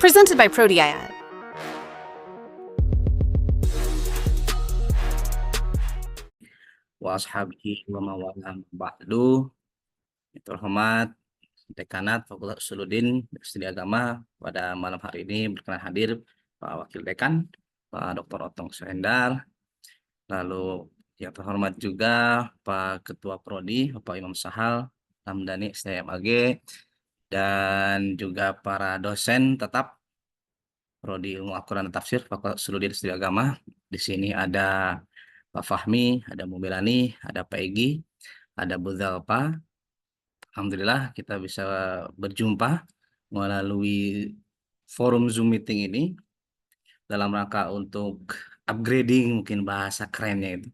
Presented by ProDIAD. Wa ashabihi wa mawalam ba'du. Terhormat Dekanat Fakultas Usuluddin Studi Agama, pada malam hari ini berkenan hadir Pak Wakil Dekan, Pak Dr. Otong Suhendar, lalu yang terhormat juga Pak Ketua Prodi, Bapak Imam Sahal Hamdani STMAG, dan juga para dosen tetap Prodi Ilmu Al-Quran dan Tafsir Fakultas Usuluddin Studi Agama. Di sini ada Pak Fahmi, ada Bu Melani, ada Pak Egi, ada Bu Zalpa. Alhamdulillah kita bisa berjumpa melalui forum Zoom meeting ini dalam rangka untuk upgrading, mungkin bahasa kerennya itu.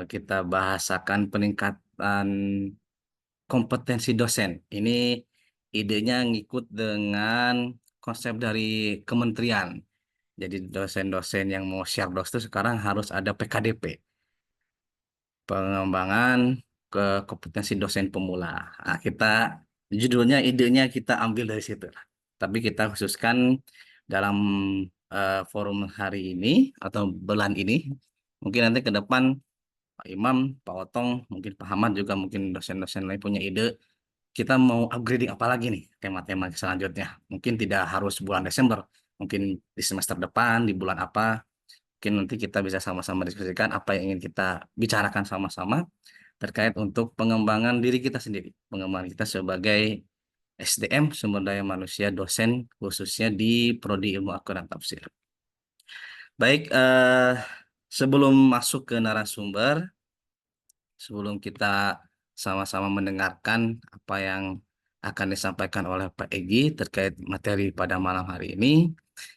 Kita bahasakan peningkatan kompetensi dosen. Ini idenya ngikut dengan konsep dari kementerian. Jadi dosen-dosen yang mau share dos itu sekarang harus ada PKDP, pengembangan ke kompetensi dosen pemula. Nah, judulnya, idenya kita ambil dari situ. Tapi kita khususkan dalam forum hari ini atau bulan ini. Mungkin nanti ke depan Pak Imam, Pak Otong, mungkin Pak Hamad juga, mungkin dosen-dosen lain punya ide. Kita mau upgrading apa lagi nih tema-tema selanjutnya. Mungkin tidak harus bulan Desember, mungkin di semester depan, di bulan apa. Mungkin nanti kita bisa sama-sama diskusikan apa yang ingin kita bicarakan sama-sama terkait untuk pengembangan diri kita sendiri, pengembangan kita sebagai SDM, sumber daya manusia dosen, khususnya di Prodi Ilmu Al-Quran Tafsir. Baik, sebelum masuk ke narasumber, sebelum kita sama-sama mendengarkan apa yang akan disampaikan oleh Pak Egi terkait materi pada malam hari ini,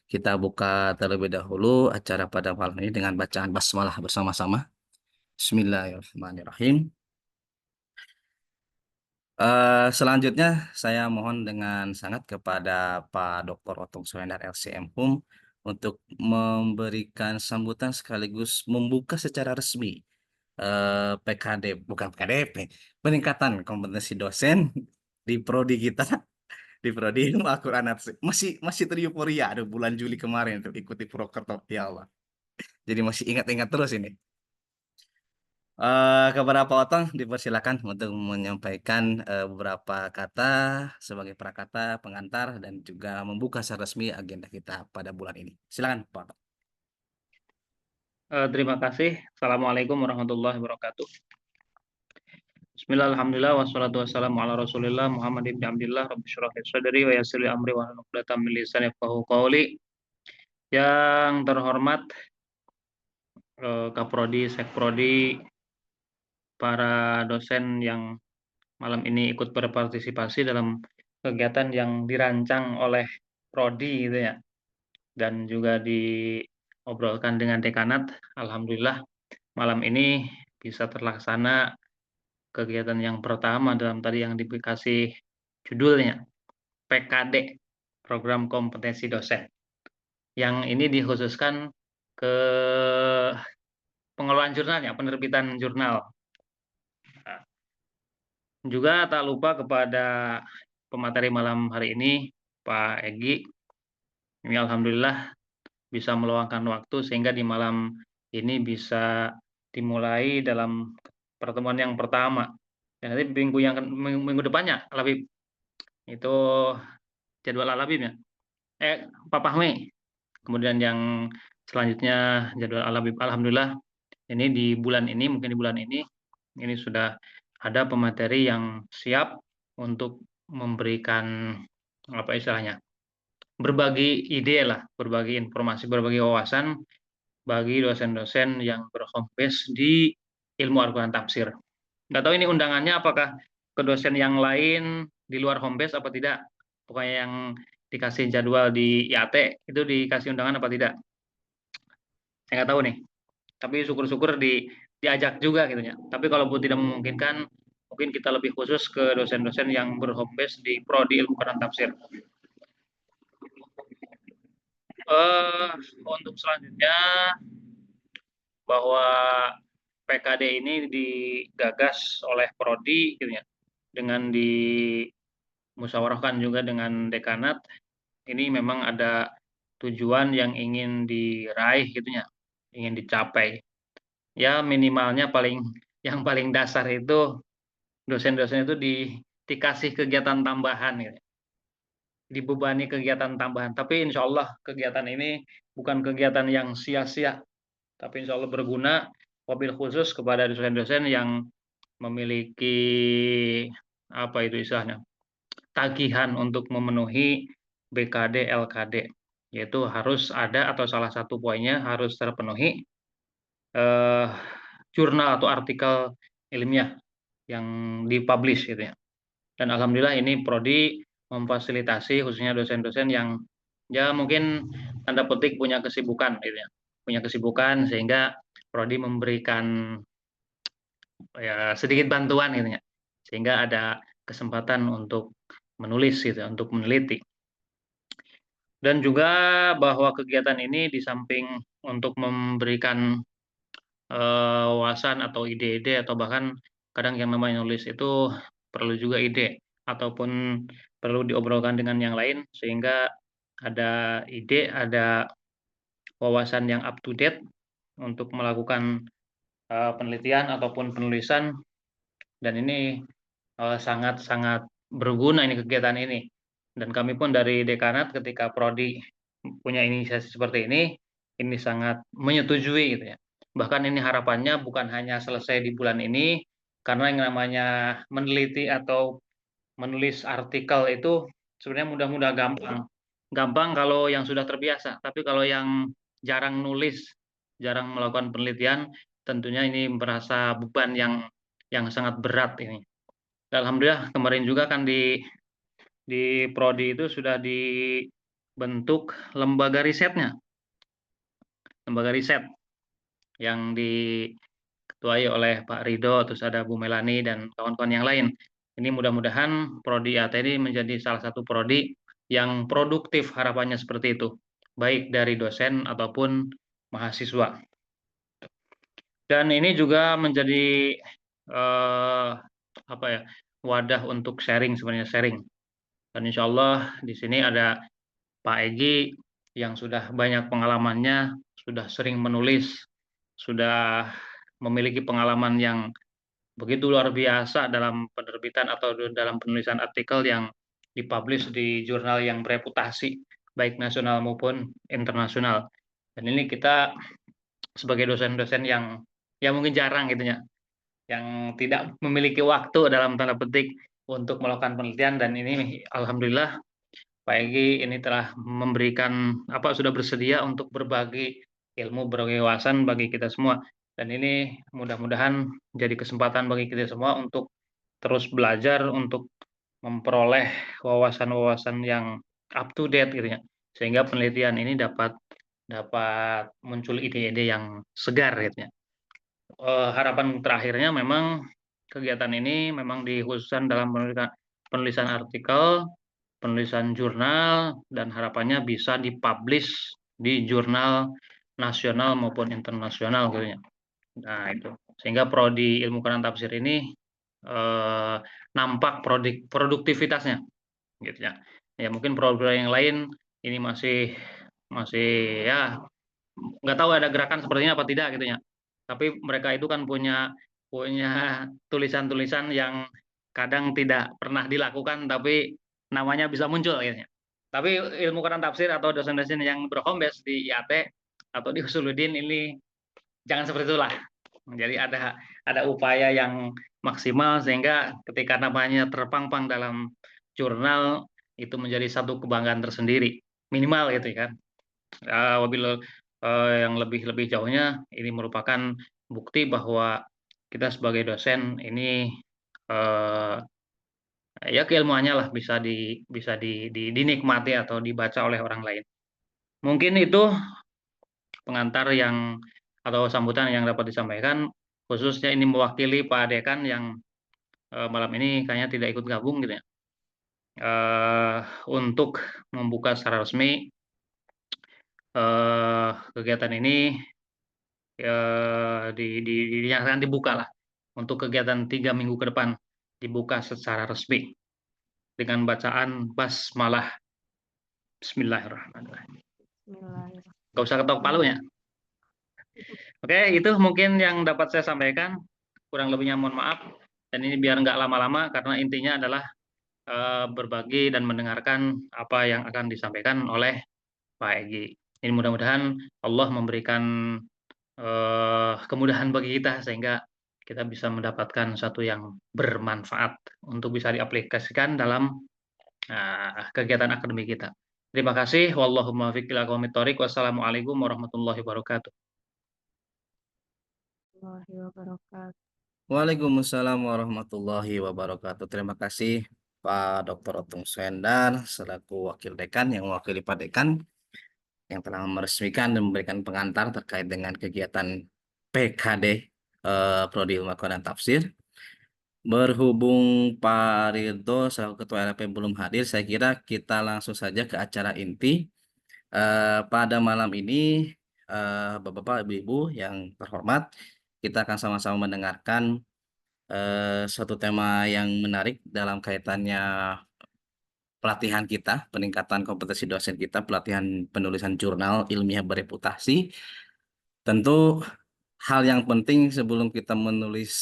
kita buka terlebih dahulu acara pada malam ini dengan bacaan basmalah bersama-sama. Bismillahirrahmanirrahim. Selanjutnya saya mohon dengan sangat kepada Pak Dr. Otong Suhendar LCM Hum untuk memberikan sambutan sekaligus membuka secara resmi PKD, bukan PKDP, peningkatan kompetensi dosen di prodi kita, di prodi Ilmu Al-Quran. Masih tereuforia, aduh, bulan Juli kemarin untuk ikuti Prokerto, ya Allah. Jadi masih ingat-ingat terus ini. Kepada Pak Otong dipersilakan untuk menyampaikan beberapa kata sebagai prakata pengantar dan juga membuka secara resmi agenda kita pada bulan ini. Silakan Pak Otong. Terima kasih. Assalamualaikum warahmatullahi wabarakatuh. Bismillah, alhamdulillah, wassalatu wassalamu ala rasulillah Muhammad ibn Abdillah, rabbi syrah li sadri wa yassir li amri wa hlul 'uqdatam min lisani yafqahu qawli. Yang terhormat Kaprodi, Sekprodi, para dosen yang malam ini ikut berpartisipasi dalam kegiatan yang dirancang oleh Prodi gitu ya, dan juga diobrolkan dengan dekanat. Alhamdulillah malam ini bisa terlaksana kegiatan yang pertama dalam tadi yang dikasih judulnya PKD, Program Kompetensi Dosen. Yang ini dikhususkan ke pengelolaan jurnalnya, penerbitan jurnal. Juga tak lupa kepada pemateri malam hari ini, Pak Egi. Ini alhamdulillah bisa meluangkan waktu sehingga di malam ini bisa dimulai dalam pertemuan yang pertama. Dan nanti minggu depannya, Al-Habib, itu jadwal Al-Habib ya. Pak Fahmi. Kemudian yang selanjutnya jadwal Al-Habib. Alhamdulillah ini di bulan ini sudah ada pemateri yang siap untuk memberikan apa istilahnya, berbagi ide lah, berbagi informasi, berbagi wawasan bagi dosen-dosen yang berhome base di ilmu Al-Quran Tafsir. Nggak tahu ini undangannya apakah ke dosen yang lain di luar home base apa tidak. Pokoknya yang dikasih jadwal di IAT itu dikasih undangan apa tidak. Saya nggak tahu nih. Tapi syukur-syukur diajak juga gitu ya. Tapi kalaupun tidak memungkinkan, mungkin kita lebih khusus ke dosen-dosen yang berhome base di Prodi Ilmu Quran Tafsir. Untuk selanjutnya, bahwa PKD ini digagas oleh Prodi gitu ya, dengan dimusyawarahkan juga dengan dekanat ini memang ada tujuan yang ingin diraih gitu ya, ingin dicapai. Ya minimalnya yang paling dasar itu dosen-dosen itu dikasih kegiatan tambahan gitu. Dibebani kegiatan tambahan. Tapi insya Allah kegiatan ini bukan kegiatan yang sia-sia, tapi insya Allah berguna, wabil khusus kepada dosen-dosen yang memiliki apa itu istilahnya, tagihan untuk memenuhi BKD LKD, yaitu harus ada atau salah satu poinnya harus terpenuhi eh, jurnal atau artikel ilmiah yang dipublish gitu ya. Dan alhamdulillah ini prodi memfasilitasi khususnya dosen-dosen yang ya mungkin tanda petik punya kesibukan gitu ya. Punya kesibukan sehingga prodi memberikan ya sedikit bantuan gitu ya. Sehingga ada kesempatan untuk menulis gitu ya, untuk meneliti. Dan juga bahwa kegiatan ini di samping untuk memberikan wawasan atau ide-ide atau bahkan kadang yang namanya nulis itu perlu juga ide ataupun perlu diobrolkan dengan yang lain sehingga ada ide, ada wawasan yang up to date untuk melakukan penelitian ataupun penulisan dan ini sangat-sangat berguna ini kegiatan ini. Dan kami pun dari dekanat ketika prodi punya inisiasi seperti ini sangat menyetujui gitu ya. Bahkan ini harapannya bukan hanya selesai di bulan ini, karena yang namanya meneliti atau menulis artikel itu sebenarnya mudah-mudah gampang. Gampang kalau yang sudah terbiasa, tapi kalau yang jarang nulis, jarang melakukan penelitian, tentunya ini merasa beban yang sangat berat ini. Dan alhamdulillah kemarin juga kan di prodi itu sudah dibentuk lembaga risetnya, lembaga riset yang diketuai oleh Pak Rido, terus ada Bu Melani dan kawan-kawan yang lain. Ini mudah-mudahan prodi AT ini menjadi salah satu prodi yang produktif harapannya seperti itu, baik dari dosen ataupun mahasiswa. Dan ini juga menjadi apa ya, wadah untuk sharing sebenarnya sharing. Dan insya Allah di sini ada Pak Egi yang sudah banyak pengalamannya, sudah sering menulis, sudah memiliki pengalaman yang begitu luar biasa dalam penerbitan atau dalam penulisan artikel yang dipublish di jurnal yang bereputasi, baik nasional maupun internasional. Dan ini kita sebagai dosen-dosen yang mungkin jarang gitu ya, yang tidak memiliki waktu dalam tanda petik untuk melakukan penelitian dan ini alhamdulillah Pak Egi ini telah memberikan sudah bersedia untuk berbagi ilmu, berbagi wawasan bagi kita semua. Dan ini mudah-mudahan menjadi kesempatan bagi kita semua untuk terus belajar, untuk memperoleh wawasan-wawasan yang up to date gitu ya. Sehingga penelitian ini dapat dapat muncul ide-ide yang segar gitu ya. Harapan terakhirnya memang kegiatan ini memang dikhususkan dalam penulisan artikel, penulisan jurnal, dan harapannya bisa dipublish di jurnal nasional maupun internasional gitu ya. Nah itu sehingga prodi ilmu Quran tafsir ini eh, nampak produktivitasnya gitu ya. Ya mungkin prodi yang lain ini masih masih ya nggak tahu ada gerakan sepertinya apa tidak gitu ya. Tapi mereka itu kan punya punya tulisan-tulisan yang kadang tidak pernah dilakukan tapi namanya bisa muncul gitu ya. Tapi ilmu Quran tafsir atau dosen-dosen yang berhombes di IAT atau di Usuluddin ini jangan seperti itulah. Jadi ada upaya yang maksimal sehingga ketika namanya terpampang dalam jurnal itu menjadi satu kebanggaan tersendiri minimal gitu kan. Wabil yang lebih jauhnya ini merupakan bukti bahwa kita sebagai dosen ini eh, ya keilmuannya lah bisa dinikmati atau dibaca oleh orang lain. Mungkin itu pengantar yang atau sambutan yang dapat disampaikan khususnya ini mewakili Pak Dekan yang malam ini kayaknya tidak ikut gabung gitu ya. Untuk membuka secara resmi kegiatan ini dinyatakan dibuka lah untuk kegiatan 3 minggu ke depan dibuka secara resmi dengan bacaan basmalah. Bismillahirrahmanirrahim. Bismillahirrahmanirrahim. Gak usah ketok palu ya. Oke, itu mungkin yang dapat saya sampaikan. Kurang lebihnya mohon maaf. Dan ini biar nggak lama-lama karena intinya adalah berbagi dan mendengarkan apa yang akan disampaikan oleh Pak Egi. Ini mudah-mudahan Allah memberikan kemudahan bagi kita sehingga kita bisa mendapatkan satu yang bermanfaat untuk bisa diaplikasikan dalam kegiatan akademik kita. Terima kasih. Wallahumma fiqh ila aqwamit thoriq. Wassalamualaikum warahmatullahi wabarakatuh. Warahmatullahi wabarakatuh. Waalaikumsalam warahmatullahi wabarakatuh. Terima kasih Pak Dr. Otung Swendar selaku Wakil Dekan yang mewakili Pak Dekan yang telah meresmikan dan memberikan pengantar terkait dengan kegiatan PKD Prodi Ilmu Al-Quran dan Tafsir. Berhubung Pak Ridho selaku Ketua LP belum hadir, saya kira kita langsung saja ke acara inti. Pada malam ini, Bapak-Bapak, Ibu-Ibu yang terhormat, kita akan sama-sama mendengarkan suatu tema yang menarik dalam kaitannya pelatihan kita, peningkatan kompetensi dosen kita, pelatihan penulisan jurnal ilmiah bereputasi. Tentu hal yang penting sebelum kita menulis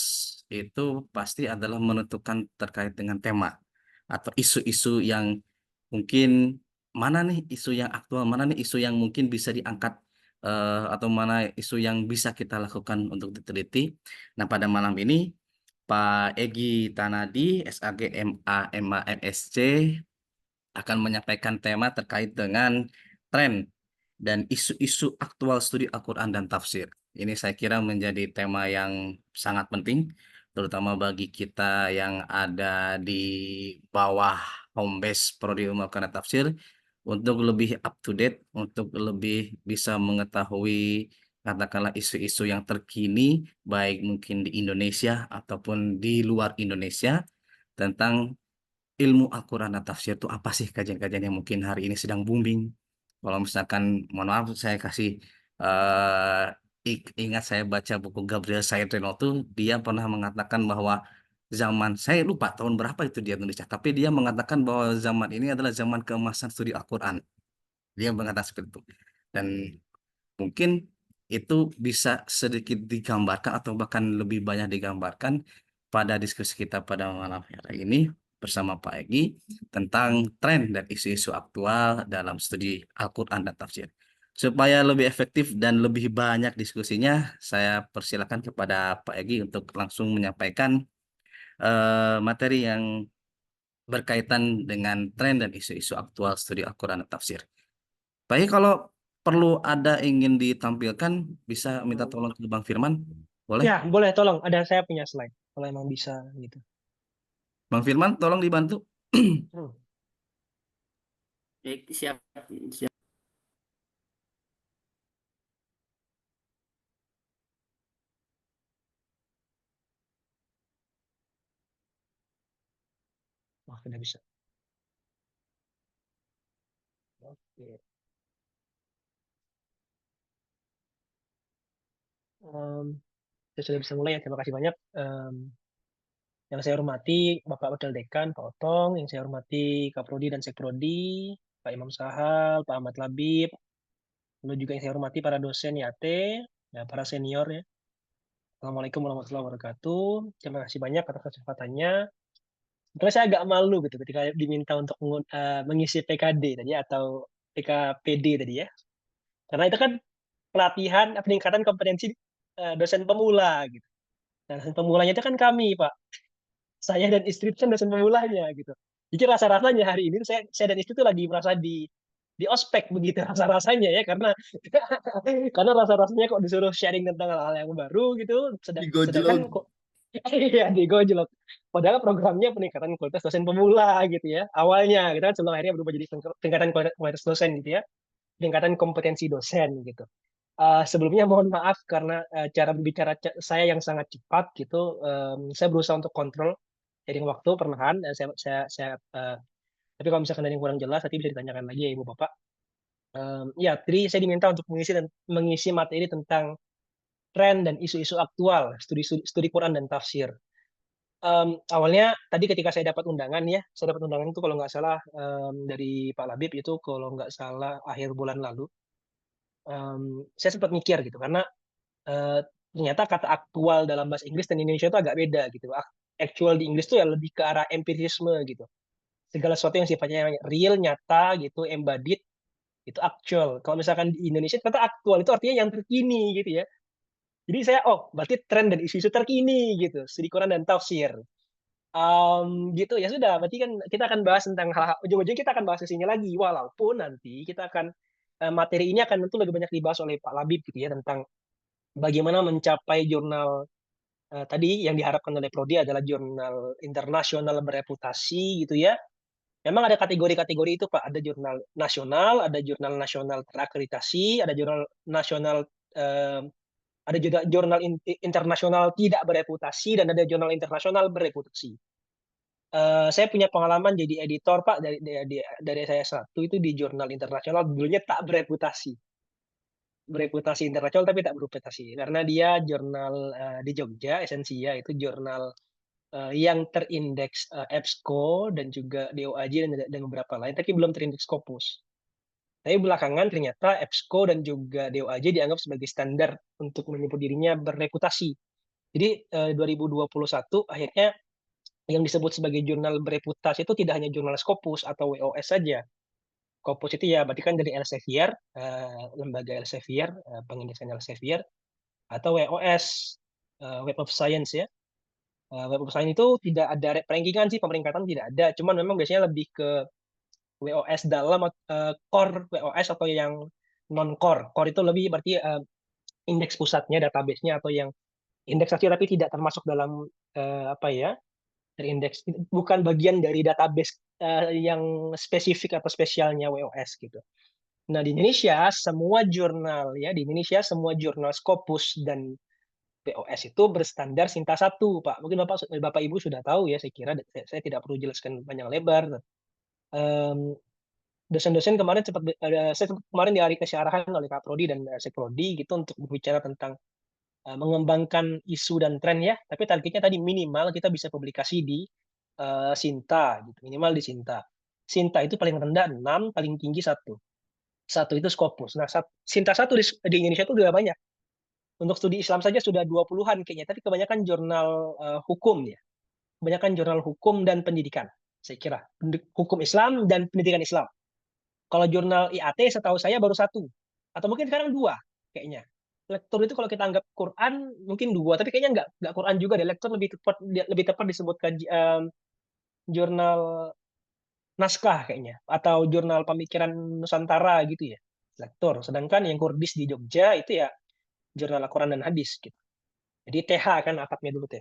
itu pasti adalah menentukan terkait dengan tema atau isu-isu yang mungkin mana nih isu yang aktual, mana nih isu yang mungkin bisa diangkat atau mana isu yang bisa kita lakukan untuk diteliti. Nah, pada malam ini Pak Egi Tanadi, SAG MA MA MSc akan menyampaikan tema terkait dengan tren dan isu-isu aktual studi Al-Quran dan tafsir. Ini saya kira menjadi tema yang sangat penting, terutama bagi kita yang ada di bawah home base Prodi Ilmu Al-Quran dan Tafsir, untuk lebih up to date, untuk lebih bisa mengetahui katakanlah isu-isu yang terkini, baik mungkin di Indonesia ataupun di luar Indonesia, tentang ilmu Al-Quran dan tafsir itu apa sih, kajian-kajian yang mungkin hari ini sedang booming. Kalau misalkan, mohon maaf saya kasih ingat saya baca buku Gabriel Said Reno tuh, dia pernah mengatakan bahwa zaman, saya lupa tahun berapa itu dia tulisnya, tapi dia mengatakan bahwa zaman ini adalah zaman keemasan studi Al-Quran. Dia mengatakan seperti itu. Dan mungkin itu bisa sedikit digambarkan atau bahkan lebih banyak digambarkan pada diskusi kita pada malam hari ini bersama Pak Egi tentang tren dan isu-isu aktual dalam studi Al-Quran dan tafsir. Supaya lebih efektif dan lebih banyak diskusinya, saya persilakan kepada Pak Egi untuk langsung menyampaikan materi yang berkaitan dengan tren dan isu-isu aktual studi Al-Quran dan tafsir. Baik, kalau perlu ada ingin ditampilkan, bisa minta tolong ke Bang Firman. Boleh? Ya, boleh tolong. Ada saya punya slide. Kalau emang bisa gitu. Bang Firman, tolong dibantu. Siap, siap. Wah, sudah bisa. Oke. Saya sudah bisa mulai ya. Terima kasih banyak. Yang saya hormati Bapak Wakil Dekan, Pak Otong. Yang saya hormati Kaprodi dan Sekprodi, Pak Imam Sahal, Pak Ahmad Labib. Lalu juga yang saya hormati para dosen YAT, ya, para senior ya. Assalamualaikum warahmatullahi wabarakatuh. Terima kasih banyak atas kesempatannya. Sebenarnya saya agak malu gitu ketika diminta untuk mengisi PKD tadi atau PKPD tadi ya. Karena itu kan pelatihan peningkatan kompetensi dosen pemula gitu. Nah, dosen pemulanya itu kan kami, Pak. Saya dan istri itu kan dosen pemulanya gitu. Jadi rasa-rasanya hari ini saya dan istri itu lagi merasa di ospek begitu rasa-rasanya ya, karena karena rasa-rasanya kok disuruh sharing tentang hal-hal yang baru gitu, sedangkan kok iya digojlok. Padahal programnya peningkatan kualitas dosen pemula gitu ya. Awalnya gitu kan, sebelum akhirnya berubah jadi peningkatan kualitas dosen gitu ya. Peningkatan kompetensi dosen gitu. Sebelumnya mohon maaf karena cara berbicara saya yang sangat cepat gitu. Saya berusaha untuk kontrol sharing waktu perlahan. Tapi kalau misalkan ada yang kurang jelas, nanti bisa ditanyakan lagi ya Ibu Bapak. Ya, jadi saya diminta untuk mengisi materi tentang tren dan isu-isu aktual studi Quran dan tafsir. Awalnya tadi ketika saya dapat undangan ya, saya dapat undangan itu kalau nggak salah dari Pak Labib itu kalau nggak salah akhir bulan lalu. Saya sempat mikir gitu karena eh, ternyata kata aktual dalam bahasa Inggris dan Indonesia itu agak beda gitu. Actual di Inggris itu ya lebih ke arah empirisme gitu. Segala sesuatu yang sifatnya real, nyata gitu, embodied itu actual. Kalau misalkan di Indonesia kata aktual itu artinya yang terkini gitu ya. Jadi saya berarti tren dan isu-isu terkini gitu, studi Quran dan tafsir. Gitu ya sudah, berarti kan kita akan bahas tentang hal-hal ujung-ujungnya kita akan bahas kesini lagi walaupun nanti kita akan materi ini akan tentu lebih banyak dibahas oleh Pak Labib gitu ya tentang bagaimana mencapai jurnal tadi yang diharapkan oleh Prodi adalah jurnal internasional bereputasi gitu ya. Memang ada kategori-kategori itu Pak, ada jurnal nasional terakreditasi, ada jurnal nasional eh, ada juga jurnal internasional tidak bereputasi dan ada jurnal internasional bereputasi. Saya punya pengalaman jadi editor Pak dari saya satu itu di jurnal internasional dulunya tak bereputasi internasional tapi tak bereputasi karena dia jurnal di Jogja Esensia itu jurnal yang terindeks EBSCO dan juga DOAJ dan beberapa lain tapi belum terindeks Scopus. Tapi belakangan ternyata EBSCO dan juga DOAJ dianggap sebagai standar untuk menyebut dirinya bereputasi. Jadi 2021 akhirnya yang disebut sebagai jurnal bereputasi itu tidak hanya jurnal Scopus atau WOS saja. Scopus itu ya berarti kan dari Elsevier, lembaga Elsevier, pengindeksan Elsevier, atau WOS, Web of Science ya. Web of Science itu tidak ada rankingan sih, pemeringkatan tidak ada. Cuman memang biasanya lebih ke WOS dalam core WOS atau yang non core. Core itu lebih berarti indeks pusatnya, database-nya atau yang indeksasi tapi tidak termasuk dalam apa ya terindeks bukan bagian dari database yang spesifik atau spesialnya WOS gitu. Nah di Indonesia semua jurnal ya di Indonesia semua jurnal Scopus dan WOS itu berstandar Sinta 1 Pak. Mungkin Bapak Ibu sudah tahu ya saya kira saya tidak perlu jelaskan panjang lebar. Dosen-dosen kemarin saya kemarin dikasih arahan oleh Kak Prodi dan Sekprodi gitu untuk berbicara tentang mengembangkan isu dan tren ya, tapi targetnya tadi minimal kita bisa publikasi di Sinta, gitu. Minimal di Sinta. Sinta itu paling rendah 6, paling tinggi 1. 1 itu Scopus. Nah, Sinta 1 di Indonesia itu udah banyak. Untuk studi Islam saja sudah 20-an kayaknya, tapi kebanyakan jurnal hukum ya. Kebanyakan jurnal hukum dan pendidikan, saya kira. Hukum Islam dan pendidikan Islam. Kalau jurnal IAT setahu saya baru 1. Atau mungkin sekarang 2 kayaknya. Lektur itu kalau kita anggap Quran mungkin 2, tapi kayaknya nggak Quran juga deh. Lektur lebih tepat disebut jurnal naskah kayaknya atau jurnal pemikiran Nusantara gitu ya. Lektur. Sedangkan yang Kurdis di Jogja itu ya jurnal Al-Quran dan Hadis gitu. Jadi TH kan akadnya dulu teh.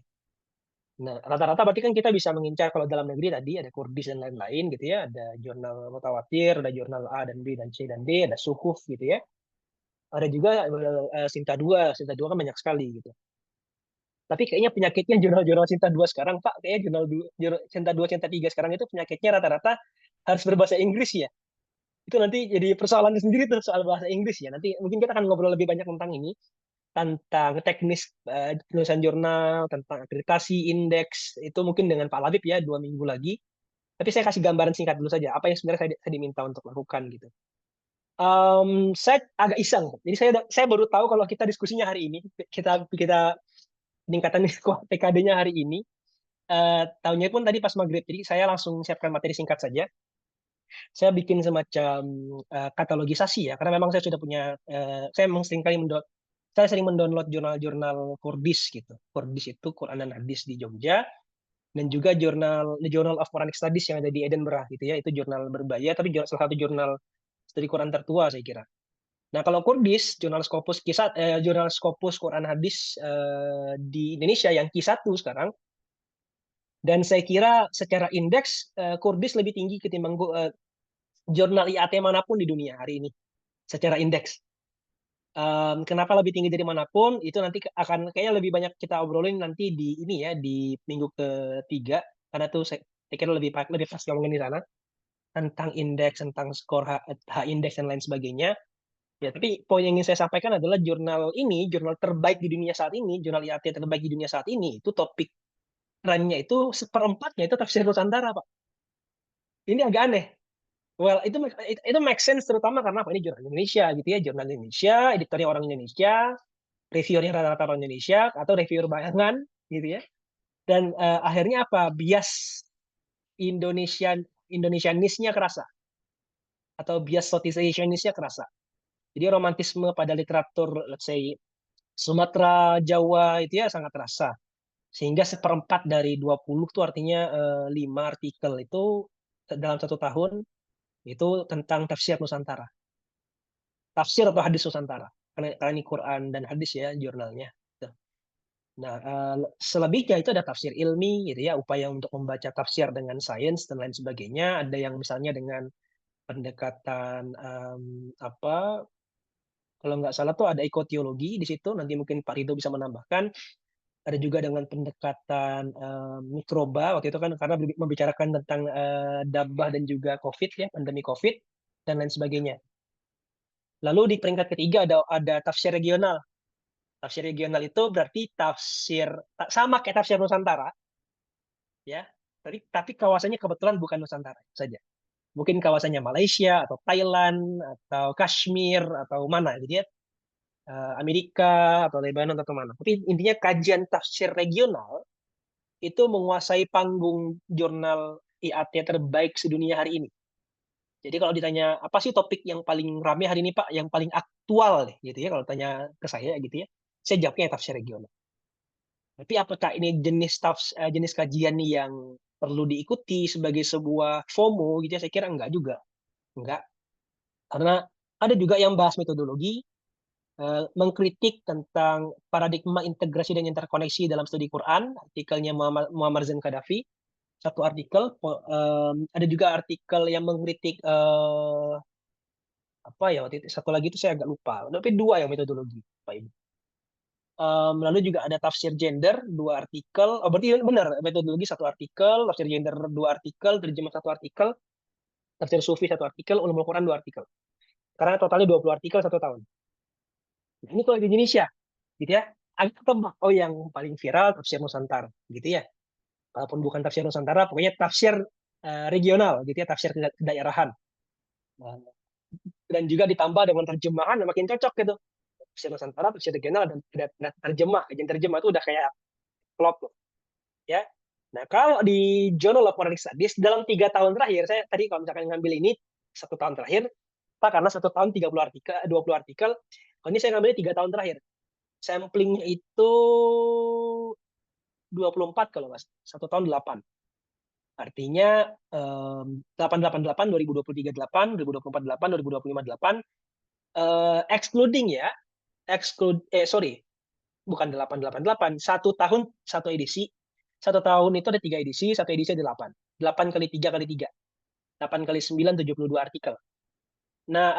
Nah, rata-rata berarti kan kita bisa mengincar kalau dalam negeri tadi ada Kurdis dan lain-lain gitu ya, ada jurnal Mutawatir, ada jurnal A dan B dan C dan D, ada Suhuf gitu ya. Ada juga Sinta 2, Sinta 2 kan banyak sekali gitu. Tapi kayaknya penyakitnya jurnal-jurnal Sinta 2 sekarang, Pak, kayaknya jurnal Sinta 2, Sinta 3 sekarang itu penyakitnya rata-rata harus berbahasa Inggris ya. Itu nanti jadi persoalan sendiri tuh soal bahasa Inggris ya. Nanti mungkin kita akan ngobrol lebih banyak tentang ini, tentang teknis penulisan jurnal, tentang akreditasi, indeks, itu mungkin dengan Pak Labib ya 2 minggu lagi. Tapi saya kasih gambaran singkat dulu saja, apa yang sebenarnya saya diminta untuk lakukan gitu. Saya agak iseng, jadi saya baru tahu kalau kita diskusinya hari ini, kita peningkatan PKD-nya hari ini, tahunnya pun tadi pas maghrib, jadi saya langsung siapkan materi singkat saja. Saya bikin semacam katalogisasi ya, karena memang saya sudah punya, saya memang saya sering mendownload jurnal-jurnal Kurdis gitu. Kurdis itu Quran dan Hadis di Jogja, dan juga The Journal of Quranic Studies yang ada di Edinburgh gitu ya, itu jurnal berbayar, tapi salah satu jurnal studi Quran tertua saya kira. Nah kalau Kurdis, jurnal Scopus Quran Hadis di Indonesia yang Q1 sekarang, dan saya kira secara indeks Kurdis lebih tinggi ketimbang jurnal IAT manapun di dunia hari ini secara indeks. Kenapa lebih tinggi dari manapun itu nanti akan kayaknya lebih banyak kita obrolin nanti di ini ya di minggu ketiga karena tuh saya kira lebih pas ngomongin di sana tentang indeks, tentang skor H indeks dan lain sebagainya. Ya, tapi poin yang ingin saya sampaikan adalah jurnal terbaik di dunia saat ini, jurnal IAT terbaik di dunia saat ini itu topik runnya itu seperempatnya itu tafsir Nusantara, Pak. Ini agak aneh. Well, itu make sense terutama karena apa? Ini jurnal Indonesia gitu ya, jurnal Indonesia, editornya orang Indonesia, reviewernya rata-rata orang Indonesia atau reviewer bayangan gitu ya. Dan akhirnya apa? Bias Indonesianisnya kerasa atau bias Southeast-Asianisnya kerasa. Jadi romantisme pada literatur, let's say Sumatera, Jawa itu ya sangat terasa. Sehingga seperempat dari 20 itu artinya 5 artikel itu dalam 1 tahun itu tentang tafsir Nusantara. Tafsir atau hadis Nusantara. Karena ini Quran dan hadis ya jurnalnya. Nah, selebihnya itu ada tafsir ilmi gitu ya, upaya untuk membaca tafsir dengan sains dan lain sebagainya. Ada yang misalnya dengan pendekatan apa kalau nggak salah tuh ada ekoteologi di situ, nanti mungkin Pak Rido bisa menambahkan. Ada juga dengan pendekatan mikroba waktu itu kan karena membicarakan tentang dabah dan juga COVID ya, pandemi COVID dan lain sebagainya. Lalu di peringkat ketiga ada tafsir regional. Tafsir regional itu berarti tafsir sama kayak tafsir Nusantara, ya. Tapi kawasannya kebetulan bukan Nusantara saja. Mungkin kawasannya Malaysia atau Thailand atau Kashmir atau mana gitu ya. Amerika atau Lebanon atau mana. Tapi intinya kajian tafsir regional itu menguasai panggung jurnal IAT terbaik sedunia hari ini. Jadi kalau ditanya apa sih topik yang paling ramai hari ini Pak, yang paling aktual deh gitu ya kalau tanya ke saya gitu ya. Saya jawabnya tafsir regional. Tapi apakah ini jenis kajian yang perlu diikuti sebagai sebuah FOMO gitu ya? Saya kira enggak juga. Enggak. Karena ada juga yang bahas metodologi, mengkritik tentang paradigma integrasi dan interkoneksi dalam studi Quran, artikelnya Muammar Zain Qaddafi, satu artikel. Ada juga artikel yang mengkritik apa ya waktu itu satu lagi itu saya agak lupa. Tapi 2 yang metodologi, Pak Ibu. Lalu juga ada tafsir gender 2 artikel. Oh berarti benar metodologi 1 artikel, tafsir gender 2 artikel, terjemah 1 artikel, tafsir sufi 1 artikel, ulumul Quran 2 artikel. Karena totalnya 20 artikel 1 tahun. Nah, ini kalau di Indonesia, gitu ya, agak tebak. Oh yang paling viral tafsir Nusantara, gitu ya. Walaupun bukan tafsir Nusantara, pokoknya tafsir regional, gitu ya, tafsir kedaerahan. Dan juga ditambah dengan terjemahan yang makin cocok gitu. Tafsir Nusantara, tafsir regional, dan terjemah. Kajian terjemah itu udah kayak klop loh. Ya. Nah, kalau di Journal of Quranic Studies dalam 3 tahun terakhir, saya tadi kalau misalkan ngambil ini 1 tahun terakhir, karena 1 tahun 30 artikel, 20 artikel, kalau ini saya ngambil 3 tahun terakhir. Samplingnya itu 24 kalau mas, 1 tahun 8. Artinya 888, 2023 8, 2024 8, 2025 8, excluding ya, bukan 888, 1 tahun 1 edisi. 1 tahun itu ada 3 edisi, 1 edisi ada 8. 8 kali 3 kali 3. 8 kali 9, 72 artikel. Nah,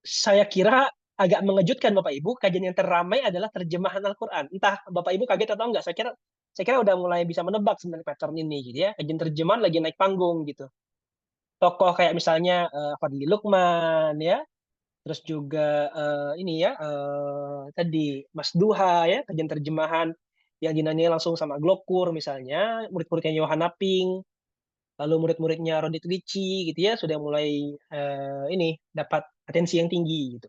saya kira agak mengejutkan Bapak Ibu, kajian yang terramai adalah terjemahan Al-Quran. Entah Bapak Ibu kaget atau enggak, saya kira udah mulai bisa menebak sebenarnya pattern ini gitu ya. Kajian terjemahan lagi naik panggung gitu. Tokoh kayak misalnya Fadli Lukman ya, terus juga ini ya tadi Mas Duha ya, kajian terjemahan yang dinyanyi langsung sama Glokur misalnya, murid-muridnya Yohana Ping, lalu murid-muridnya Rodit Lici gitu ya, sudah mulai ini dapat atensi yang tinggi gitu.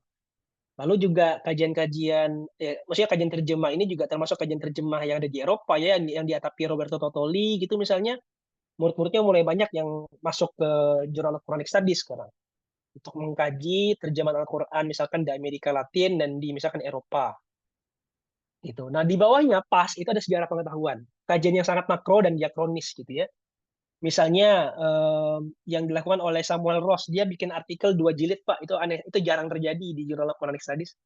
Lalu juga kajian-kajian, maksudnya kajian terjemah ini juga termasuk kajian terjemah yang ada di Eropa ya, yang diatapi Roberto Totoli gitu misalnya, murid-muridnya mulai banyak yang masuk ke Journal of Quranic Studies sekarang untuk mengkaji terjemahan Al-Quran misalkan di Amerika Latin dan di misalkan Eropa. Gitu. Nah di bawahnya pas itu ada sejarah pengetahuan, kajian yang sangat makro dan diakronis gitu ya. Misalnya yang dilakukan oleh Samuel Ross, dia bikin artikel 2 jilid Pak, itu aneh, itu jarang terjadi di Journal of Quranic Studies.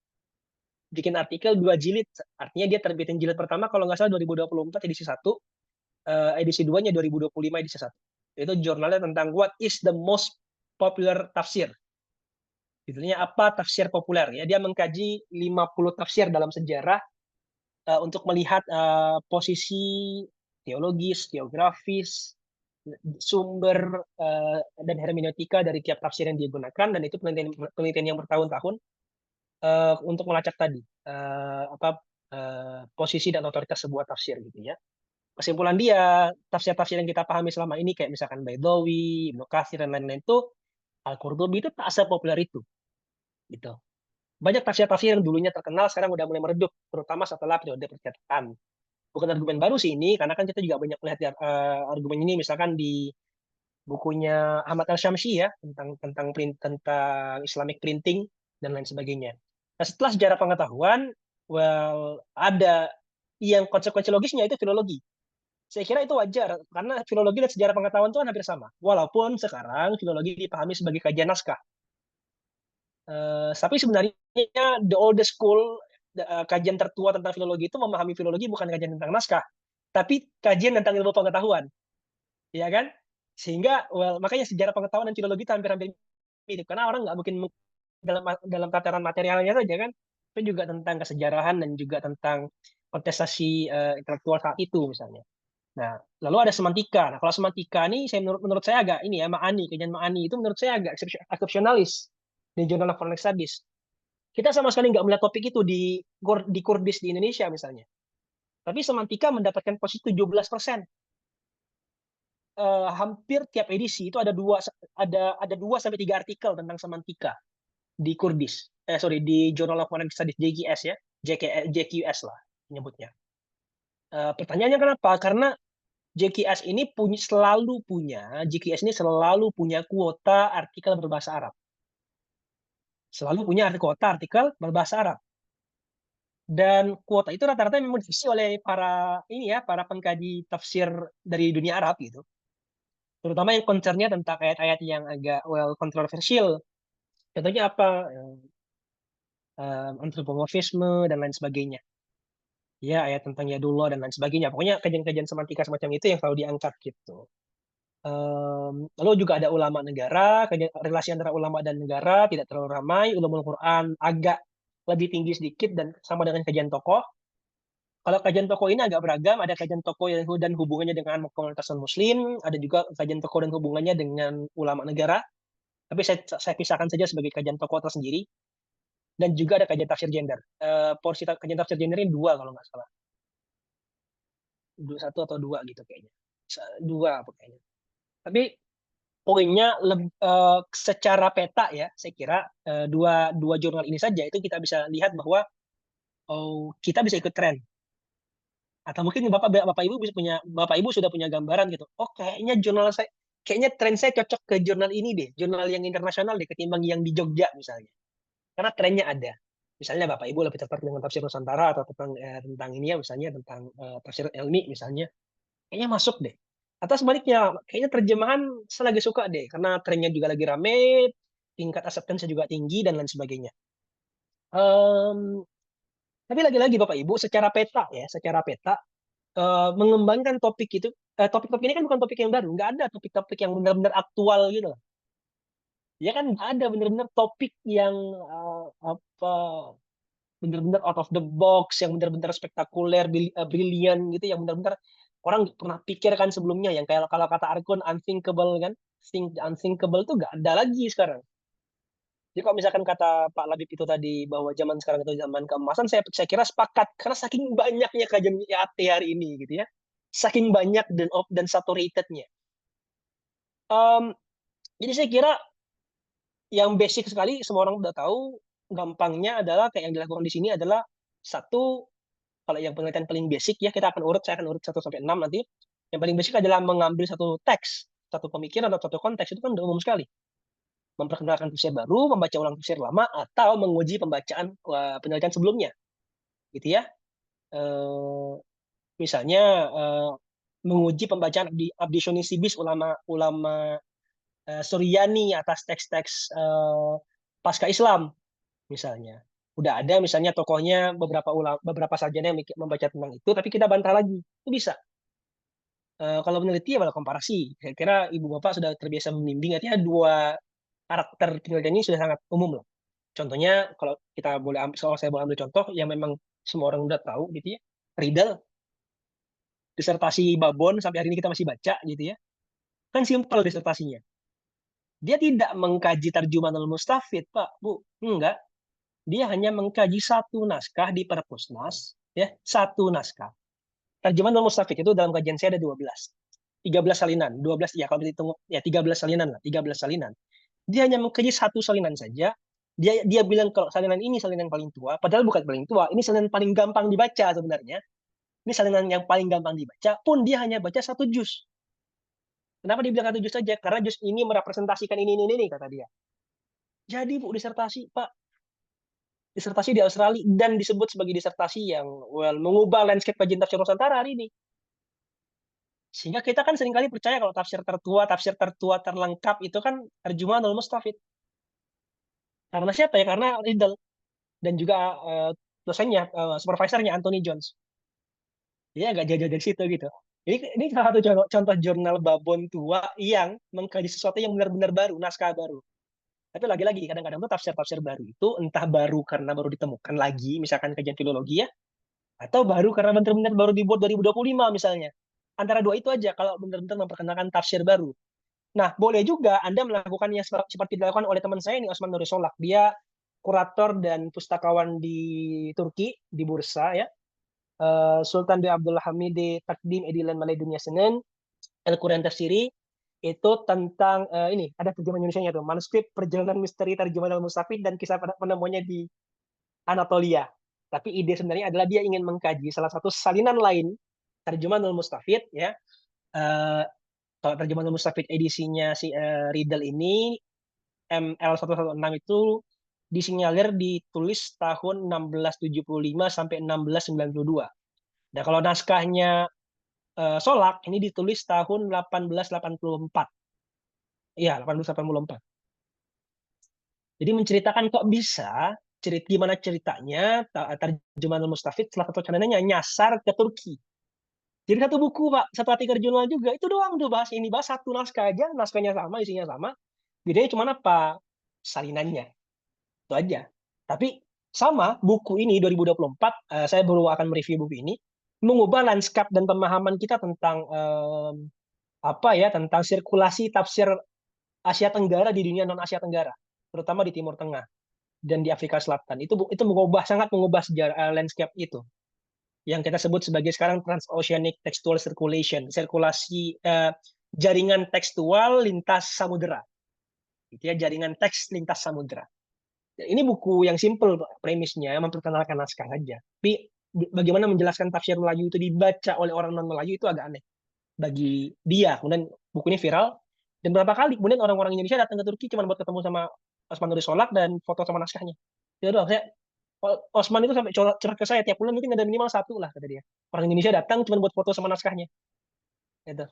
Bikin artikel 2 jilid, artinya dia terbitin jilid pertama kalau nggak salah 2024 edisi 1, edisi 2-nya 2025 edisi 1. Itu jurnalnya tentang what is the most popular tafsir. Judulnya apa tafsir populer ya. Dia mengkaji 50 tafsir dalam sejarah untuk melihat posisi teologis, geografis, sumber dan hermeneutika dari tiap tafsir yang digunakan, dan itu penelitian yang bertahun-tahun untuk melacak tadi posisi dan otoritas sebuah tafsir gitu ya. Kesimpulan dia, tafsir-tafsir yang kita pahami selama ini kayak misalkan Baidawi, Ibnu Katsir dan lain-lain itu Al-Qurtubi itu tak sepopuler itu gitu. Banyak tafsir-tafsir yang dulunya terkenal sekarang udah mulai meredup, terutama setelah periode percetakan. Bukan argumen baru sih ini, karena kan kita juga banyak melihat argumen ini misalkan di bukunya Ahmad Al-Syamsi ya tentang Islamic printing dan lain sebagainya. Nah, setelah sejarah pengetahuan, ada yang konsekuensi logisnya itu filologi. Saya kira itu wajar karena filologi dan sejarah pengetahuan itu kan hampir sama. Walaupun sekarang filologi dipahami sebagai kajian naskah. Tapi sebenarnya the oldest school kajian tertua tentang filologi itu memahami filologi bukan kajian tentang naskah, tapi kajian tentang ilmu pengetahuan, ya kan? Sehingga makanya sejarah pengetahuan dan filologi itu hampir-hampir mirip karena orang nggak mungkin dalam tataran materialnya saja kan, itu juga tentang kesejarahan dan juga tentang kontestasi intelektual saat itu misalnya. Nah, lalu ada semantika. Nah, kalau semantika ini menurut saya agak ini ya, kajian Ma'ani itu menurut saya agak eksepsionalis di Journal of Foreign Studies. Kita sama sekali nggak melihat topik itu di Kurdis di Indonesia misalnya. Tapi semantika mendapatkan posisi 17%. Hampir tiap edisi itu ada 2 sampai 3 artikel tentang semantika di Kurdis. Di Journal of Foreign Studies JQS ya. JQS lah menyebutnya. Pertanyaannya kenapa? Karena JQS ini selalu punya kuota artikel berbahasa Arab. Selalu punya kuota artikel berbahasa Arab. Dan kuota itu rata-rata memang diisi oleh para pengkaji tafsir dari dunia Arab gitu. Terutama yang concernnya tentang ayat-ayat yang agak kontroversial. Contohnya apa? Antropomorfisme dan lain sebagainya. Ya, ayat tentang yadullah dan lain sebagainya. Pokoknya kajian-kajian semantika semacam itu yang selalu diangkat gitu. Lalu juga ada ulama negara, relasi antara ulama dan negara tidak terlalu ramai. Ulumul Quran agak lebih tinggi sedikit dan sama dengan kajian tokoh. Kalau kajian tokoh ini agak beragam, ada kajian tokoh dan hubungannya dengan komunitas non-muslim, ada juga kajian tokoh dan hubungannya dengan ulama negara. Tapi saya pisahkan saja sebagai kajian tokoh tersendiri. Dan juga ada kajian tafsir gender. Porsi kajian tafsir gender ini 2 kalau nggak salah. 1 atau 2 gitu kayaknya. 2 kayaknya. Tapi poinnya secara peta ya, saya kira dua jurnal ini saja itu kita bisa lihat bahwa kita bisa ikut tren. Atau mungkin Bapak Ibu sudah punya gambaran gitu. Oh, kayaknya tren saya cocok ke jurnal ini deh, jurnal yang internasional deh ketimbang yang di Jogja misalnya. Karena trennya ada. Misalnya Bapak Ibu lebih tertarik dengan tafsir Nusantara atau tentang ini ya misalnya tentang tafsir Elmi misalnya. Kayaknya masuk deh. Atau sebaliknya, kayaknya terjemahan saya lagi suka deh karena trennya juga lagi rame, tingkat acceptance juga tinggi dan lain sebagainya. Tapi lagi-lagi Bapak Ibu secara peta mengembangkan topik itu, topik-topik ini kan bukan topik yang baru, nggak ada topik-topik yang benar-benar aktual gitu loh. Ya kan nggak ada benar-benar topik yang benar-benar out of the box, yang benar-benar spektakuler, brilian gitu, yang benar-benar orang nggak pernah pikirkan sebelumnya, yang kayak kalau kata Arkun unthinkable kan, unthinkable tuh nggak ada lagi sekarang. Jadi kalau misalkan kata Pak Labib itu tadi bahwa zaman sekarang itu zaman keemasan, saya kira sepakat karena saking banyaknya kajian IAT hari ini gitu ya, saking banyak dan saturatednya. Jadi saya kira yang basic sekali semua orang udah tahu, gampangnya adalah kayak yang dilakukan di sini adalah satu, kalau yang penelitian paling basic ya saya akan urut 1 sampai 6 nanti. Yang paling basic adalah mengambil satu teks, satu pemikiran atau satu konteks itu kan udah umum sekali. Memperkenalkan tafsir baru, membaca ulang tafsir lama, atau menguji pembacaan penelitian sebelumnya, gitu ya. Misalnya menguji pembacaan Abdi Syoni Sibis ulama Suryani atas teks-teks pasca Islam, misalnya. Udah ada misalnya tokohnya beberapa sarjana yang membaca tentang itu, tapi kita bantah lagi, itu bisa. Kalau meneliti ya malah komparasi. Saya kira ibu bapak sudah terbiasa membimbing, artinya 2 karakter penelitian ini sudah sangat umum lah. Contohnya kalau saya boleh ambil contoh yang memang semua orang udah tahu gitu ya, Riedel, disertasi Babon sampai hari ini kita masih baca gitu ya, kan simpel disertasinya. Dia tidak mengkaji Tarjumanul Mustafid, Pak, Bu, enggak. Dia hanya mengkaji satu naskah di Perpusnas Ya, satu naskah. Terjemahan Al-Mustafid itu dalam kajian saya ada 12. 13 salinan, 12 ya kalau dihitung ya 13 salinan lah, 13 salinan. Dia hanya mengkaji satu salinan saja. Dia bilang kalau salinan ini salinan paling tua, padahal bukan paling tua, ini salinan paling gampang dibaca sebenarnya. Ini salinan yang paling gampang dibaca, pun dia hanya baca satu juz. Kenapa dia bilang satu juz saja? Karena juz ini merepresentasikan ini, kata dia. Jadi Bu, disertasi, Pak. Disertasi di Australia dan disebut sebagai disertasi yang mengubah landscape kajian tafsir Nusantara hari ini. Sehingga kita kan seringkali percaya kalau tafsir tertua terlengkap itu kan terjemahan Al-Mustafid. Karena siapa ya? Karena Riddle dan juga dosennya, supervisornya Anthony Jones. Dia agak jauh dari situ gitu. Ini salah satu contoh jurnal babon tua yang mengkaji sesuatu yang benar-benar baru, naskah baru. Tapi lagi-lagi kadang-kadang tuh tafsir-tafsir baru itu entah baru karena baru ditemukan lagi, misalkan kajian filologi ya, atau baru karena benar-benar baru dibuat 2025 misalnya. Antara dua itu aja kalau benar-benar memperkenalkan tafsir baru. Nah, boleh juga Anda melakukannya seperti dilakukan oleh teman saya ini, Osman Nuri Solak. Dia kurator dan pustakawan di Turki, di Bursa ya. Sultan bin Abdullah Hamid di Takdim Edilan Malay Dunia Senin, Al-Quran Tafsiri, itu tentang ini, ada terjemahan Indonesia-nya tuh, manuskrip Perjalanan Misteri Terjemahan Al-Mustafid dan kisah penemuannya di Anatolia. Tapi ide sebenarnya adalah dia ingin mengkaji salah satu salinan lain, terjemahan Al-Mustafid ya. Kalau terjemahan Al-Mustafid edisinya si Riddle ini ML116 itu disinyalir ditulis tahun 1675 sampai 1692. Nah, kalau naskahnya Solak ini ditulis tahun 1884. Iya, 1884. Jadi menceritakan kok bisa gimana ceritanya terjemahan Al-Mustafid salah satu channelnya nyasar ke Turki. Jadi satu buku Pak, satu artikel jurnal juga itu doang tuh bahas satu naskah aja, naskahnya sama, isinya sama. Bedanya cuma apa? Salinannya. Itu aja. Tapi sama buku ini 2024, saya baru akan mereview buku ini, mengubah lanskap dan pemahaman kita tentang tentang sirkulasi tafsir Asia Tenggara di dunia non Asia Tenggara, terutama di Timur Tengah dan di Afrika Selatan. Itu sangat mengubah sejarah landscape itu. Yang kita sebut sebagai sekarang transoceanic textual circulation, sirkulasi jaringan tekstual lintas samudera. Itu ya, jaringan teks lintas samudera. Ini buku yang simple premisnya, memperkenalkan naskah saja. Tapi bagaimana menjelaskan tafsir Melayu itu dibaca oleh orang non Melayu itu agak aneh bagi dia. Kemudian buku ini viral dan berapa kali kemudian orang-orang Indonesia datang ke Turki cuma buat ketemu sama Osman Nuri Solak dan foto sama naskahnya. Ya doang, Osman itu sampai curhat ke saya tiap bulan mungkin ada minimal satu lah kata dia. Orang Indonesia datang cuma buat foto sama naskahnya. Gitu.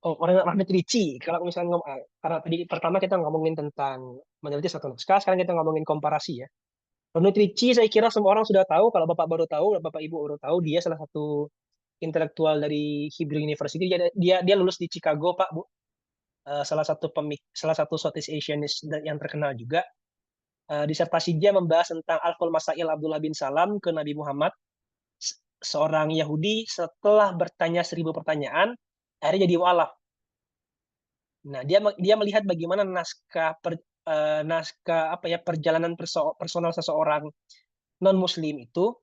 Oh, orang Rahmat Ricci. Kalau misalnya karena tadi pertama kita ngomongin tentang meneliti satu naskah, sekarang kita ngomongin komparasi ya. Rahmat Ricci saya kira semua orang sudah tahu, kalau Bapak baru tahu, Bapak Ibu baru tahu, dia salah satu intelektual dari Hebrew University. Dia lulus di Chicago, Pak, Bu. Salah satu Southeast Asianis yang terkenal juga. Disertasi dia membahas tentang Alful Masail Abdullah bin Salam ke Nabi Muhammad, seorang Yahudi setelah bertanya 1000 pertanyaan, akhirnya jadi mu'alaf. Nah, dia melihat bagaimana naskah perjalanan personal seseorang non Muslim itu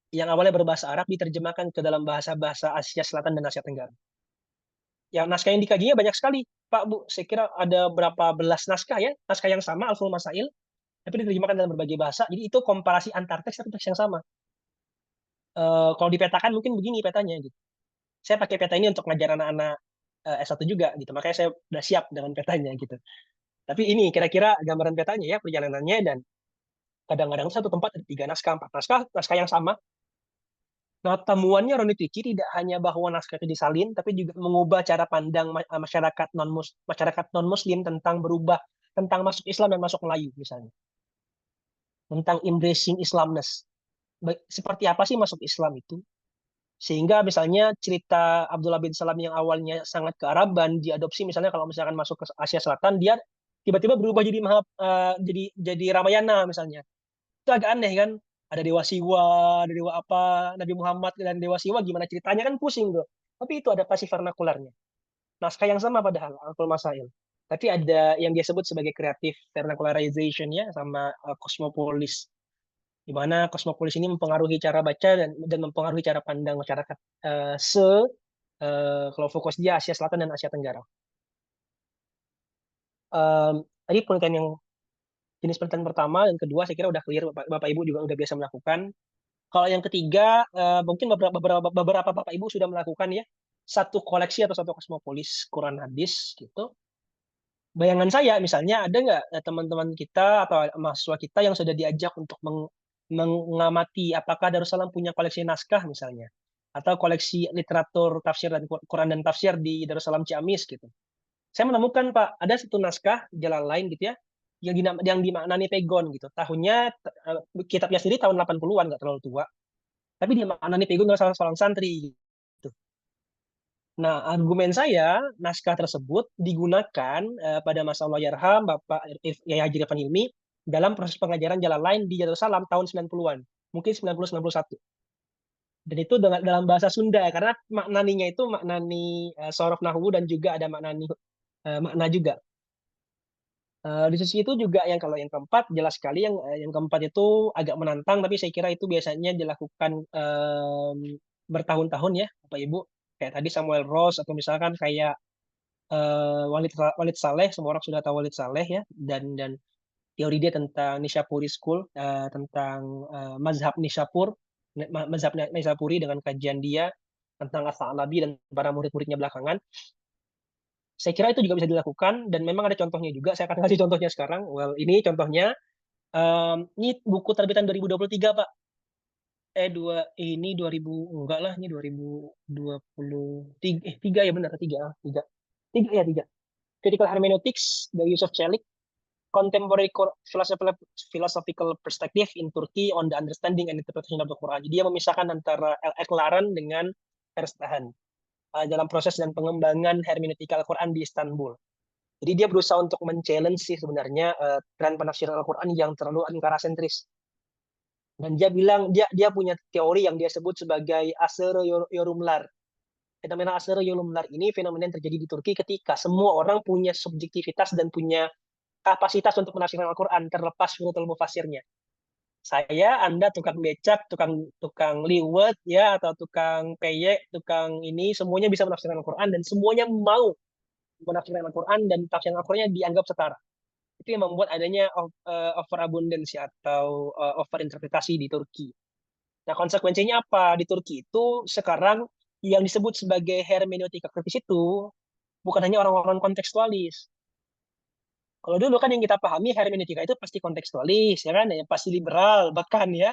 yang awalnya berbahasa Arab diterjemahkan ke dalam bahasa-bahasa Asia Selatan dan Asia Tenggara. Yang naskah yang dikajinya banyak sekali, Pak, Bu. Saya kira ada berapa belas naskah ya, naskah yang sama Alful Masail, tapi diterjemahkan dalam berbagai bahasa. Jadi itu komparasi antar teks tapi teks yang sama. Kalau dipetakan mungkin begini petanya gitu. Saya pakai peta ini untuk ngajar anak-anak S1 juga gitu. Makanya saya udah siap dengan petanya gitu. Tapi ini kira-kira gambaran petanya ya perjalanannya, dan kadang-kadang satu tempat ada 3 naskah, 4 naskah yang sama. Nah, temuannya Ronit Ricci tidak hanya bahwa naskah itu disalin, tapi juga mengubah cara pandang masyarakat non-Muslim tentang masuk Islam dan masuk Melayu misalnya. Tentang embracing Islamness. Seperti apa sih masuk Islam itu? Sehingga misalnya cerita Abdullah bin Salam yang awalnya sangat kearaban diadopsi misalnya kalau misalkan masuk ke Asia Selatan dia tiba-tiba berubah jadi Ramayana misalnya. Itu agak aneh kan? Ada Dewa Siwa, ada Dewa apa, Nabi Muhammad dan Dewa Siwa gimana ceritanya kan pusing tuh. Tapi itu ada pasif vernakularnya. Naskah yang sama padahal Alful Masail. Tapi ada yang dia sebut sebagai creative vernacularization ya sama cosmopolis. di mana kosmopolis ini mempengaruhi cara baca dan mempengaruhi cara pandang masyarakat kalau fokus dia Asia Selatan dan Asia Tenggara. Tadi penelitian yang jenis penelitian pertama dan kedua saya kira udah clear, Bapak Ibu juga udah biasa melakukan. Kalau yang ketiga, mungkin beberapa Bapak Ibu sudah melakukan ya, satu koleksi atau satu kosmopolis Quran hadis gitu. Bayangan saya misalnya ada nggak teman-teman kita atau mahasiswa kita yang sudah diajak untuk mengamati apakah Darussalam punya koleksi naskah misalnya, atau koleksi literatur tafsir dan Quran dan tafsir di Darussalam Ciamis gitu. Saya menemukan Pak, ada satu naskah jalan lain gitu ya, yang dimaknani pegon gitu. Tahunnya kitabnya sendiri tahun 80-an, nggak terlalu tua. Tapi dimaknani pegon oleh seorang santri gitu. Nah, argumen saya, naskah tersebut digunakan pada masa Allahyarham Bapak Yai Haji Irfan Hilmi dalam proses pengajaran jalan lain di Darussalam tahun 90-an, mungkin 90-91. Dan itu dalam bahasa Sunda, karena maknaninya itu maknani sorof nahwu dan juga ada maknani makna juga. Di sisi itu juga kalau yang keempat jelas sekali yang keempat itu agak menantang, tapi saya kira itu biasanya dilakukan bertahun-tahun ya Bapak Ibu. Kayak tadi Samuel Ross atau misalkan kayak Walid Saleh, semua orang sudah tahu Walid Saleh ya, dan teori dia tentang Nishapuri School, tentang mazhab Nishapuri dengan kajian dia tentang As-Sa'labi dan para murid-muridnya belakangan. Saya kira itu juga bisa dilakukan dan memang ada contohnya juga. Saya akan kasih contohnya sekarang. Well, ini contohnya. Ini buku terbitan 2023, Pak. Ini 2000 enggak lah, ini 2023 ya benar, 3 ya 3. Critical Hermeneutics, The Yusuf Çelik, Contemporary Philosophical Perspective in Turkey on the Understanding and Interpretation of the Quran. Jadi dia memisahkan antara Eklaran dengan Erstahan dalam proses dan pengembangan hermeneutika Al-Quran di Istanbul. Jadi dia berusaha untuk men-challenge sih sebenarnya tren penafsiran Al-Quran yang terlalu Ankara sentris. Dan dia bilang dia punya teori yang dia sebut sebagai Asr Yorumlar. Fenomena Asr Yorumlar ini fenomena yang terjadi di Turki ketika semua orang punya subjektivitas dan punya kapasitas untuk menafsirkan Al-Quran terlepas syurutul mufassirnya. Saya, Anda tukang becak, tukang liwet ya, atau tukang peyek, tukang ini semuanya bisa menafsirkan Al-Quran dan semuanya mau menafsirkan Al-Quran dan tafsiran Al-Qurannya dianggap setara. Itu yang membuat adanya overabundance atau overinterpretasi di Turki. Nah, konsekuensinya apa? Di Turki itu sekarang yang disebut sebagai hermeneutika kritis itu bukan hanya orang-orang kontekstualis. Kalau dulu kan yang kita pahami hermeneutika itu pasti kontekstualis, ya kan? Yang pasti liberal, bahkan ya.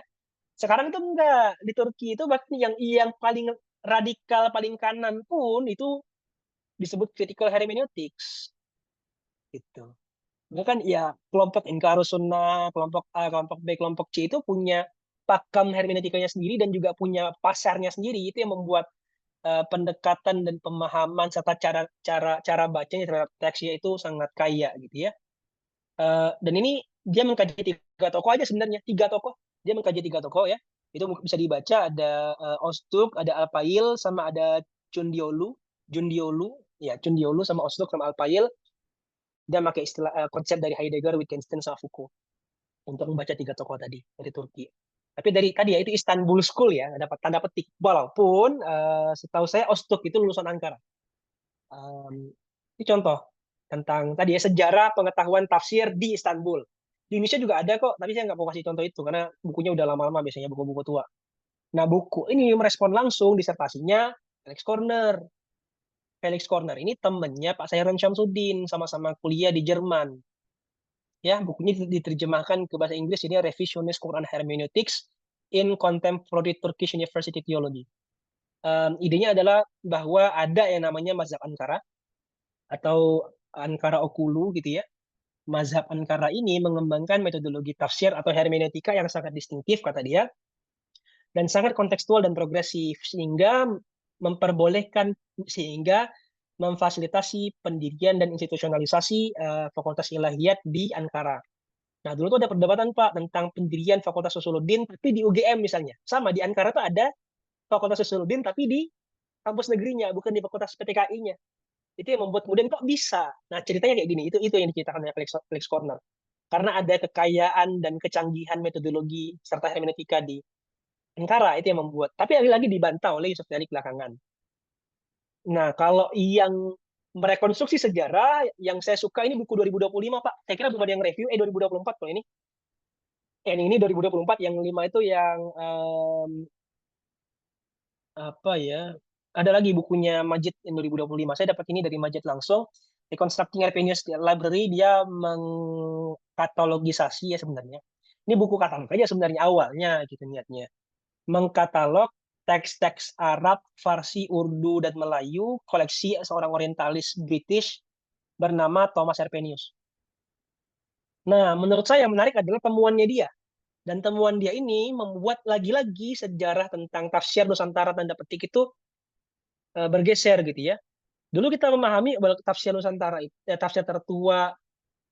Sekarang itu enggak. Di Turki itu bahkan yang paling radikal, paling kanan pun itu disebut critical hermeneutics. Gitu. Bahkan ya kelompok Inkarus Sunnah, kelompok A, kelompok B, kelompok C itu punya pakam hermeneutikanya sendiri dan juga punya pasarnya sendiri. Itu yang membuat pendekatan dan pemahaman serta cara bacanya terhadap teksnya itu sangat kaya gitu ya. Dan ini dia mengkaji 3 tokoh aja sebenarnya, 3 tokoh. Dia mengkaji 3 tokoh ya. Itu bisa dibaca ada Ostuk, ada Alpail, sama ada Cundiolu sama Ostuk sama Alpail. Dia pakai istilah konsep dari Heidegger, Wittgenstein, sama Foucault untuk membaca 3 tokoh tadi dari Turki. Tapi dari tadi ya itu Istanbul School ya, dapat tanda petik. Walaupun setahu saya Ostuk itu lulusan Ankara. Ini contoh tentang tadi ya sejarah pengetahuan tafsir di Istanbul. Di Indonesia juga ada kok, tapi saya nggak mau kasih contoh itu karena bukunya udah lama-lama biasanya buku-buku tua. Nah buku ini merespon langsung disertasinya Felix Corner. Felix Corner ini temennya Pak Sayron Syamsuddin, sama-sama kuliah di Jerman. Ya, bukunya diterjemahkan ke bahasa Inggris ini Revisionist Quran Hermeneutics in Contemporary Turkish University Theology. Idenya adalah bahwa ada yang namanya mazhab Ankara atau Ankara Okulu gitu ya. Mazhab Ankara ini mengembangkan metodologi tafsir atau hermeneutika yang sangat distintif kata dia dan sangat kontekstual dan progresif sehingga memfasilitasi pendirian dan institusionalisasi Fakultas Ilahiyat di Ankara. Nah, dulu tuh ada perdebatan Pak tentang pendirian Fakultas Usuluddin tapi di UGM misalnya. Sama di Ankara tuh ada Fakultas Usuluddin tapi di kampus negerinya, bukan di Fakultas PTKI-nya. Itu yang membuat kemudian kok bisa. Nah, ceritanya kayak gini. Itu yang diceritakan oleh Felix Corner. karena ada kekayaan dan kecanggihan metodologi serta hermeneutika di Ankara itu yang membuat. Tapi lagi-lagi dibantah oleh Yusuf Dalik belakangan. Nah, kalau yang merekonstruksi sejarah yang saya suka ini buku 2025, Pak. Saya kira belum ada yang review 2024 kalau ini. Ini 2024 yang 5 itu yang apa ya? Ada lagi bukunya Majid yang 2025. Saya dapat ini dari Majid langsung. Reconstructing Arrhenius Library, dia mengkatalogisasi ya sebenarnya. Ini buku katalog aja sebenarnya awalnya gitu niatnya. Mengkatalog teks-teks Arab, Farsi, Urdu, dan Melayu, koleksi seorang orientalis British bernama Thomas Arrhenius. Nah, menurut saya yang menarik adalah temuannya dia. Dan temuan dia ini membuat lagi-lagi sejarah tentang tafsir Nusantara tanda petik itu bergeser gitu ya. Dulu kita memahami bahwa tafsir Nusantara itu tafsir tertua,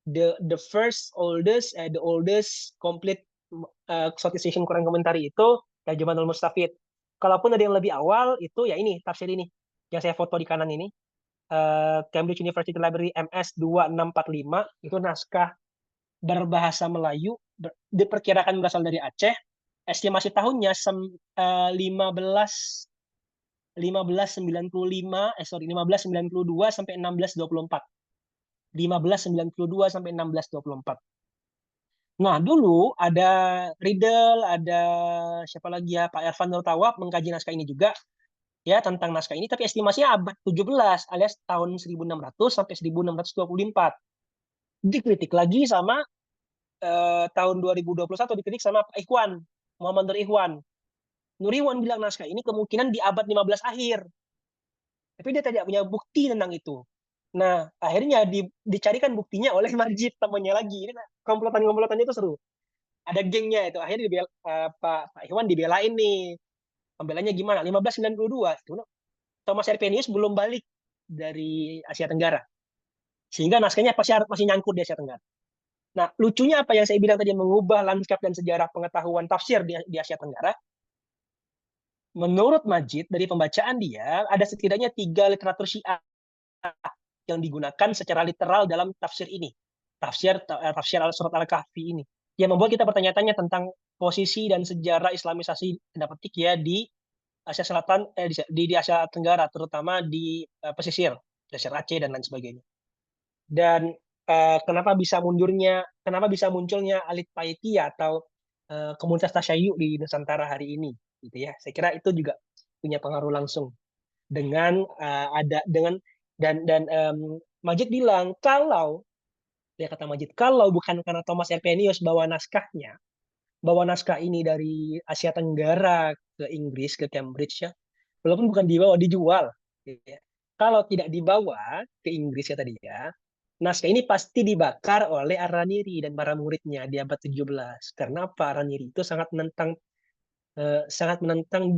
the first the oldest complete Southeast Quran Commentary itu Tarjumanul Mustafid. Kalaupun ada yang lebih awal itu ya ini tafsir ini yang saya foto di kanan ini, Cambridge University Library MS 2645, itu naskah berbahasa Melayu, diperkirakan berasal dari Aceh. Estimasi tahunnya 1592 sampai 1624. 1592 sampai 1624. Nah, dulu ada Riddle, ada siapa lagi ya, Pak Ervan Nurtawab mengkaji naskah ini juga ya tentang naskah ini, tapi estimasinya abad 17 alias tahun 1600 sampai 1624. Dikritik lagi sama tahun 2021 dikritik sama Pak Ikhwan, Muhammad Nur Ikhwan. Nur Ikhwan bilang naskah ini kemungkinan di abad 15 akhir. Tapi dia tidak punya bukti tentang itu. Nah, akhirnya dicarikan buktinya oleh Majid temannya lagi. Ini komplotan-komplotannya itu seru. Ada gengnya itu. Akhirnya Pak Ikhwan dibelain nih. Pembelanya gimana? 1592. Thomas Arrhenius belum balik dari Asia Tenggara. Sehingga naskahnya masih nyangkut di Asia Tenggara. Nah, lucunya apa yang saya bilang tadi, mengubah lanskap dan sejarah pengetahuan tafsir di Asia Tenggara. Menurut Majid, dari pembacaan dia, ada setidaknya 3 literatur Syiah yang digunakan secara literal dalam tafsir ini. Tafsir surat Al-Kahfi ini. Yang membuat kita bertanya-tanya tentang posisi dan sejarah islamisasi tanda petik ya di Asia Selatan, di Asia Tenggara, terutama di pesisir Aceh dan lain sebagainya. Dan kenapa bisa munculnya Alit Paiti atau komunitas tasyayyu di Nusantara hari ini, gitu ya. Saya kira itu juga punya pengaruh langsung dengan Majid bilang kalau bukan karena Thomas Arrhenius bawa naskah ini dari Asia Tenggara ke Inggris, ke Cambridge ya, walaupun bukan dibawa, dijual. Ya. Kalau tidak dibawa ke Inggris ya tadi ya, naskah ini pasti dibakar oleh Ar-Raniri dan para muridnya di abad 17. Karena apa? Ar-Raniri itu sangat menentang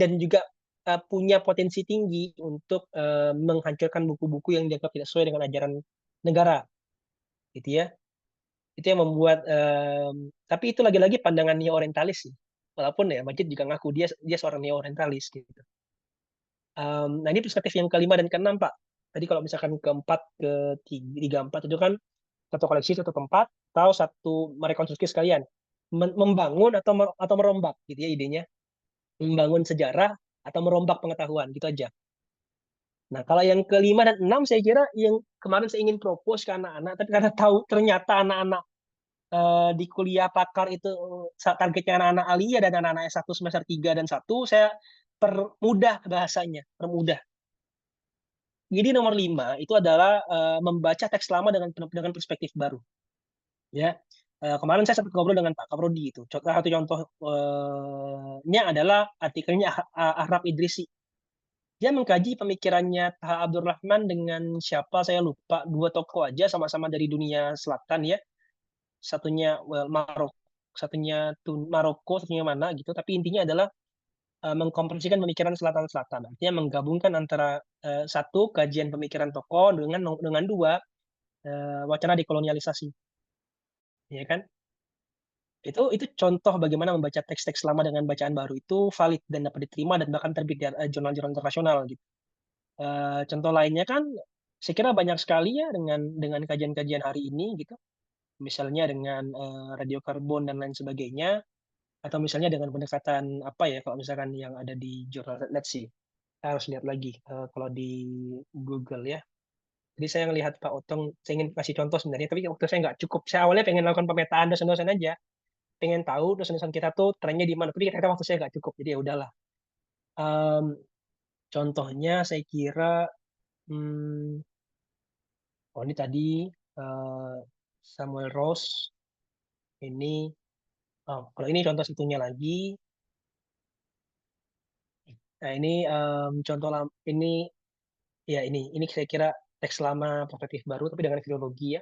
dan juga punya potensi tinggi untuk menghancurkan buku-buku yang dianggap tidak sesuai dengan ajaran negara, gitu ya. Itu yang membuat, tapi itu lagi-lagi pandangan neo-orientalis sih. Walaupun ya Majid juga ngaku dia seorang neo-orientalis gitu. Nah ini perspektif yang kelima dan keenam, Pak. Tadi kalau misalkan keempat, ketiga, empat itu kan satu koleksi, satu tempat, atau satu merekonstruksi sekalian, membangun atau merombak, gitu ya idenya. Membangun sejarah atau merombak pengetahuan, gitu aja. Nah, kalau yang kelima dan enam saya kira yang kemarin saya ingin propose ke anak-anak, tapi karena tahu ternyata anak-anak di kuliah pakar itu targetnya anak-anak aliyah dan anak-anak S1 semester 3 dan 1, saya permudah bahasanya, permudah. Jadi nomor 5 itu adalah membaca teks lama dengan perspektif baru. Ya. Kemarin saya sempat ngobrol dengan Pak Kaprodi itu. Salah satu contohnya adalah artikelnya Ahraf Idrisi. Dia mengkaji pemikirannya Taha Abdurrahman dengan siapa saya lupa, 2 tokoh aja sama-sama dari dunia selatan ya. Satunya Maroko, satunya mana gitu. Tapi intinya adalah mengkompresikan pemikiran selatan-selatan. Artinya menggabungkan antara satu kajian pemikiran tokoh dengan 2 wacana dekolonialisasi. Ya kan? Itu contoh bagaimana membaca teks-teks lama dengan bacaan baru itu valid dan dapat diterima dan bahkan terbit di jurnal-jurnal internasional gitu. Contoh lainnya kan saya kira banyak sekali ya dengan kajian-kajian hari ini gitu. misalnya dengan radiokarbon dan lain sebagainya, atau misalnya dengan pendekatan apa ya, kalau misalkan yang ada di jurnal, let's see, saya harus lihat lagi kalau di Google ya. Jadi saya ngelihat Pak Otong, saya ingin kasih contoh sebenarnya, tapi waktu saya nggak cukup. Saya awalnya pengen lakukan pemetaan dosen-dosen aja, pengen tahu dosen-dosen kita tuh trennya di mana, tapi ternyata waktu saya nggak cukup, jadi ya udahlah. Em, Contohnya saya kira, oh ini tadi eh, Samuel Rose, ini, kalau ini contoh satunya lagi. Nah ini contoh ini ya ini saya kira teks lama perspektif baru tapi dengan filologi ya.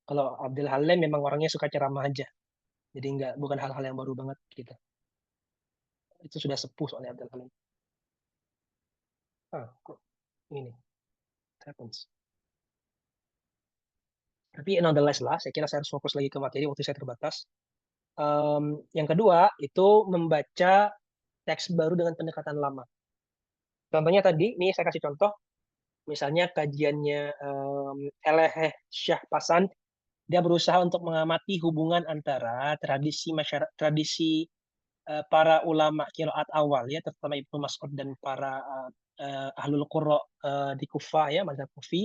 Kalau Abdul Halim memang orangnya suka ceramah aja, jadi bukan hal-hal yang baru banget gitu. Itu sudah sepuh soalnya Abdul Halim. Kok ini happens. Tapi nonetheless lah, saya kira saya harus fokus lagi ke materi, waktu saya terbatas. Yang kedua itu membaca teks baru dengan pendekatan lama. Contohnya tadi, ini saya kasih contoh, misalnya kajiannya Eleh Syah Pasan, dia berusaha untuk mengamati hubungan antara tradisi para ulama qiraat awal ya, terutama Ibnu Mas'ud dan para ahlul qurra di Kufah ya, mazhab Kufi,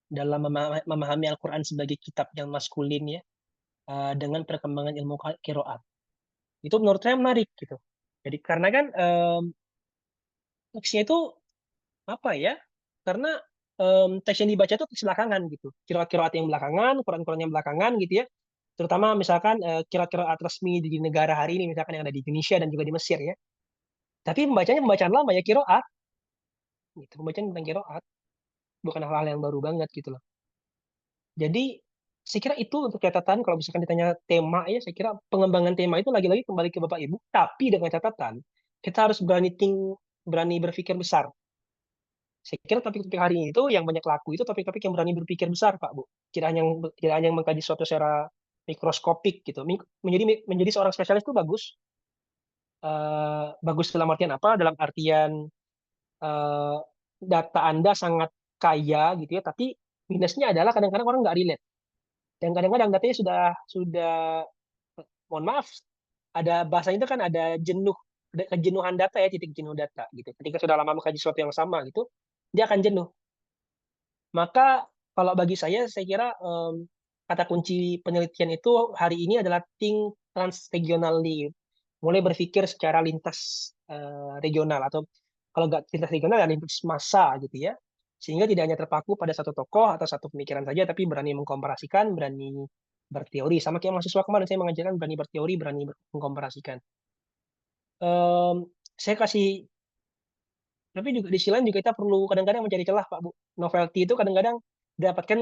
dalam memahami Al-Quran sebagai kitab yang maskulin ya, dengan perkembangan ilmu qiraat. Itu menurut saya menarik gitu. Jadi karena kan teksnya itu apa ya? Karena teks yang dibaca itu teks belakangan gitu. Qiraat-qiraat yang belakangan, Quran-Quran yang belakangan gitu ya. Terutama misalkan qiraat-qiraat resmi di negara hari ini, misalkan yang ada di Indonesia dan juga di Mesir ya. Tapi pembacanya pembacaan lama ya qiraat. Gitu. Pembacaan tentang qiraat, bukan hal-hal yang baru banget gitu loh. Jadi saya kira itu untuk catatan kalau misalkan ditanya tema ya, saya kira pengembangan tema itu lagi-lagi kembali ke Bapak Ibu, tapi dengan catatan kita harus berani berpikir besar. Saya kira topik-topik hari ini itu yang banyak laku itu topik-topik yang berani berpikir besar, Pak Bu. Tidak hanya mengkaji suatu secara mikroskopik gitu. Menjadi seorang spesialis itu bagus. Bagus dalam artian apa? Dalam artian eh, data Anda sangat kaya gitu ya, tapi minusnya adalah kadang-kadang orang nggak relate. Dan kadang-kadang datanya sudah mohon maaf, ada bahasa itu kan ada kejenuhan data ya, titik jenuh data gitu. Ketika sudah lama mengkaji sesuatu yang sama gitu, dia akan jenuh. Maka kalau bagi saya kira kata kunci penelitian itu hari ini adalah think transregionally, mulai berpikir secara lintas regional, atau kalau nggak lintas regional ya lintas massa gitu ya, sehingga tidak hanya terpaku pada satu tokoh atau satu pemikiran saja, tapi berani mengkomparasikan, berani berteori. Sama kayak mahasiswa kemarin saya mengajarkan berani berteori, berani mengkomparasikan. Saya kasih, tapi juga di sisi lain juga kita perlu kadang-kadang mencari celah Pak Bu. Novelty itu kadang-kadang didapatkan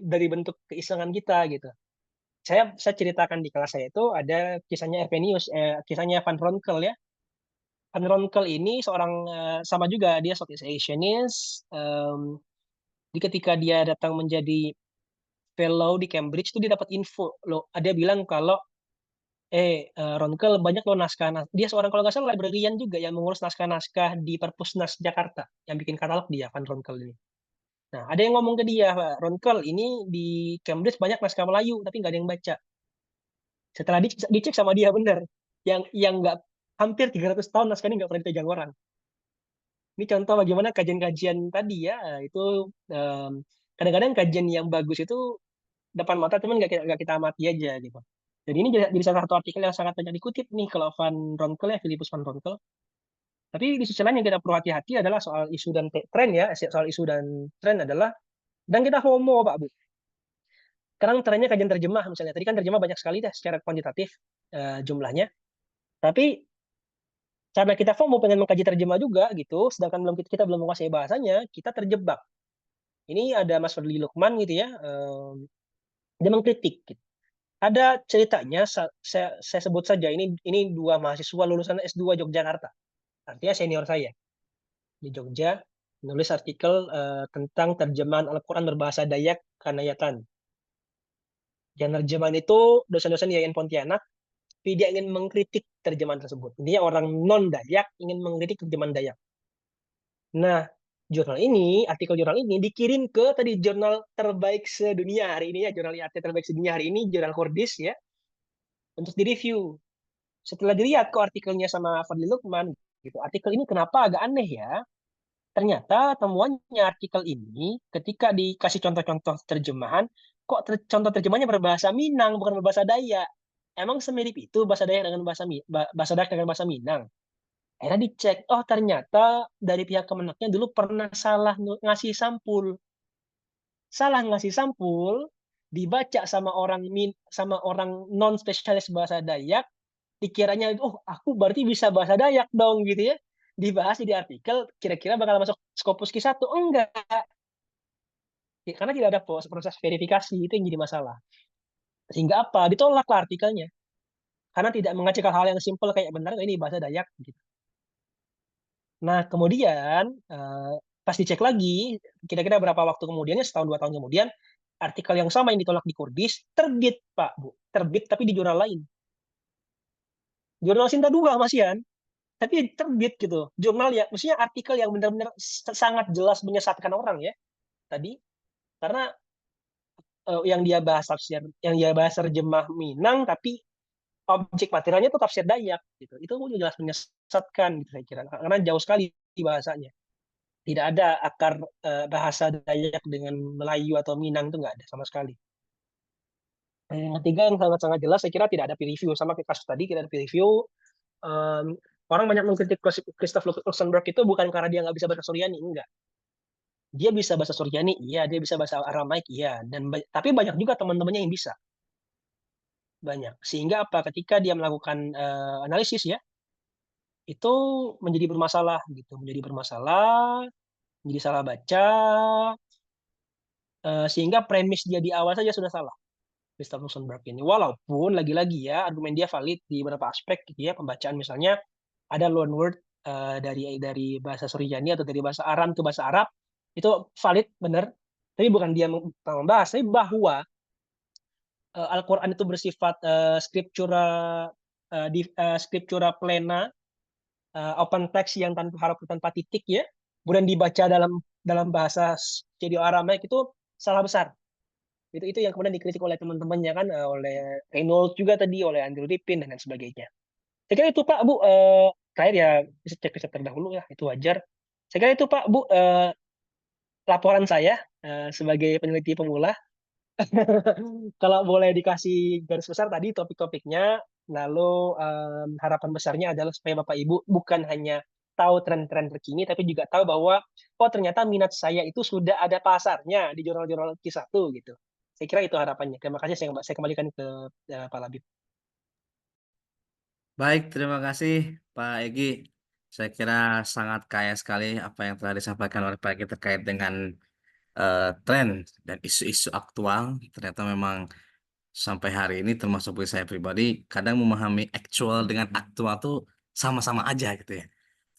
dari bentuk keisengan kita gitu. Saya ceritakan di kelas saya itu ada kisahnya Ervenius, kisahnya Van Ronkel ya. Van Ronkel ini seorang sama juga dia Southeast Asianis. Jadi ketika dia datang menjadi fellow di Cambridge itu dia dapat info loh. Dia bilang kalau Ronkel banyak loh naskah. Dia seorang kalau nggak salah librarian juga yang mengurus naskah-naskah di Perpusnas Jakarta, yang bikin katalog dia Van Ronkel ini. Nah, ada yang ngomong ke dia, Pak Ronkel, ini di Cambridge banyak naskah Melayu, tapi nggak ada yang baca. Setelah dicek sama dia benar, yang nggak hampir 300 tahun naskah ini nggak pernah dipegang orang. Ini contoh bagaimana kajian-kajian tadi ya, itu kadang-kadang kajian yang bagus itu depan mata, teman nggak kita amati aja gitu. Jadi ini jadi salah satu artikel yang sangat banyak dikutip nih kalau Van Ronkel ya, Philippus Van Ronkel. Tapi di sisi lain yang kita perlu hati-hati adalah soal isu dan tren ya, soal isu dan tren adalah, dan kita FOMO Pak Bu. Sekarang trennya kajian terjemah misalnya. Tadi kan terjemah banyak sekali deh secara kuantitatif jumlahnya. Tapi karena kita FOMO pengen mengkaji terjemah juga gitu, sedangkan kita belum menguasai bahasanya, kita terjebak. Ini ada Mas Fadli Lukman gitu ya, dia mengkritik. Gitu. Ada ceritanya, saya sebut saja ini dua mahasiswa lulusan S2 Yogyakarta. Artinya senior saya di Jogja, menulis artikel tentang terjemahan Al-Quran berbahasa Dayak Kanayatan. Yang terjemahan itu dosen-dosen IAIN Pontianak, tapi dia ingin mengkritik terjemahan tersebut. Dia orang non-Dayak ingin mengkritik terjemahan Dayak. Nah, artikel jurnal ini dikirim ke tadi jurnal terbaik sedunia hari ini ya, jurnal IAT terbaik sedunia hari ini, jurnal Cordis ya, untuk direview. Setelah dilihat kok artikelnya sama Fadli Lukman, gitu. Artikel ini kenapa agak aneh ya? Ternyata temuannya artikel ini ketika dikasih contoh-contoh terjemahan, kok contoh terjemahnya berbahasa Minang bukan berbahasa Dayak. Emang semirip itu bahasa Dayak dengan bahasa Dayak dengan bahasa Minang? Akhirnya dicek, oh ternyata dari pihak Kemenaknya dulu pernah salah ngasih sampul. Salah ngasih sampul, dibaca sama orang non spesialis bahasa Dayak, dikiranya oh aku berarti bisa bahasa Dayak dong gitu ya. Dibahas di artikel kira-kira bakal masuk Scopus Q1. Enggak, karena tidak ada proses verifikasi, itu yang jadi masalah. Sehingga apa? Ditolak lah artikelnya. Karena tidak mengecek hal yang simpel kayak benar ini bahasa Dayak gitu. Nah, kemudian pas dicek lagi, kira-kira berapa waktu kemudiannya, setahun 2 tahun kemudian, artikel yang sama yang ditolak di Kurdis terbit, Pak, Bu. Terbit tapi di jurnal lain. Jurnal Sinta 2, Mas Yan. Tapi terbit gitu. Jurnal ya, maksudnya artikel yang benar-benar sangat jelas menyesatkan orang ya. Tadi, karena yang dia bahas terjemah Minang, tapi objek materialnya itu tafsir Dayak gitu. Itu jelas menyesatkan gitu saya kira. Karena jauh sekali bahasanya. Tidak ada akar bahasa Dayak dengan Melayu atau Minang, itu nggak ada sama sekali. Yang ketiga yang sangat-sangat jelas, saya kira tidak ada peer review. Sama kayak kasus tadi, tidak ada peer review. Orang banyak mengkritik Christoph Luxemburg itu bukan karena dia nggak bisa bahasa Suryani, enggak. Dia bisa bahasa Suryani, iya. Dia bisa bahasa Aramaik, iya. Tapi banyak juga teman-temannya yang bisa. Banyak. Sehingga apa? Ketika dia melakukan analisis ya, itu menjadi bermasalah gitu, menjadi bermasalah, menjadi salah baca, sehingga premis dia di awal saja sudah salah. Christoph Luxemburg ini, walaupun lagi-lagi ya argumen dia valid di beberapa aspek gitu ya, pembacaan misalnya ada loan word dari bahasa Suryani atau dari bahasa Aram ke bahasa Arab itu valid benar, tapi bukan dia membahas, tapi bahwa Al-Quran itu bersifat scriptura plena, open text yang tanpa huruf tanpa titik ya, kemudian dibaca dalam bahasa Judeo Aramaik itu salah besar. Itu yang kemudian dikritik oleh teman-temannya kan, oleh Reynolds juga tadi, oleh Andrew Ripin dan lain sebagainya. Saya kira itu Pak, Bu, terakhir ya bisa cek terdahulu ya, itu wajar. Saya kira itu Pak, Bu, laporan saya sebagai peneliti pemula. Kalau boleh dikasih garis besar tadi topik-topiknya, lalu harapan besarnya adalah supaya Bapak Ibu bukan hanya tahu tren-tren terkini, tapi juga tahu bahwa oh ternyata minat saya itu sudah ada pasarnya di jurnal-jurnal Q1 gitu. Saya kira itu harapannya. Terima kasih, saya kembalikan ke Pak Labib. Baik, terima kasih Pak Egi. Saya kira sangat kaya sekali apa yang telah disampaikan oleh Pak Egi terkait dengan tren dan isu-isu aktual. Ternyata memang sampai hari ini termasuk bagi saya pribadi kadang memahami aktual dengan aktual tuh sama-sama aja gitu ya.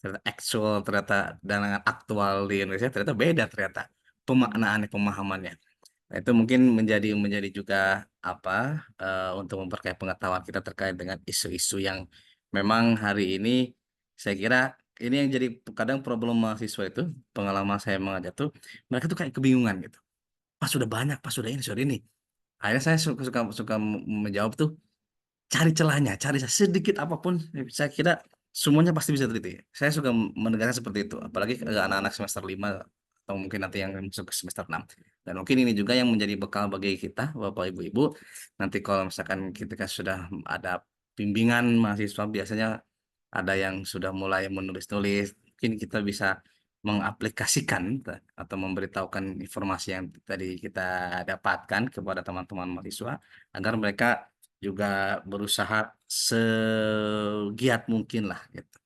Ternyata aktual ternyata dengan aktual di Indonesia ternyata beda ternyata pemaknaannya, pemahamannya. Nah, itu mungkin menjadi juga apa untuk memperkaya pengetahuan kita terkait dengan isu-isu yang memang hari ini saya kira ini yang jadi kadang problem mahasiswa itu, pengalaman saya mengajar tuh mereka tuh kayak kebingungan gitu. Pas sudah banyak, pas sudah ini, sudah ini. Akhirnya saya suka menjawab tuh cari celahnya, cari sedikit apapun. Saya kira semuanya pasti bisa teliti. Saya suka menegaskan seperti itu, apalagi ke anak-anak semester 5 atau mungkin nanti yang masuk ke semester 6. Dan mungkin ini juga yang menjadi bekal bagi kita, Bapak Ibu-Ibu. Nanti kalau misalkan ketika sudah ada bimbingan mahasiswa, biasanya ada yang sudah mulai menulis-nulis, mungkin kita bisa mengaplikasikan atau memberitahukan informasi yang tadi kita dapatkan kepada teman-teman mahasiswa agar mereka juga berusaha segiat mungkin lah gitu.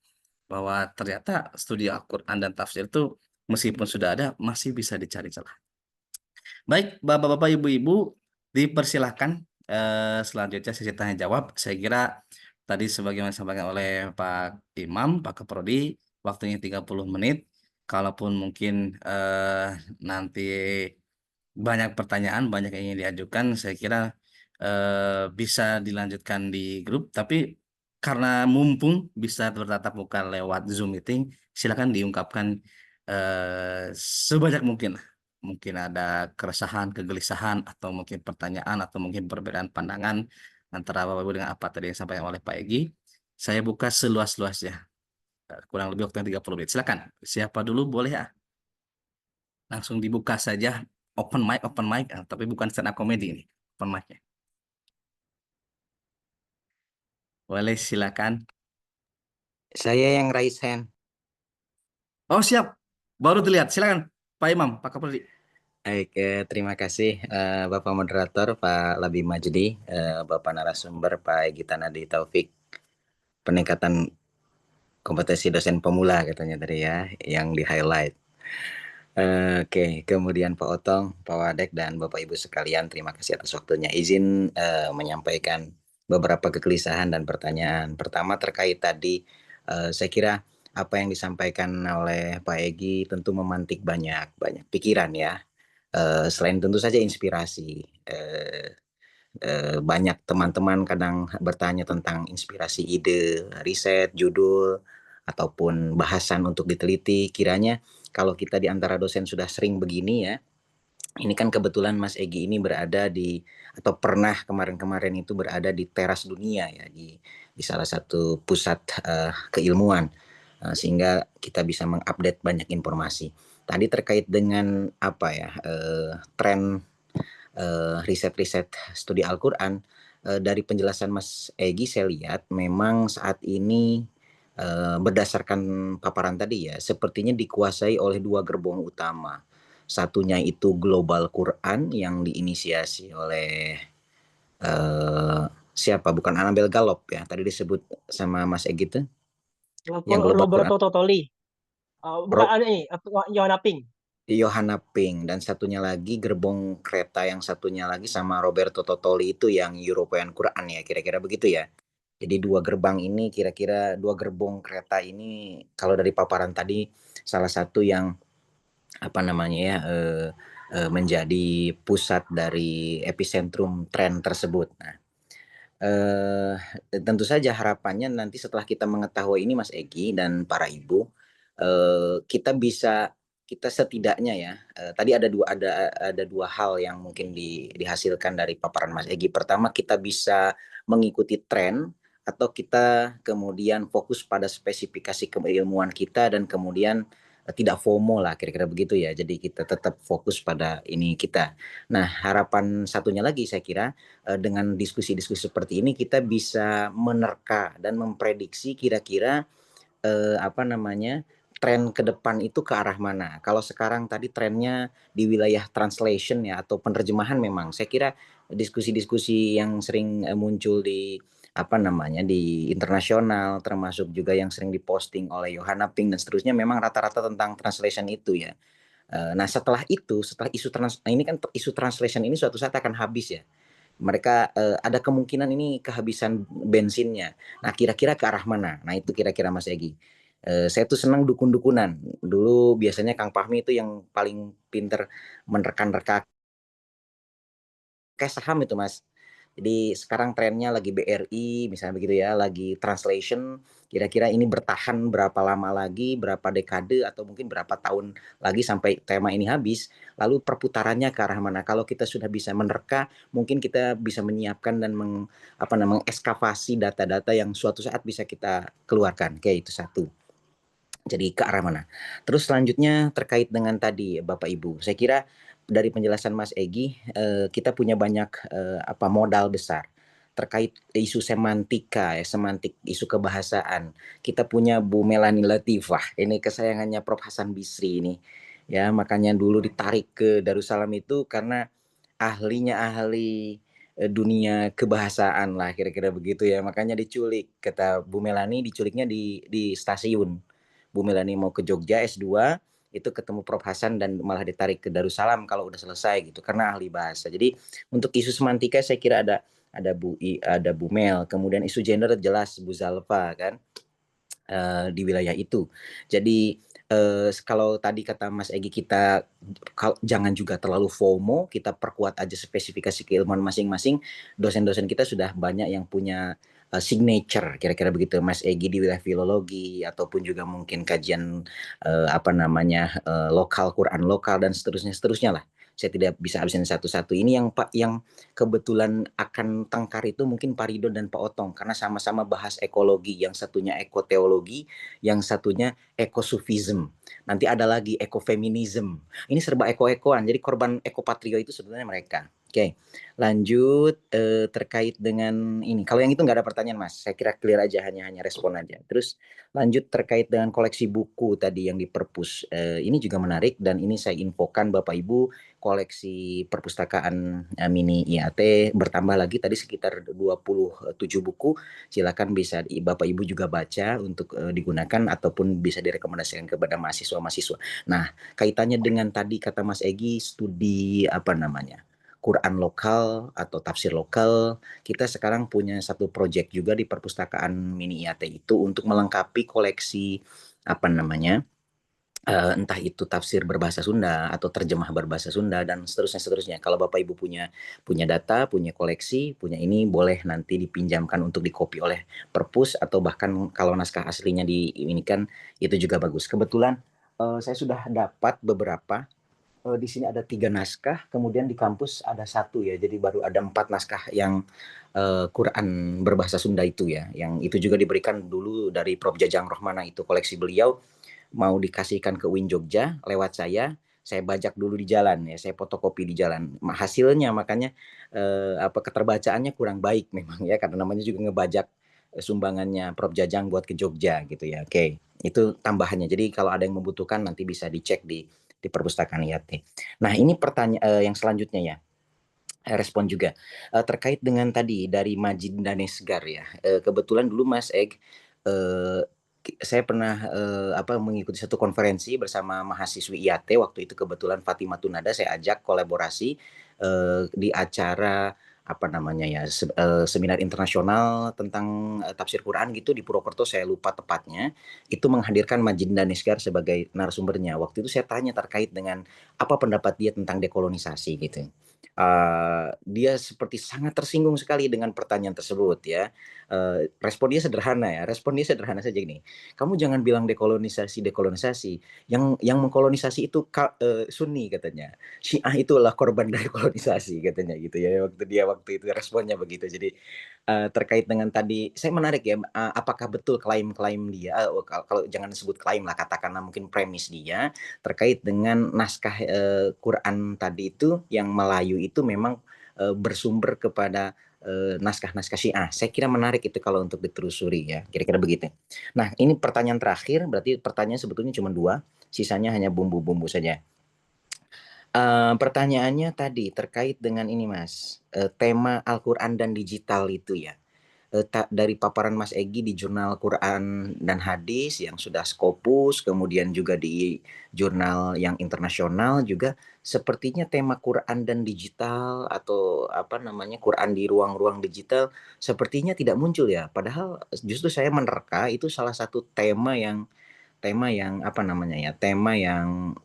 Bahwa ternyata studi Al-Quran dan tafsir itu meskipun sudah ada masih bisa dicari celah. Baik, Bapak-bapak, Ibu-ibu, dipersilahkan selanjutnya sesi tanya jawab. Saya kira tadi sebagaimana disampaikan oleh Pak Imam, Pak Kaprodi, waktunya 30 menit. Kalaupun mungkin nanti banyak pertanyaan, banyak yang ingin diajukan, saya kira bisa dilanjutkan di grup. Tapi karena mumpung bisa bertatap muka lewat Zoom meeting, silakan diungkapkan sebanyak mungkin. Mungkin ada keresahan, kegelisahan, atau mungkin pertanyaan, atau mungkin perbedaan pandangan antara Bapak Ibu dengan apa tadi yang disampaikan oleh Pak Egi. Saya buka seluas-luasnya. Kurang lebih waktu 30 menit. Silakan. Siapa dulu boleh ya? Langsung dibuka saja. Open mic, tapi bukan stand up comedy ini. Open mic-nya. Boleh silakan. Saya yang raise hand. Oh siap. Baru terlihat. Silakan Pak Imam, Pak Kapolri. Baik, terima kasih Bapak Moderator, Pak Labi Majdi, Bapak Narasumber, Pak Egi Tanadi Taufik. Peningkatan kompetensi dosen pemula katanya tadi ya, yang di-highlight. Oke, kemudian Pak Otong, Pak Wadek, dan Bapak Ibu sekalian, terima kasih atas waktunya. Izin menyampaikan beberapa kegelisahan dan pertanyaan. Pertama terkait tadi, saya kira apa yang disampaikan oleh Pak Egi tentu memantik banyak pikiran ya. Selain tentu saja inspirasi, banyak teman-teman kadang bertanya tentang inspirasi ide, riset, judul, ataupun bahasan untuk diteliti. Kiranya kalau kita di antara dosen sudah sering begini ya, ini kan kebetulan Mas Egi ini berada di, atau pernah kemarin-kemarin itu berada di teras dunia ya, di salah satu pusat keilmuan, sehingga kita bisa mengupdate banyak informasi. Tadi terkait dengan apa ya, tren riset-riset studi Al-Quran, dari penjelasan Mas Egi saya lihat memang saat ini berdasarkan paparan tadi ya, sepertinya dikuasai oleh dua gerbong utama. Satunya itu Global Quran yang diinisiasi oleh siapa? Bukan Annabel Gallop ya, tadi disebut sama Mas Egi tuh, yang Global Quran. Roberto Totoli. Bukan ada ini, Johanna Ping. Johanna Ping, dan satunya lagi gerbong kereta yang satunya lagi sama Roberto Totoli itu yang European Quran ya, kira-kira begitu ya. Jadi dua gerbang ini, kira-kira dua gerbong kereta ini kalau dari paparan tadi salah satu yang apa namanya ya, menjadi pusat dari epicentrum tren tersebut. Nah, tentu saja harapannya nanti setelah kita mengetahui ini Mas Egi dan para ibu, kita setidaknya ya, tadi ada dua hal yang mungkin dihasilkan dari paparan Mas Egi. Pertama, kita bisa mengikuti tren, atau kita kemudian fokus pada spesifikasi keilmuan kita dan kemudian tidak FOMO lah, kira-kira begitu ya. Jadi kita tetap fokus pada ini kita. Nah, harapan satunya lagi saya kira, dengan diskusi-diskusi seperti ini kita bisa menerka dan memprediksi kira-kira apa namanya, tren ke depan itu ke arah mana. Kalau sekarang tadi trennya di wilayah translation ya, atau penerjemahan, memang saya kira diskusi-diskusi yang sering muncul di apa namanya, di internasional, termasuk juga yang sering diposting oleh Johanna Ping dan seterusnya, memang rata-rata tentang translation itu ya. Nah setelah ini kan isu translation ini suatu saat akan habis ya. Mereka ada kemungkinan ini kehabisan bensinnya. Nah kira-kira ke arah mana? Nah itu kira-kira Mas Egi. Saya tuh senang dukun-dukunan. Dulu biasanya Kang Fahmi itu yang paling pinter menerka-nerka kayak saham itu Mas. Jadi sekarang trennya lagi BRI misalnya begitu ya, lagi translation, kira-kira ini bertahan berapa lama lagi, berapa dekade atau mungkin berapa tahun lagi sampai tema ini habis, lalu perputarannya ke arah mana. Kalau kita sudah bisa menerka, mungkin kita bisa menyiapkan dan mengekskavasi data-data yang suatu saat bisa kita keluarkan. Kayak itu satu. Jadi ke arah mana. Terus selanjutnya terkait dengan tadi Bapak Ibu, saya kira dari penjelasan Mas Egi, kita punya banyak modal besar terkait isu semantika ya, semantik, isu kebahasaan. Kita punya Bu Melani Latifah, ini kesayangannya Prof Hasan Bisri ini. Ya, makanya dulu ditarik ke Darussalam itu karena ahli dunia kebahasaan lah, kira-kira begitu ya. Makanya diculik, kata Bu Melani, diculiknya di stasiun. Bu Melani mau ke Jogja S2, itu ketemu Prof Hasan dan malah ditarik ke Darussalam kalau udah selesai gitu, karena ahli bahasa. Jadi untuk isu semantika saya kira ada Bu Mel, kemudian isu gender jelas Bu Zalfa kan, di wilayah itu. Jadi kalau tadi kata Mas Egi, kita jangan juga terlalu FOMO, kita perkuat aja spesifikasi keilmuan masing-masing. Dosen-dosen kita sudah banyak yang punya signature, kira-kira begitu Mas Egi di wilayah filologi ataupun juga mungkin kajian lokal, Quran lokal dan seterusnya lah. Saya tidak bisa habisin satu-satu. Ini yang Pak yang kebetulan akan tengkar itu mungkin Pak Ridho dan Pak Otong karena sama-sama bahas ekologi. Yang satunya ekoteologi, yang satunya ekosufism. Nanti ada lagi ekofeminism. Ini serba eko-ekoan. Jadi korban ekopatrio itu sebenarnya mereka. Oke, lanjut terkait dengan ini. Kalau yang itu nggak ada pertanyaan Mas, saya kira clear aja, hanya respon aja. Terus lanjut terkait dengan koleksi buku tadi yang di perpus. Ini juga menarik dan ini saya infokan Bapak Ibu, koleksi perpustakaan mini IAT bertambah lagi tadi sekitar 27 buku. Silakan bisa Bapak Ibu juga baca untuk digunakan ataupun bisa direkomendasikan kepada mahasiswa-mahasiswa. Nah, kaitannya dengan tadi kata Mas Egi studi Quran lokal atau tafsir lokal, kita sekarang punya satu proyek juga di perpustakaan mini IAT itu untuk melengkapi koleksi entah itu tafsir berbahasa Sunda atau terjemah berbahasa Sunda dan seterusnya. Kalau Bapak Ibu punya data, punya koleksi, punya ini boleh nanti dipinjamkan untuk dikopi oleh perpus atau bahkan kalau naskah aslinya diinikan itu juga bagus. Kebetulan saya sudah dapat beberapa. Di sini ada 3 naskah, kemudian di kampus ada 1 ya, jadi baru ada 4 naskah yang Quran berbahasa Sunda itu ya, yang itu juga diberikan dulu dari Prof. Jajang Rohmana, itu koleksi beliau mau dikasihkan ke UIN Jogja lewat saya bajak dulu di jalan ya, saya fotokopi di jalan. Hasilnya makanya keterbacaannya kurang baik memang ya, karena namanya juga ngebajak sumbangannya Prof. Jajang buat ke Jogja gitu ya. Oke, itu tambahannya. Jadi kalau ada yang membutuhkan nanti bisa dicek di perpustakaan IAT. Nah, ini pertanyaan yang selanjutnya ya. Respon juga terkait dengan tadi dari Majid Danesgar ya. Kebetulan dulu Mas Eg, saya pernah mengikuti satu konferensi bersama mahasiswi IAT waktu itu, kebetulan Fatimah Tunada saya ajak kolaborasi di acara seminar internasional tentang tafsir Quran gitu di Purwokerto, saya lupa tepatnya. Itu menghadirkan Majid Danesgar sebagai narasumbernya. Waktu itu saya tanya terkait dengan apa pendapat dia tentang dekolonisasi gitu. Dia seperti sangat tersinggung sekali dengan pertanyaan tersebut ya. Respon dia sederhana saja gini. Kamu jangan bilang dekolonisasi. Yang mengkolonisasi itu Sunni katanya. Syiah itulah korban dari kolonisasi katanya gitu ya. Waktu itu responnya begitu. Jadi terkait dengan tadi saya menarik ya, apakah betul klaim-klaim dia, kalau jangan disebut klaim lah, katakanlah mungkin premis dia terkait dengan naskah Quran tadi itu yang Melayu itu memang bersumber kepada naskah-naskah Syiah. Saya kira menarik itu kalau untuk ditelusuri ya, kira-kira begitu. Nah, ini pertanyaan terakhir, berarti pertanyaan sebetulnya cuma 2, sisanya hanya bumbu-bumbu saja. Pertanyaannya tadi terkait dengan ini Mas, tema Al-Quran dan digital itu ya. Dari paparan Mas Egi di jurnal Quran dan Hadis yang sudah Scopus, kemudian juga di jurnal yang internasional juga, sepertinya tema Quran dan digital atau Quran di ruang-ruang digital sepertinya tidak muncul ya. Padahal justru saya menerka itu salah satu tema yang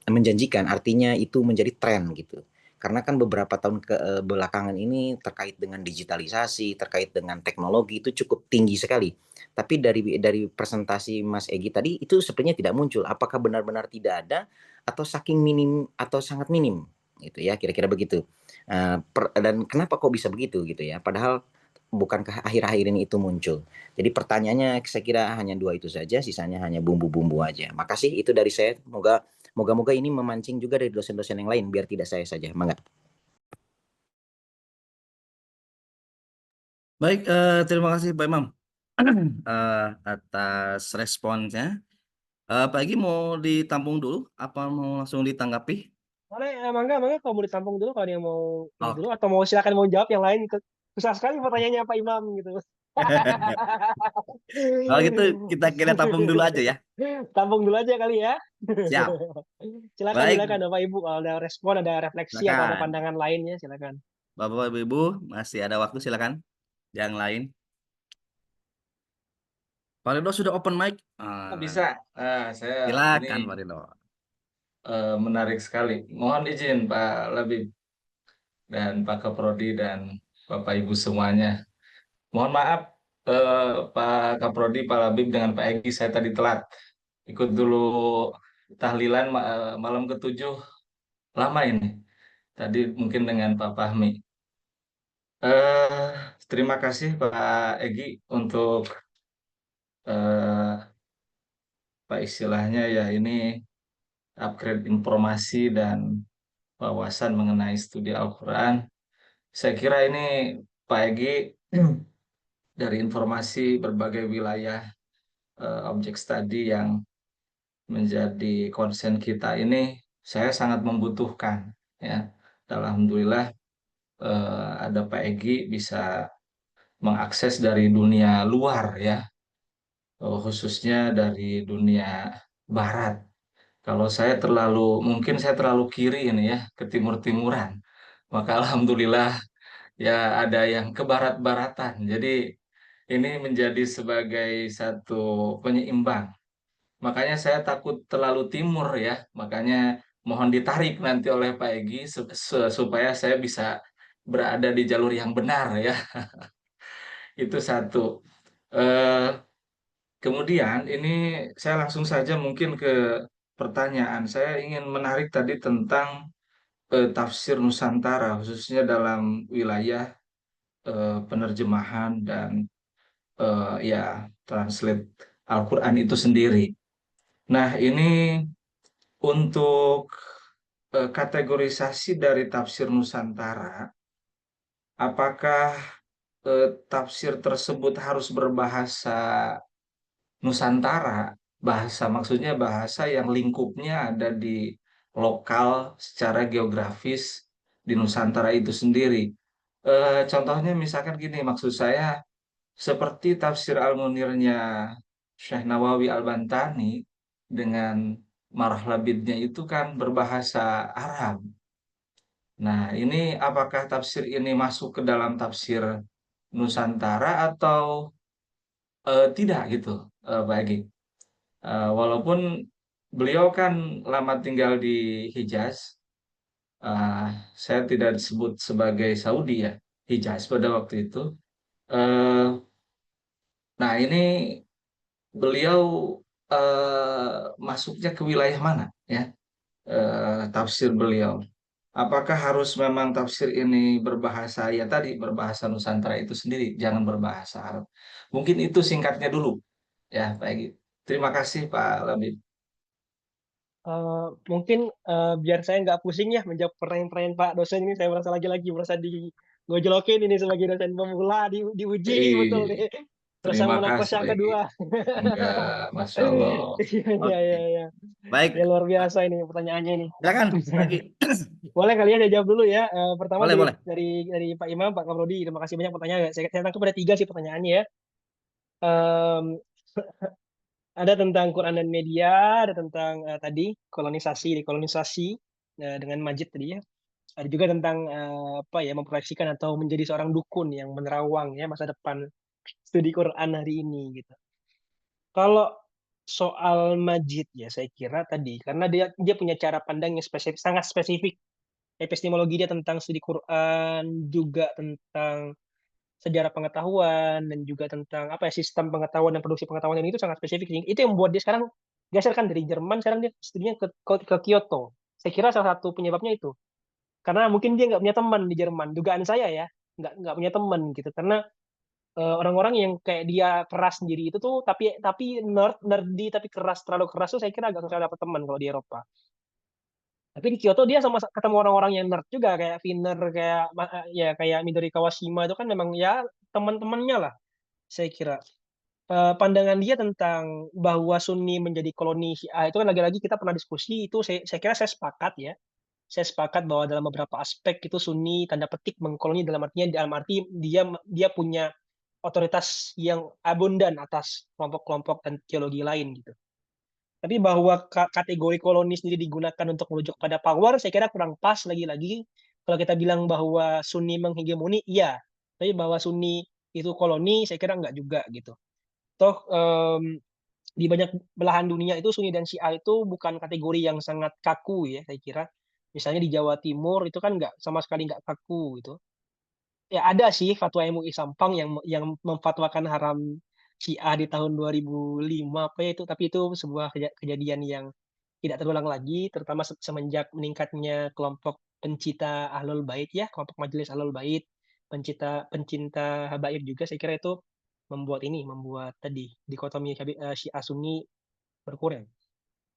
menjanjikan, artinya itu menjadi tren gitu. Karena kan beberapa tahun belakangan ini terkait dengan digitalisasi, terkait dengan teknologi itu cukup tinggi sekali. Tapi dari presentasi Mas Egi tadi itu sepertinya tidak muncul. Apakah benar-benar tidak ada atau saking minim atau sangat minim gitu ya, kira-kira begitu. Dan kenapa kok bisa begitu gitu ya? Padahal bukankah akhir-akhir ini itu muncul? Jadi pertanyaannya saya kira hanya 2 itu saja, sisanya hanya bumbu-bumbu aja. Makasih, itu dari saya. Moga-moga ini memancing juga dari dosen-dosen yang lain biar tidak saya saja. Mangga. Baik, terima kasih Pak Imam atas responsnya. Pak Egi mau ditampung dulu apa mau langsung ditanggapi? Boleh, mangga kalau mau ditampung dulu, kalau ada yang mau ini Oke. dulu, atau silakan mau jawab yang lain. Susah sekali pertanyaannya Pak Imam gitu. Kalau gitu kita tampung dulu aja ya. Tampung dulu aja kali ya. Siap. Silakan Baik, Bapak Ibu, kalau ada respon, ada refleksi atau ada silakan. pandangan lainnya, silakan. Bapak Ibu masih ada waktu, silakan. Yang lain. Pak Ridho sudah open mic. Bisa. Saya Silakan ini Pak Ridho. menarik sekali. Mohon izin Pak Labib dan Pak Kaprodi dan Bapak Ibu semuanya. Mohon maaf Pak Kaprodi, Pak Labib dengan Pak Egi, saya tadi telat ikut dulu tahlilan malam ke-7, lama ini. Tadi mungkin dengan Pak Fahmi. Eh, Terima kasih Pak Egi untuk eh, apa istilahnya ya, ini upgrade informasi dan wawasan mengenai studi Al-Quran. Saya kira ini Pak Egi dari informasi berbagai wilayah objek studi yang menjadi konsen kita ini, saya sangat membutuhkan ya. Alhamdulillah ada Pak Egi bisa mengakses dari dunia luar ya, khususnya dari dunia barat. Kalau saya mungkin saya terlalu kiri ini ya, ke timur-timuran. Maka alhamdulillah ya ada yang ke barat-baratan. Jadi ini menjadi sebagai satu penyeimbang. Makanya saya takut terlalu timur ya. Makanya mohon ditarik nanti oleh Pak Egi supaya saya bisa berada di jalur yang benar ya. Itu satu. Eh, Kemudian ini saya langsung saja mungkin ke pertanyaan. Saya ingin menarik tadi tentang tafsir Nusantara, khususnya dalam wilayah penerjemahan dan ya translate Al-Quran itu sendiri. Nah, ini untuk kategorisasi dari tafsir Nusantara, apakah tafsir tersebut harus berbahasa Nusantara? Bahasa maksudnya bahasa yang lingkupnya ada di lokal secara geografis di Nusantara itu sendiri. Contohnya misalkan gini, maksud saya seperti tafsir Al-Munirnya Syekh Nawawi Al-Bantani dengan Marah Labidnya itu kan berbahasa Arab. Nah, ini apakah tafsir ini masuk ke dalam tafsir Nusantara atau tidak gitu, Pak Egi? Walaupun beliau kan lama tinggal di Hijaz, uh, saya tidak disebut sebagai Saudi ya, Hijaz pada waktu itu. Eh, nah, ini beliau masuknya ke wilayah mana ya, tafsir beliau? Apakah harus memang tafsir ini berbahasa ya tadi berbahasa Nusantara itu sendiri, jangan berbahasa Arab? Mungkin itu singkatnya dulu ya, Pak Egi. Terima kasih Pak Labib. Mungkin biar saya nggak pusing ya menjawab pertanyaan-pertanyaan Pak dosen ini, saya merasa lagi merasa digojlokin ini sebagai dosen pemula, diuji betul nih. Terasa Terima munakos kasih yang Pak Egi. kedua. Enggak, Masya Allah. Iya, iya, Oke, iya. baik. Ya luar biasa ini pertanyaannya ini. Silakan lagi. Boleh kali ya saya jawab dulu ya. Pertama Boleh, boleh. dari Pak Imam, Pak Kaprodi, terima kasih banyak pertanyaan. Saya tangkap ada 3 sih pertanyaannya ya. Em, ada tentang Quran dan media, ada tentang tadi dekolonisasi dengan Majid tadi ya. Ada juga tentang apa ya, memproyeksikan atau menjadi seorang dukun yang menerawang ya masa depan studi Quran hari ini gitu. Kalau soal Majid ya saya kira tadi karena dia punya cara pandang yang spesifik, sangat spesifik. Epistemologi dia tentang studi Quran, juga tentang sejarah pengetahuan, dan juga tentang apa ya, sistem pengetahuan dan produksi pengetahuan ini itu sangat spesifik. Itu yang membuat dia sekarang geser kan dari Jerman, sekarang dia studinya ke Kyoto. Saya kira salah satu penyebabnya itu. Karena mungkin dia nggak punya teman di Jerman. Dugaan saya ya, nggak punya teman gitu. Karena orang-orang yang kayak dia keras sendiri itu tuh, tapi nerdy tapi keras, terlalu keras tuh saya kira agak susah dapat teman kalau di Eropa. Tapi di Kyoto dia sama ketemu orang-orang yang nerd juga kayak Finner, kayak ya kayak Midori Kawashima itu kan memang ya teman-temannya lah saya kira. Pandangan dia tentang bahwa Sunni menjadi koloni Syiah itu kan lagi-lagi kita pernah diskusi itu, saya kira saya sepakat ya. Saya sepakat bahwa dalam beberapa aspek itu Sunni tanda petik mengkoloni, dalam arti dia punya otoritas yang abundan atas kelompok-kelompok dan teologi lain gitu. Tapi bahwa kategori koloni sendiri digunakan untuk merujuk pada power, saya kira kurang pas lagi-lagi. Kalau kita bilang bahwa Sunni menghegemoni, iya. Tapi bahwa Sunni itu koloni, saya kira enggak juga gitu. Toh di banyak belahan dunia itu Sunni dan Syiah itu bukan kategori yang sangat kaku ya, saya kira. Misalnya di Jawa Timur itu kan enggak sama sekali enggak kaku gitu. Ya ada sih fatwa MUI Sampang yang memfatwakan haram Syiah di tahun 2005 apa ya itu, tapi itu sebuah kejadian yang tidak terulang lagi, terutama semenjak meningkatnya kelompok pencinta Ahlul Bait ya, kelompok majelis Ahlul Bait, pencinta pencinta habaib juga, saya kira itu membuat tadi dikotomi Syiah Sunni berkurang.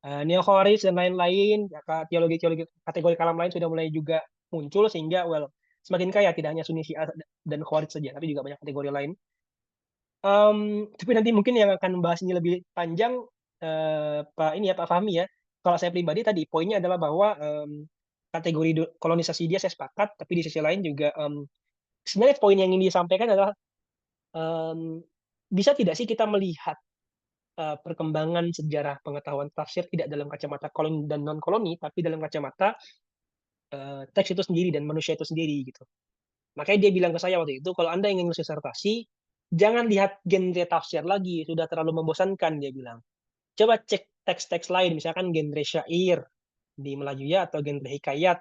Neo Khawarij dan lain-lain, teologi-teologi kategori kalam lain sudah mulai juga muncul sehingga semakin kaya, tidak hanya Sunni Syiah dan Khawarij saja, tapi juga banyak kategori lain. Tapi nanti mungkin yang akan membahas ini lebih panjang Pak Fahmi ya. Kalau saya pribadi tadi poinnya adalah bahwa kategori kolonisasi dia saya sepakat, tapi di sisi lain juga sebenarnya poin yang ingin disampaikan adalah bisa tidak sih kita melihat perkembangan sejarah pengetahuan tafsir tidak dalam kacamata koloni dan non koloni, tapi dalam kacamata teks itu sendiri dan manusia itu sendiri gitu. Makanya dia bilang ke saya waktu itu, kalau Anda ingin nulis disertasi, jangan lihat genre tafsir lagi, sudah terlalu membosankan, dia bilang. Coba cek teks-teks lain, misalkan genre syair di Melayu ya, atau genre hikayat.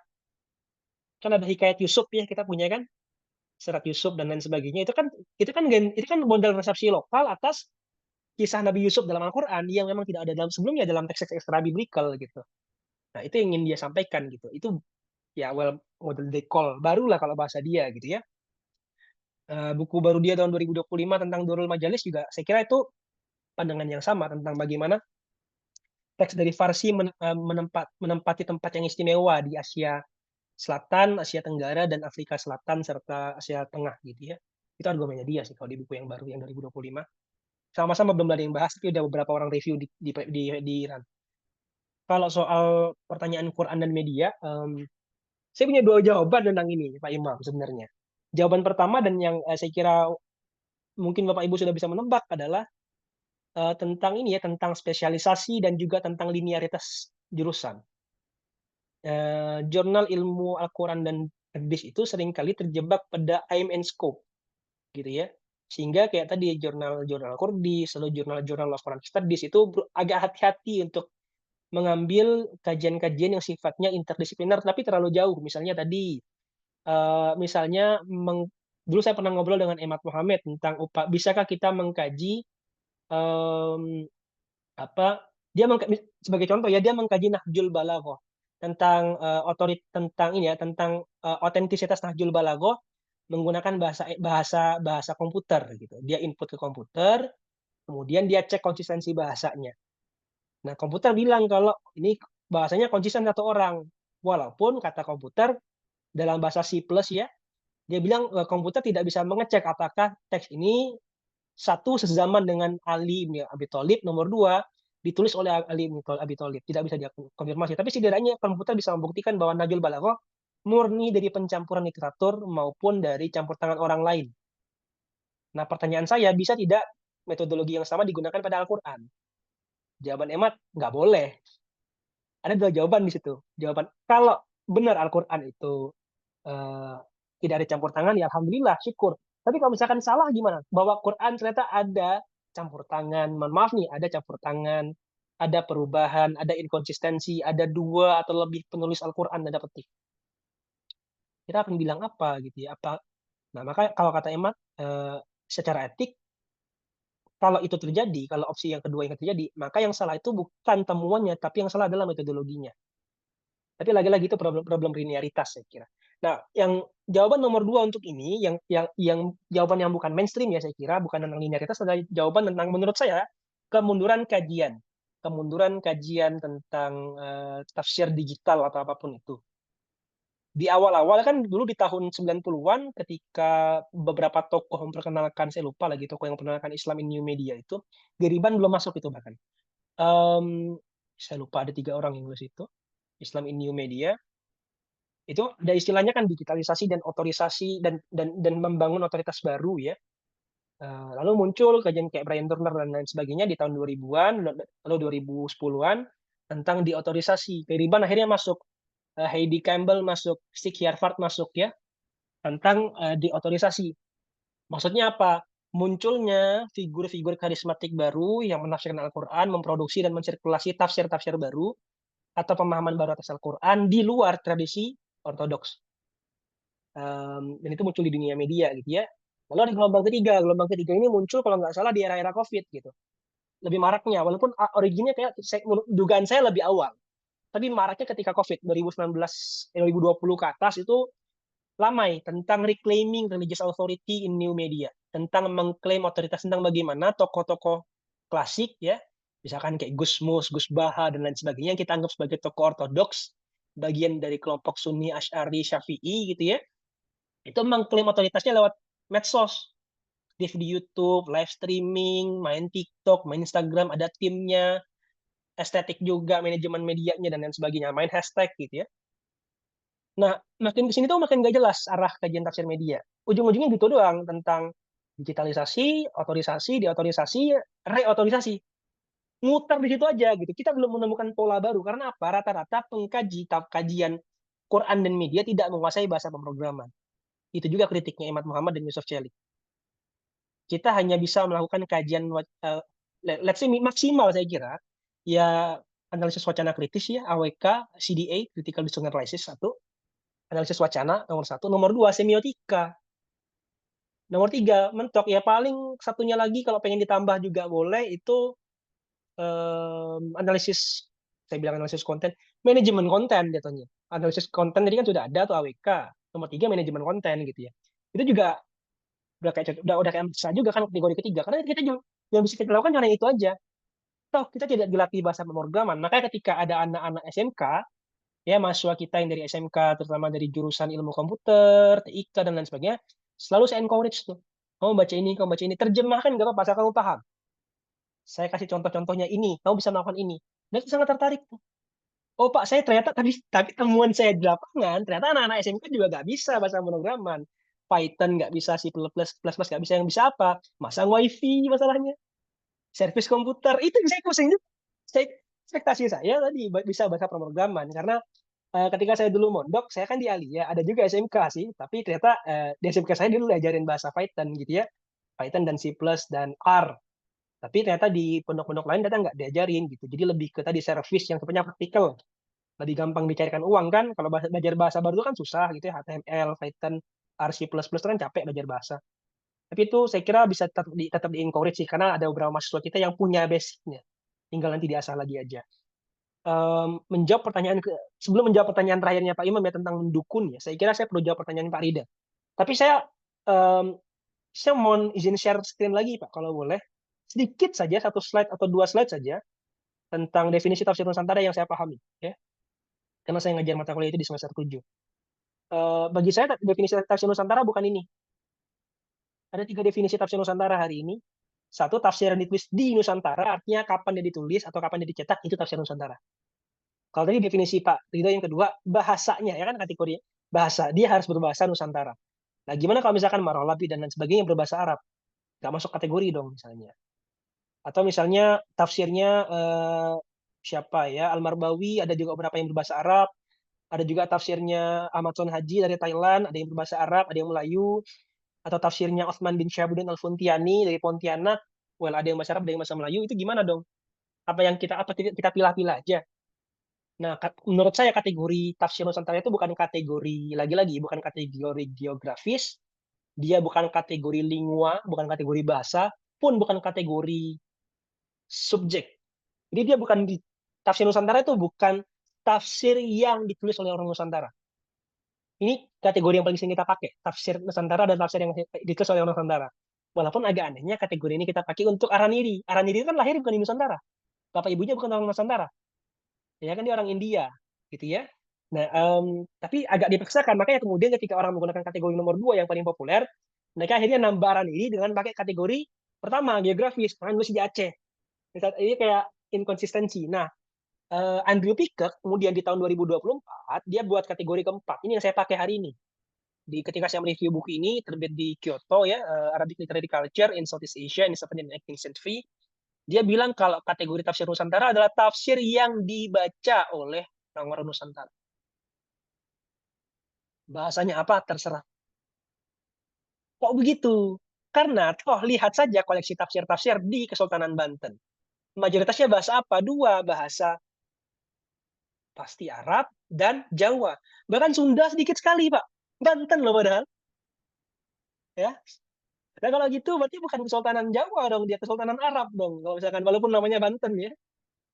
Kan ada hikayat Yusuf ya, kita punya kan, serat Yusuf dan lain sebagainya. Itu kan model resepsi lokal atas kisah Nabi Yusuf dalam Al-Quran yang memang tidak ada dalam sebelumnya dalam teks-teks ekstra biblical gitu. Nah, itu yang ingin dia sampaikan gitu. Itu ya model dekol barulah kalau bahasa dia gitu ya. Buku baru dia tahun 2025 tentang Durrul Majalis juga saya kira itu pandangan yang sama tentang bagaimana teks dari Farsi menempati tempat yang istimewa di Asia Selatan, Asia Tenggara, dan Afrika Selatan, serta Asia Tengah gitu ya. Itu argumennya dia sih kalau di buku yang baru yang 2025. Sama-sama belum ada yang bahas, tapi udah beberapa orang review di Iran. Kalau soal pertanyaan Quran dan media, saya punya dua jawaban tentang ini, Pak Imam sebenarnya. Jawaban pertama dan yang saya kira mungkin Bapak Ibu sudah bisa menebak adalah tentang ini ya, tentang spesialisasi dan juga tentang linearitas jurusan. Jurnal ilmu Al-Quran dan hadis itu seringkali terjebak pada aim and scope, gitu ya. Sehingga kayak tadi jurnal-jurnal Kurdis, lalu jurnal-jurnal Al-Quran Studies itu agak hati-hati untuk mengambil kajian-kajian yang sifatnya interdisipliner tapi terlalu jauh. Misalnya tadi, dulu saya pernah ngobrol dengan Emad Mohamed tentang bisakah kita mengkaji sebagai contoh ya dia mengkaji Nahjul Balaghah tentang tentang otentisitas Nahjul Balaghah menggunakan bahasa komputer gitu. Dia input ke komputer, kemudian dia cek konsistensi bahasanya. Nah, komputer bilang kalau ini bahasanya konsisten satu orang. Walaupun kata komputer dalam bahasa C+ ya, dia bilang komputer tidak bisa mengecek apakah teks ini satu sezaman dengan Ali bin Abi Thalib, nomor dua ditulis oleh Ali bin Abi Thalib. Tidak bisa dikonfirmasi. Tapi setidaknya komputer bisa membuktikan bahwa Nahjul Balaghah murni dari pencampuran literatur maupun dari campur tangan orang lain. Nah, pertanyaan saya, bisa tidak metodologi yang sama digunakan pada Al-Quran? Jawaban Emad, nggak boleh. Ada dua jawaban di situ. Jawaban, kalau benar Al-Quran itu tidak ada campur tangan, ya alhamdulillah, syukur. Tapi kalau misalkan salah gimana? Bahwa Quran ternyata ada campur tangan, mohon maaf nih, ada campur tangan, ada perubahan, ada inkonsistensi, ada dua atau lebih penulis Al-Quran tanda petik. Kita akan bilang apa gitu ya? Nah, maka kalau kata Emad, secara etik, kalau itu terjadi, kalau opsi yang kedua yang terjadi, maka yang salah itu bukan temuannya, tapi yang salah adalah metodologinya. Tapi lagi-lagi itu problem linearitas saya kira. Nah, yang jawaban nomor dua untuk ini, yang jawaban yang bukan mainstream ya saya kira, bukan tentang linearitas, adalah jawaban tentang menurut saya kemunduran kajian tentang tafsir digital atau apapun itu. Di awal-awal kan dulu di tahun 90-an ketika beberapa tokoh memperkenalkan, saya lupa lagi tokoh yang memperkenalkan Islam in New Media itu, Geriban belum masuk itu bahkan. Saya lupa ada 3 orang yang nulis itu, Islam in New Media. Itu ada istilahnya kan digitalisasi dan otorisasi dan membangun otoritas baru ya. Lalu muncul kajian kayak Brian Turner dan lain sebagainya di tahun 2000-an, lalu 2010-an tentang diotorisasi. Geriban akhirnya masuk. Heidi Campbell masuk, Stig Harvard masuk ya, tentang diotorisasi. Maksudnya apa? Munculnya figur-figur karismatik baru yang menafsirkan Al-Quran, memproduksi dan mensirkulasi tafsir-tafsir baru atau pemahaman baru atas Al-Quran di luar tradisi ortodoks. Dan itu muncul di dunia media gitu ya. Lalu ada gelombang ketiga. Gelombang ketiga ini muncul kalau nggak salah di era-era COVID gitu. Lebih maraknya, walaupun originnya kayak dugaan saya lebih awal. Tapi maraknya ketika COVID 2020 ke atas itu ramai tentang reclaiming religious authority in new media, tentang mengklaim otoritas, tentang bagaimana tokoh-tokoh klasik ya, misalkan kayak Gus Mus, Gus Baha dan lain sebagainya yang kita anggap sebagai tokoh ortodoks, bagian dari kelompok Sunni, Asy'ari, Syafi'i gitu ya, itu mengklaim otoritasnya lewat medsos, di YouTube, live streaming, main TikTok, main Instagram, ada timnya, estetik juga, manajemen medianya dan lain sebagainya, main hashtag gitu ya. Nah, makin kesini tuh makin nggak jelas arah kajian tafsir media. Ujung-ujungnya gitu doang, tentang digitalisasi, otorisasi, deotorisasi, reotorisasi. Muter di situ aja gitu. Kita belum menemukan pola baru karena apa? Rata-rata pengkaji kajian Quran dan media tidak menguasai bahasa pemrograman. Itu juga kritiknya Imad Muhammad dan Yusuf Celik. Kita hanya bisa melakukan kajian let's say maksimal saya kira ya analisis wacana kritis ya, AWK, CDA, critical distress analysis 1, analisis wacana nomor 1, nomor 2 semiotika, nomor 3 mentok ya, paling satunya lagi kalau pengen ditambah juga boleh itu analisis, saya bilang analisis konten, manajemen konten jatuhnya. Analisis konten tadi kan sudah ada tuh AWK. Nomor 3 manajemen konten gitu ya. Itu juga udah kayak bisa juga kan kategori ketiga, karena kita juga yang bisa kita lakukan hanya itu aja. Toh kita tidak dilatih bahasa pemrograman. Makanya ketika ada anak-anak SMK ya, mahasiswa kita yang dari SMK terutama dari jurusan ilmu komputer, TIK dan lain sebagainya, selalu saya encourage tuh, kamu baca ini, terjemahkan nggak apa-apa asal kamu paham. Saya kasih contoh-contohnya ini, kamu bisa melakukan ini. Dan itu sangat tertarik tuh. Oh Pak, saya ternyata tapi temuan saya di lapangan, ternyata anak-anak SMK juga nggak bisa bahasa pemrograman. Python nggak bisa, C++ nggak bisa, yang bisa apa? Masang WiFi masalahnya. Servis komputer, itu yang saya pusing juga. Ekspektasi saya tadi bisa bahasa pemrograman, karena ketika saya dulu mondok, saya kan di Alia, ada juga SMK sih, tapi ternyata di SMK saya dulu diajarin bahasa Python gitu ya, Python dan C++ dan R. Tapi ternyata di pondok-pondok lain ternyata nggak diajarin gitu. Jadi lebih ke tadi service yang sebenarnya praktikal. Lebih gampang dicarikan uang kan. Kalau belajar bahasa baru itu kan susah gitu ya. HTML, Python, R, C++ kan capek belajar bahasa. Tapi itu saya kira bisa tetap di-encourage sih. Karena ada beberapa mahasiswa kita yang punya basicnya. Tinggal nanti diasah lagi aja. Menjawab pertanyaan sebelum menjawab pertanyaan terakhirnya Pak Imam ya tentang mendukun ya. Saya kira saya perlu jawab pertanyaan Pak Rida. Tapi saya mohon izin share screen lagi Pak kalau boleh. Sedikit saja, 1 slide atau 2 slide saja tentang definisi tafsir Nusantara yang saya pahami ya. Karena saya ngajar mata kuliah itu di semester 7. Bagi saya definisi tafsir Nusantara bukan ini. Ada 3 definisi tafsir Nusantara hari ini. 1, tafsir yang ditulis di Nusantara, artinya kapan dia ditulis atau kapan dia dicetak, itu tafsir Nusantara. Kalau tadi definisi Pak Ridho yang kedua, bahasanya ya kan kategori bahasa, dia harus berbahasa Nusantara. Nah, gimana kalau misalkan Marolabi dan lain sebagainya yang berbahasa Arab? Nggak masuk kategori dong misalnya. Atau misalnya tafsirnya siapa ya, Al-Marbawi, ada juga beberapa yang berbahasa Arab, ada juga tafsirnya Ahmad Son Haji dari Thailand, ada yang berbahasa Arab, ada yang Melayu, atau tafsirnya Osman bin Syahabuddin Al-Funtiani dari Pontianak, well ada yang bahasa Arab, ada yang bahasa Melayu, itu gimana dong? Apa kita pilah-pilah aja? Nah, menurut saya kategori tafsir Nusantara itu bukan kategori, lagi-lagi bukan kategori geografis, dia bukan kategori lingua, bukan kategori bahasa, pun bukan kategori subjek. Jadi dia bukan di tafsir Nusantara itu bukan tafsir yang ditulis oleh orang Nusantara. Ini kategori yang paling sering kita pakai, tafsir Nusantara dan tafsir yang ditulis oleh orang Nusantara. Walaupun agak anehnya kategori ini kita pakai untuk Araniri. Araniri kan lahir bukan di Nusantara. Bapak ibunya bukan orang Nusantara. Ya kan dia orang India, gitu ya. Nah, tapi agak dipaksakan. Makanya kemudian ketika orang menggunakan kategori nomor 2 yang paling populer, mereka akhirnya nambah Araniri dengan pakai kategori pertama, geografis. Orang nulis di Aceh. Ini kayak inkonsistensi. Nah, Andrew Pickett kemudian di tahun 2024 dia buat kategori keempat. Ini yang saya pakai hari ini. Ketika saya mereview buku ini terbit di Kyoto ya, Arabic Literary Culture in Southeast Asia in the 17th and 18th Century. Dia bilang kalau kategori tafsir Nusantara adalah tafsir yang dibaca oleh orang-orang Nusantara. Bahasanya apa terserah. Kok begitu? Karena lihat saja koleksi tafsir-tafsir di Kesultanan Banten. Mayoritasnya bahasa apa? 2 bahasa. Pasti Arab dan Jawa. Bahkan Sunda sedikit sekali, Pak. Banten loh padahal. Ya. Nah kalau gitu berarti bukan Kesultanan Jawa dong, dia Kesultanan Arab dong. Kalau misalkan walaupun namanya Banten ya.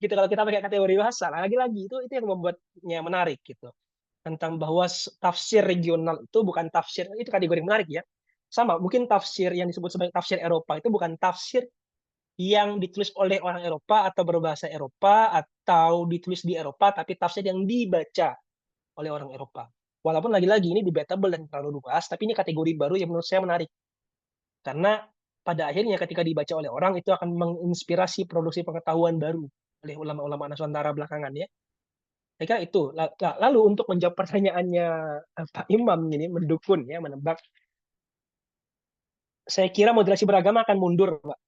Gitu kalau kita pakai kategori bahasa. Lagi-lagi itu yang membuatnya menarik gitu. Tentang bahwa tafsir regional itu bukan tafsir, itu kategori menarik ya. Sama, mungkin tafsir yang disebut sebagai tafsir Eropa itu bukan tafsir yang ditulis oleh orang Eropa atau berbahasa Eropa atau ditulis di Eropa, tapi tafsir yang dibaca oleh orang Eropa. Walaupun lagi-lagi ini debatable dan terlalu luas, tapi ini kategori baru yang menurut saya menarik. Karena pada akhirnya ketika dibaca oleh orang itu akan menginspirasi produksi pengetahuan baru oleh ulama-ulama Nusantara belakangan ya. Saya kira itu. Lalu untuk menjawab pertanyaannya Pak Imam ini mendukun ya, menebak. Saya kira moderasi beragama akan mundur, Pak.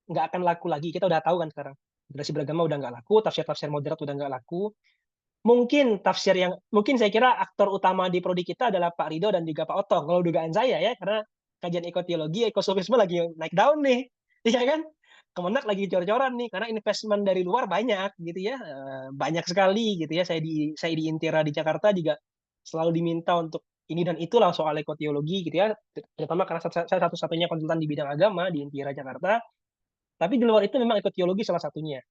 Nggak akan laku lagi. Kita udah tahu kan sekarang. Moderasi beragama udah nggak laku, tafsir-tafsir moderat udah nggak laku. Mungkin saya kira aktor utama di prodi kita adalah Pak Rido dan juga Pak Otong. Kalau dugaan saya ya, karena kajian ekoteologi, ekosofisme lagi naik daun nih, iya kan? Kemenak lagi cor-coran nih, karena investment dari luar banyak gitu ya, banyak sekali gitu ya. Saya di Intera di Jakarta juga selalu diminta untuk ini dan itulah soal ekoteologi gitu ya, terutama karena saya satu-satunya konsultan di bidang agama di Intera Jakarta. Tapi di luar itu memang ekoteologi salah satunya.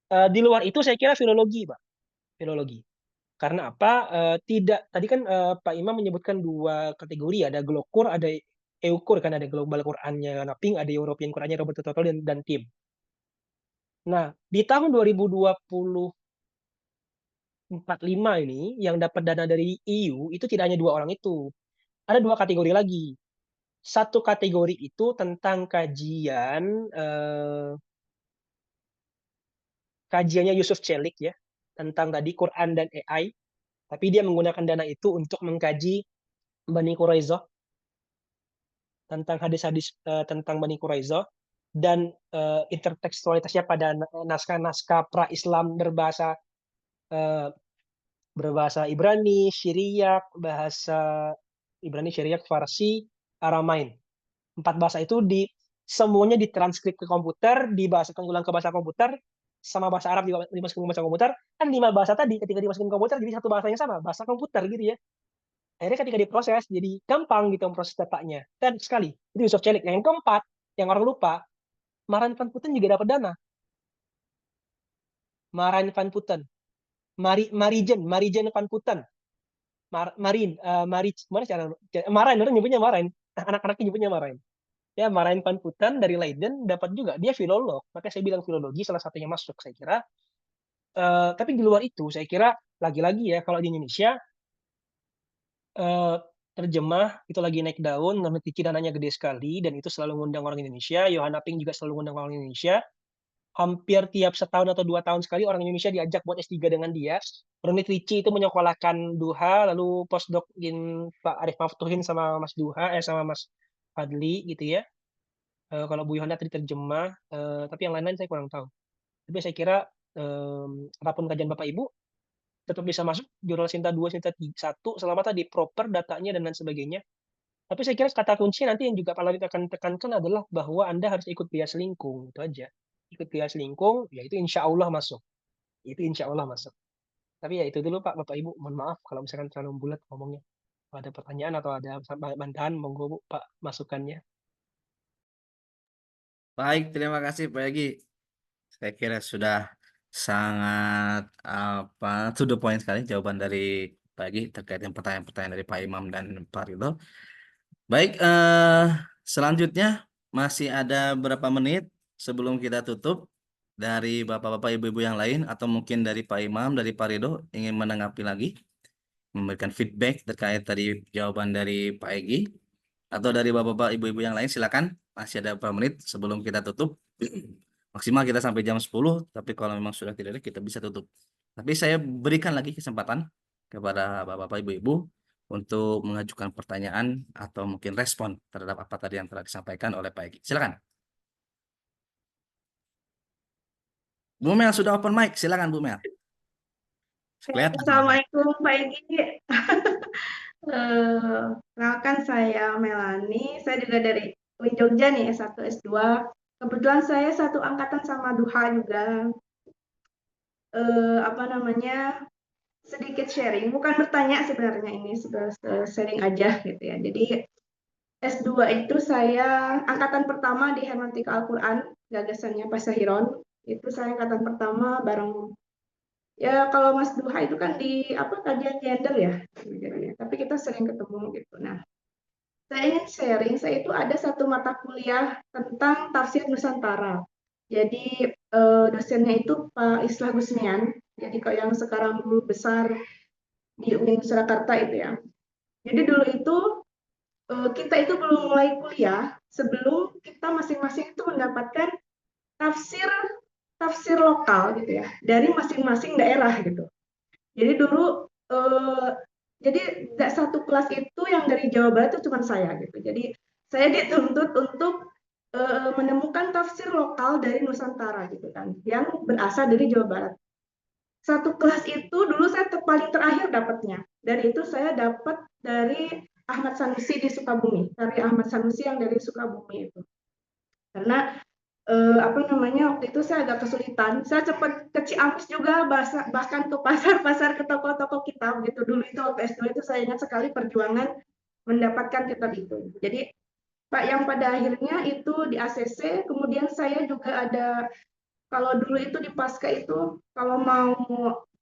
Di luar itu saya kira filologi, Pak, filologi. Karena apa? Tidak tadi kan Pak Imam menyebutkan dua kategori, ada Glokur, ada Eukur kan, ada Global Qurannya Naping, ada European Qurannya Roberto Total dan tim. Nah, di tahun 2045 ini yang dapat dana dari EU itu tidak hanya dua orang itu. Ada dua kategori lagi. Satu kategori itu tentang kajiannya Yusuf Celik ya, tentang tadi Quran dan AI, tapi dia menggunakan dana itu untuk mengkaji Bani Quraisyah, tentang hadis-hadis tentang Bani Quraisyah dan intertekstualitasnya pada naskah-naskah pra-Islam uh, berbahasa Ibrani, Syiriak, bahasa Ibrani, Syiriak, Farsi, Aramain. 4 bahasa itu semuanya ditranskrip ke komputer, dibahasakan ulang ke bahasa komputer, sama bahasa Arab dimasukin ke bahasa komputer. Kan 5 bahasa tadi ketika dimasukin ke komputer jadi satu bahasa yang sama, bahasa komputer gitu ya. Akhirnya ketika diproses jadi gampang gitu memproses datanya. Dan sekali, itu Yusuf Celik. Yang keempat, yang orang lupa, Maran van Putten juga dapat dana. Maran van Putten. Marijen van Putten. Marin, orang nyebutnya Marin. Anak-anaknya nyebutnya Marin. Ya, Marin van Putten dari Leiden dapat juga. Dia filolog. Makanya saya bilang filologi salah satunya masuk, saya kira. Tapi di luar itu, saya kira lagi-lagi ya, kalau di Indonesia, terjemah itu lagi naik daun, Nonetici dananya gede sekali, dan itu selalu ngundang orang Indonesia. Yohana Ping juga selalu ngundang orang Indonesia. Hampir tiap setahun atau 2 tahun sekali orang Indonesia diajak buat S3 dengan dia. Ronit Ricci itu menyekolahkan Duha, lalu postdoc Pak Arif Maftuhin sama Mas Duha, sama Mas Fadli gitu ya. Kalau Bu Yohana tadi terjemah, tapi yang lain-lain saya kurang tahu. Tapi saya kira apapun kajian Bapak Ibu tetap bisa masuk jurnal Sinta 2, Sinta 1 selama tadi proper datanya dan lain sebagainya. Tapi saya kira kata kunci nanti yang juga Pak Lalit akan tekankan adalah bahwa Anda harus ikut bias lingkung, itu aja. Ikut bias lingkung, ya itu insya Allah masuk. Itu insya Allah masuk. Tapi ya itu dulu Pak, Bapak Ibu, mohon maaf kalau misalkan terlalu bulat ngomongnya. Kalau ada pertanyaan atau ada bantahan, monggo Bu, Pak, masukannya. Baik, terima kasih Pak Egy. Saya kira sudah sangat to the point sekali jawaban dari Pak Egy terkait dengan pertanyaan-pertanyaan dari Pak Imam dan Pak Ridho. Baik, selanjutnya masih ada berapa menit sebelum kita tutup dari Bapak-Bapak Ibu-Ibu yang lain atau mungkin dari Pak Imam, dari Pak Ridho ingin menanggapi lagi, memberikan feedback terkait tadi jawaban dari Pak Egy atau dari Bapak-Bapak Ibu-Ibu yang lain silakan. Masih ada beberapa menit sebelum kita tutup. Maksimal kita sampai jam 10, tapi kalau memang sudah tidak ada kita bisa tutup. Tapi saya berikan lagi kesempatan kepada Bapak-Bapak Ibu-Ibu untuk mengajukan pertanyaan atau mungkin respon terhadap apa tadi yang telah disampaikan oleh Pak Egy. Silakan. Bu Mel sudah open mic, silakan Bu Mel. Kelihatan. Assalamualaikum Pak Egy. Kenalkan saya Melani, saya juga dari UIN Jogja nih, S1, S2. Kebetulan saya satu angkatan sama Duha juga. sedikit sharing, bukan bertanya sebenarnya, ini sharing aja gitu ya. Jadi S2 itu saya angkatan pertama di Hermeneutika Al-Quran, gagasannya Pak Sahiron. Itu saya angkatan pertama bareng, ya kalau Mas Duha itu kan di kajian gender ya, tapi kita sering ketemu gitu. Nah, saya ingin sharing, saya itu ada satu mata kuliah tentang tafsir Nusantara. Jadi dosennya itu Pak Islah Gusmian, jadi kalau yang sekarang guru besar di UIN Surakarta itu ya. Jadi dulu itu kita itu belum mulai kuliah sebelum kita masing-masing itu mendapatkan tafsir lokal gitu ya dari masing-masing daerah gitu. Jadi dulu jadi satu kelas itu yang dari Jawa Barat itu cuma saya gitu. Jadi saya dituntut untuk menemukan tafsir lokal dari Nusantara gitu kan, yang berasal dari Jawa Barat. Satu kelas itu dulu saya paling terakhir dapatnya, dan itu saya dapat dari Ahmad Sanusi di Sukabumi, dari Ahmad Sanusi yang dari Sukabumi itu. Karena waktu itu saya agak kesulitan, saya cepat ke Ciamis juga, bahkan ke pasar-pasar, ke toko-toko kitab gitu. Dulu itu waktu S2 itu saya ingat sekali perjuangan mendapatkan kitab itu. Jadi Pak, yang pada akhirnya itu di ACC, kemudian saya juga ada, kalau dulu itu di Pasca itu, kalau mau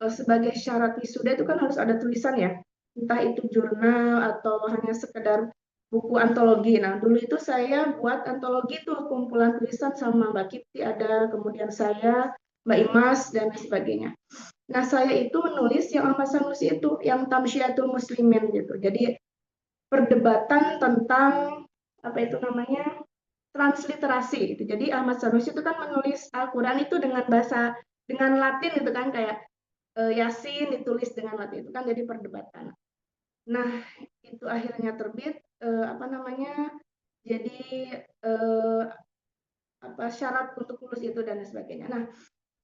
sebagai syarat wisuda itu kan harus ada tulisan ya, entah itu jurnal atau hanya sekedar buku antologi. Nah, dulu itu saya buat antologi tuh, kumpulan tulisan sama Mbak Kipti ada, kemudian saya, Mbak Imas, dan sebagainya. Nah, saya itu menulis yang Ahmad Sanusi itu, yang Tamsyiatul Muslimin gitu. Jadi, perdebatan tentang, transliterasi gitu. Jadi Ahmad Sanusi itu kan menulis Al-Quran itu dengan Latin gitu kan, kayak Yasin ditulis dengan Latin, itu kan jadi perdebatan. Nah, itu akhirnya terbit jadi syarat untuk lulus itu dan sebagainya. Nah,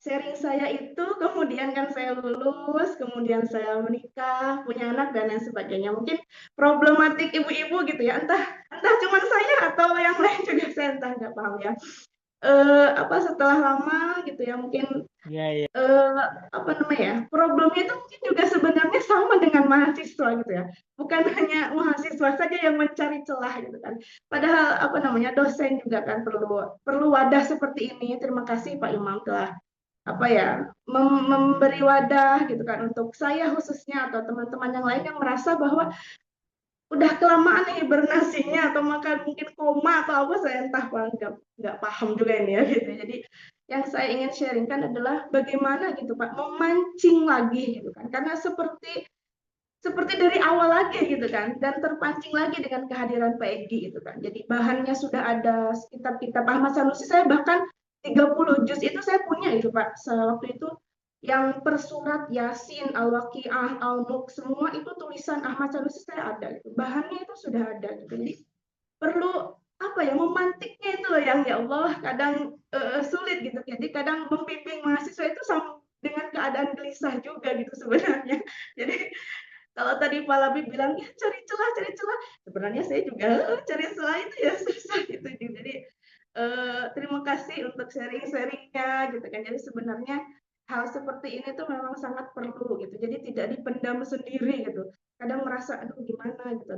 sharing saya itu kemudian kan saya lulus, kemudian saya menikah, punya anak dan lain sebagainya. Mungkin problematik ibu-ibu gitu ya, entah cuma saya atau yang lain juga saya entah nggak paham ya. Setelah lama gitu ya, mungkin problemnya itu mungkin juga sebenarnya sama dengan mahasiswa gitu ya, bukan hanya mahasiswa saja yang mencari celah gitu kan. Padahal dosen juga kan perlu wadah seperti ini. Terima kasih Pak Imam telah memberi wadah gitu kan untuk saya khususnya atau teman-teman yang lain yang merasa bahwa udah kelamaan nih hibernasinya atau makan mungkin koma atau apa, saya entah Pak, nggak paham juga ini ya gitu. Jadi yang saya ingin sharingkan adalah bagaimana gitu Pak memancing lagi gitu kan, karena seperti dari awal lagi gitu kan, dan terpancing lagi dengan kehadiran Pak Egi gitu kan. Jadi bahannya sudah ada, kitab-kitab Ahmad Sanusi saya bahkan 30 juz itu saya punya itu Pak. Waktu itu yang per surat Yasin, Al-Waqiah, Al-Mulk, semua itu tulisan Ahmad Sanusi saya ada gitu. Bahannya itu sudah ada gitu. Jadi perlu memantiknya itu loh yang ya Allah kadang sulit gitu. Jadi kadang membimbing mahasiswa itu sama dengan keadaan gelisah juga gitu sebenarnya. Jadi kalau tadi Pak Labib bilang ya cari celah, sebenarnya saya juga cari celah itu ya susah gitu. Jadi terima kasih untuk sharing-sharingnya gitu kan. Jadi sebenarnya hal seperti ini tuh memang sangat perlu gitu. Jadi tidak dipendam sendiri gitu. Kadang merasa aduh gimana gitu.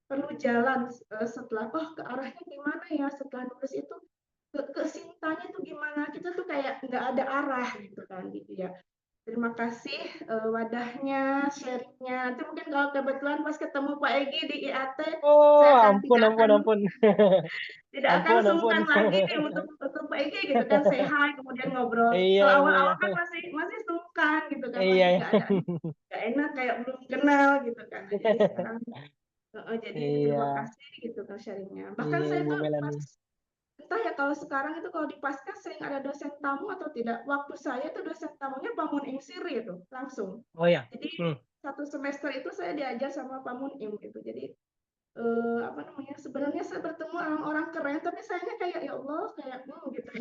Perlu jalan setelah ke arahnya gimana ya setelah nulis itu ke sintanya tuh gimana. Kita tuh kayak nggak ada arah gitu kan gitu ya. Terima kasih wadahnya, sharingnya. Nanti mungkin kalau kebetulan pas ketemu Pak Egi di IAT, saya ampun. tidak akan sungkan lagi nih untuk Pak Egi gitu kan, say hi, kemudian ngobrol. Iya, Kalau awal-awal kan masih sungkan gitu kan, masih nggak enak kayak belum kenal gitu kan. Jadi sekarang terima kasih gitu kan sharingnya. Bahkan saya tuh pas entah ya kalau sekarang itu kalau di Pasca sering ada dosen tamu atau tidak. Waktu saya itu dosen tamunya Pak Munim Siri itu langsung. Oh ya. Jadi satu semester itu saya diajar sama Pak Munim gitu. Jadi sebenarnya saya bertemu orang-orang keren, tapi sayangnya kayak ya Allah kayak gitu.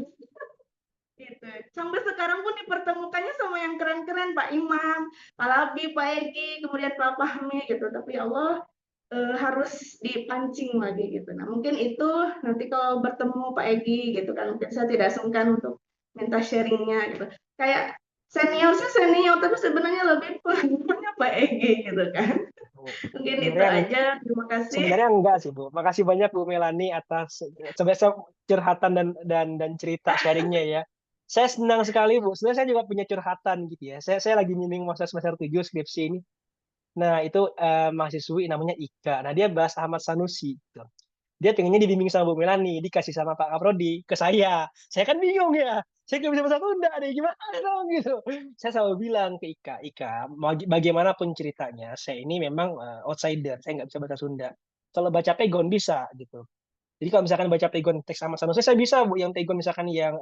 Gitu. Sampai sekarang pun dipertemukannya sama yang keren-keren, Pak Imam, Pak Labi, Pak Egi, kemudian Pak Fahmi gitu. Tapi ya Allah harus dipancing lagi gitu. Nah mungkin itu nanti kalau bertemu Pak Egi gitu kan, mungkin saya tidak sungkan untuk minta sharingnya gitu. Kayak senior sih senior, tapi sebenarnya lebih Egy gitu kan. Bu. Mungkin itu Sebenarnya aja. Terima kasih. sebenarnya enggak sih Bu. Makasih banyak Bu Melani atas sebenarnya curhatan dan cerita sharingnya ya. Saya senang sekali Bu. Sebenarnya saya juga punya curhatan gitu ya. Saya lagi bimbing masa semester 7 skripsi ini. Nah, itu mahasiswi namanya Ika. Nah, dia bahas Ahmad Sanusi gitu. Dia pengennya dibimbing sama Bu Melani, dikasih sama Pak Kaprodi ke saya. Saya kan bingung ya. Saya nggak bisa bahasa Sunda deh, gimana dong gitu. Saya selalu bilang ke Ika, bagaimanapun ceritanya, saya ini memang outsider, saya nggak bisa bahasa Sunda. Kalau baca pegon bisa gitu. Jadi kalau misalkan baca pegon teks sama Sanusi, saya bisa Bu. Yang pegon misalkan yang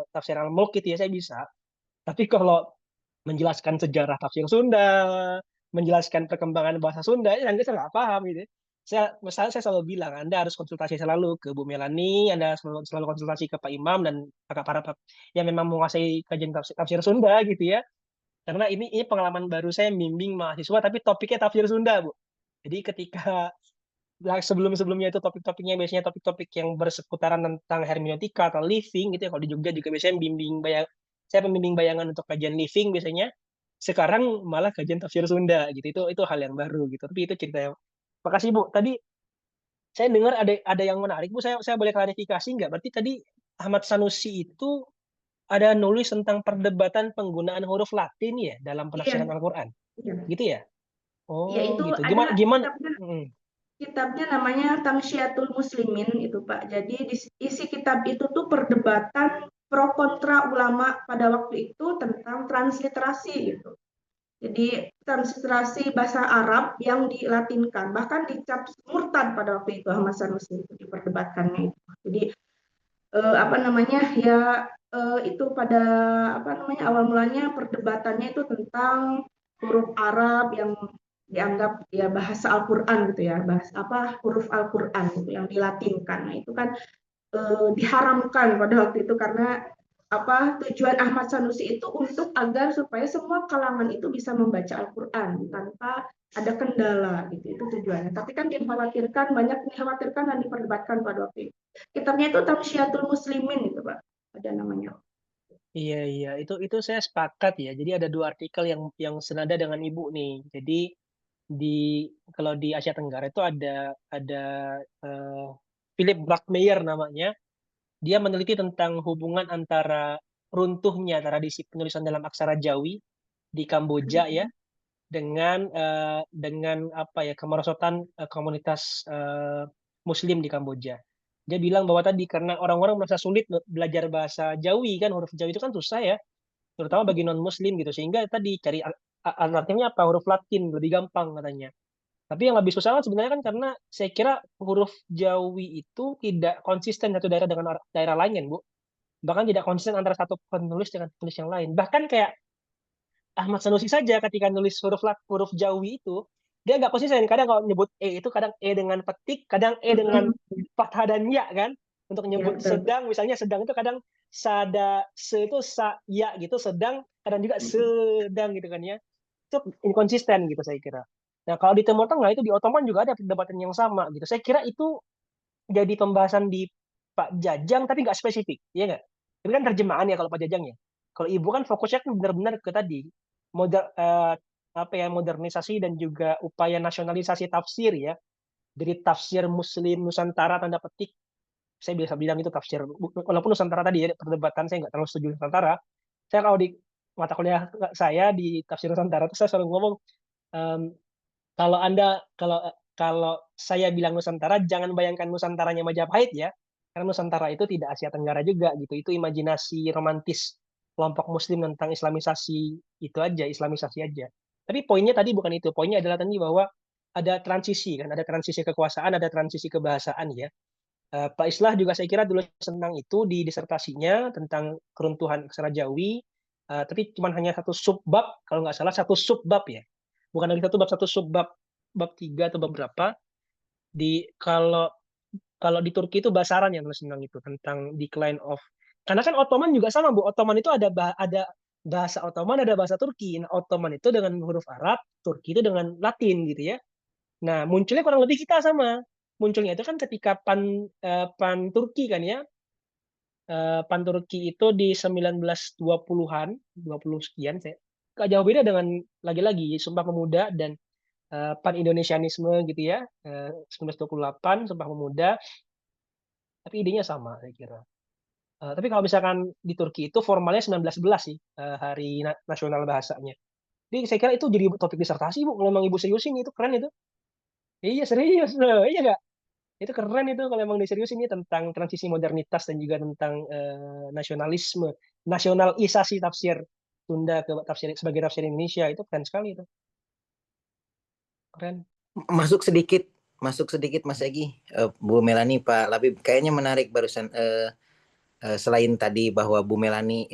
tafsir al-Mulk gitu ya, saya bisa. Tapi kalau menjelaskan sejarah tafsir Sunda, menjelaskan perkembangan bahasa Sunda, ya saya nggak paham gitu. Saya selalu bilang, Anda harus konsultasi selalu ke Bu Melani, Anda selalu konsultasi ke Pak Imam dan para yang memang menguasai kajian tafsir Sunda gitu ya. Karena ini pengalaman baru saya membimbing mahasiswa, tapi topiknya tafsir Sunda, Bu. Jadi ketika sebelum-sebelumnya itu topik-topiknya biasanya topik-topik yang berseputaran tentang hermeneutika atau living gitu ya. Kalau di Jogja juga biasanya saya pembimbing bayangan untuk kajian living biasanya. Sekarang malah kajian tafsir Sunda gitu. Itu hal yang baru gitu. Tapi itu cerita yang makasih Bu. Tadi saya dengar ada yang menarik Bu. Saya boleh klarifikasi nggak? Berarti tadi Ahmad Sanusi itu ada nulis tentang perdebatan penggunaan huruf Latin ya dalam penafsiran Iya, Al-Qur'an. iya. Gitu ya? Ya, Oh, itu gitu. ada Gimana? kitabnya namanya Tamsyiatul Muslimin itu Pak. Jadi isi kitab itu tuh perdebatan pro kontra ulama pada waktu itu tentang transliterasi gitu. Jadi transliterasi bahasa Arab yang dilatinkan, bahkan dicap murtad pada waktu itu Ahmad Sanusi itu diperdebatkannya itu. Jadi apa namanya ya itu pada apa namanya awal mulanya perdebatannya itu tentang huruf Arab yang dianggap ya bahasa Al-Qur'an gitu ya, bahasa apa huruf Al-Qur'an gitu yang dilatinkan. Nah, itu kan diharamkan pada waktu itu karena apa tujuan Ahmad Sanusi itu untuk agar supaya semua kalangan itu bisa membaca Al-Qur'an tanpa ada kendala gitu. Itu tujuannya. Tapi kan banyak dikhawatirkan dan diperdebatkan pada waktu itu. Kitabnya itu Tamsyiatul Muslimin itu, Pak. Ada namanya. Iya, itu saya sepakat ya. Jadi ada dua artikel yang senada dengan Ibu nih. Jadi kalau di Asia Tenggara itu ada Philip Bruckmeyer namanya. Dia meneliti tentang hubungan antara runtuhnya tradisi penulisan dalam aksara Jawi di Kamboja ya dengan apa ya kemerosotan komunitas Muslim di Kamboja. Dia bilang bahwa tadi karena orang-orang merasa sulit belajar bahasa Jawi kan huruf Jawi itu kan susah ya, terutama bagi non Muslim gitu sehingga tadi cari alternatifnya apa huruf Latin lebih gampang katanya. Tapi yang lebih susah kan sebenarnya kan karena saya kira huruf Jawi itu tidak konsisten satu daerah dengan daerah lain kan Bu. Bahkan tidak konsisten antara satu penulis dengan penulis yang lain. Bahkan kayak Ahmad Sanusi saja ketika nulis huruf Jawi itu dia nggak konsisten. Kadang kalau nyebut itu kadang dengan petik, kadang dengan fathah dan ya kan. Untuk nyebut sedang misalnya sedang itu kadang itu ya gitu sedang kadang juga sedang gitu kan ya. Itu inkonsisten gitu saya kira. Nah, kalau di Timur Tengah itu di Ottoman juga ada perdebatan yang sama gitu. Saya kira itu jadi pembahasan di Pak Jajang tapi nggak spesifik, ya nggak? Itu kan terjemahan ya kalau Pak Jajang ya. Kalau Ibu kan fokusnya kan benar-benar ke tadi modernisasi dan juga upaya nasionalisasi tafsir ya. Dari tafsir Muslim Nusantara tanda petik, saya bisa bilang itu tafsir. Walaupun Nusantara tadi ya perdebatan saya nggak terlalu setuju Nusantara. Saya kalau di mata kuliah saya di tafsir Nusantara itu saya selalu ngomong kalau kalau saya bilang Nusantara, jangan bayangkan Nusantaranya Majapahit ya, karena Nusantara itu tidak Asia Tenggara juga gitu. Itu imajinasi romantis kelompok Muslim tentang Islamisasi itu aja, Islamisasi aja. Tapi poinnya tadi bukan itu. Poinnya adalah tadi bahwa ada transisi kan, ada transisi kekuasaan, ada transisi kebahasaan ya. Pak Islah juga saya kira dulu tentang itu di disertasinya tentang keruntuhan aksara Jawi. Tapi cuma hanya satu subbab, kalau nggak salah satu subbab ya. Bukan lagi satu subbab bab 3 atau bab berapa. Kalau kalau di Turki itu Basaran yang nulis tentang itu tentang decline of karena kan Ottoman juga sama Bu. Ottoman itu ada bahasa Ottoman, ada bahasa Turki. Nah, Ottoman itu dengan huruf Arab, Turki itu dengan Latin gitu ya. Nah, munculnya kurang lebih kita sama. Munculnya itu kan ketika pan Turki kan ya. Pan Turki itu di 1920-an, 20 sekian saya gak jauh beda dengan lagi-lagi Sumpah Pemuda dan Pan-Indonesianisme gitu ya, 1928 Sumpah Pemuda, tapi idenya sama saya kira. Tapi kalau misalkan di Turki itu formalnya 1911 sih, Hari Nasional Bahasanya. Jadi saya kira itu jadi topik disertasi Bu, kalau emang Ibu seriusin itu keren itu. Iya serius loh, iya nggak? Itu keren itu kalau emang diseriusin ini tentang transisi modernitas dan juga tentang nasionalisme, nasionalisasi tafsir Sunda ke tafsir sebagai tafsir Indonesia itu keren sekali itu. Keren. Masuk sedikit Mas Egi, Bu Melani, Pak Labib, kayaknya menarik barusan, selain tadi bahwa Bu Melani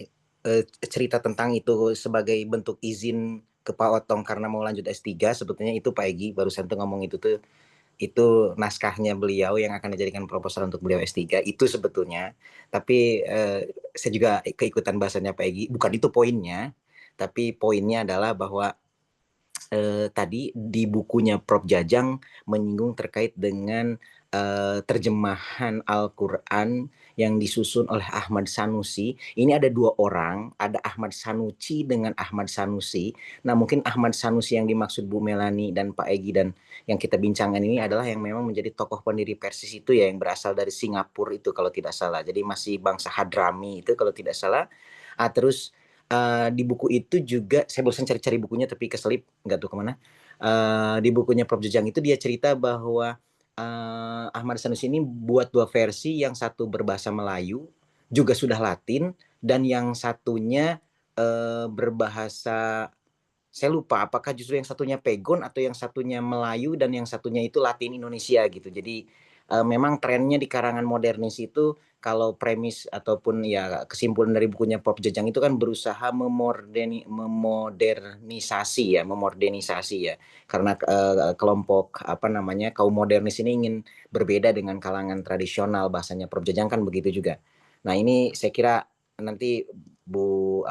cerita tentang itu sebagai bentuk izin ke Pak Otong karena mau lanjut S3, sebetulnya itu Pak Egi barusan tuh ngomong itu naskahnya beliau yang akan dijadikan proposal untuk beliau S3 itu sebetulnya. Tapi saya juga keikutan bahasanya Pak Egi, bukan itu poinnya, tapi poinnya adalah bahwa tadi di bukunya Prof. Jajang menyinggung terkait dengan terjemahan Al-Quran yang disusun oleh Ahmad Sanusi. Ini ada dua orang, ada Ahmad Sanusi dengan Ahmad Sanusi. Nah mungkin Ahmad Sanusi yang dimaksud Bu Melani dan Pak Egi dan yang kita bincangkan ini adalah yang memang menjadi tokoh pendiri Persis itu ya, yang berasal dari Singapura itu kalau tidak salah. Jadi masih bangsa Hadrami itu kalau tidak salah. Terus di buku itu juga saya bosan cari-cari bukunya tapi keselip nggak tahu kemana. Di bukunya Prof. Jajang itu dia cerita bahwa Ahmad Sanusi ini buat dua versi, yang satu berbahasa Melayu juga sudah Latin dan yang satunya berbahasa, saya lupa apakah justru yang satunya Pegon atau yang satunya Melayu dan yang satunya itu Latin Indonesia gitu. Jadi memang trennya di karangan modernis itu, kalau premis ataupun ya kesimpulan dari bukunya Prof. Jajang itu kan berusaha memodernisasi ya, karena kelompok kaum modernis ini ingin berbeda dengan kalangan tradisional, bahasanya Prof. Jajang kan begitu juga. Nah ini saya kira nanti Bu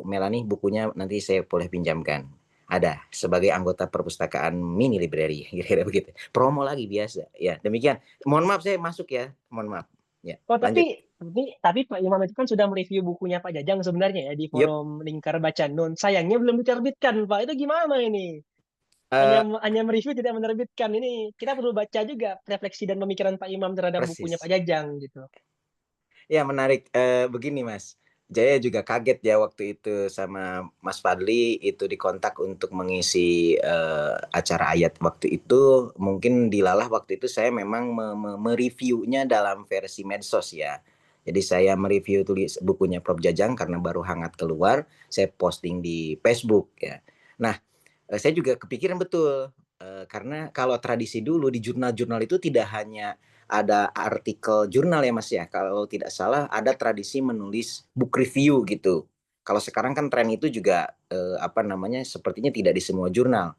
Melani bukunya nanti saya boleh pinjamkan. Ada sebagai anggota perpustakaan mini library, kira-kira begitu. Promo lagi biasa. Ya, demikian. Mohon maaf saya masuk ya. Mohon maaf. Ya, Oh lanjut. tapi Pak Imam itu kan sudah mereview bukunya Pak Jajang sebenarnya ya di Yep. forum Lingkar Baca Nun. Sayangnya belum diterbitkan Pak. Itu gimana ini? Eh, Hanya mereview tidak menerbitkan. Ini kita perlu baca juga refleksi dan pemikiran Pak Imam terhadap bukunya persis. Pak Jajang gitu. Ya menarik. Begini Mas, Jaya juga kaget ya waktu itu sama Mas Fadli itu dikontak untuk mengisi acara ayat waktu itu. Mungkin dilalah waktu itu saya memang mereviewnya dalam versi medsos ya. Jadi saya mereview tulis bukunya Prof. Jajang karena baru hangat keluar, saya posting di Facebook ya. Nah, saya juga kepikiran betul, karena kalau tradisi dulu di jurnal-jurnal itu tidak hanya ada artikel jurnal ya Mas ya, kalau tidak salah ada tradisi menulis book review gitu. Kalau sekarang kan tren itu juga sepertinya tidak di semua jurnal,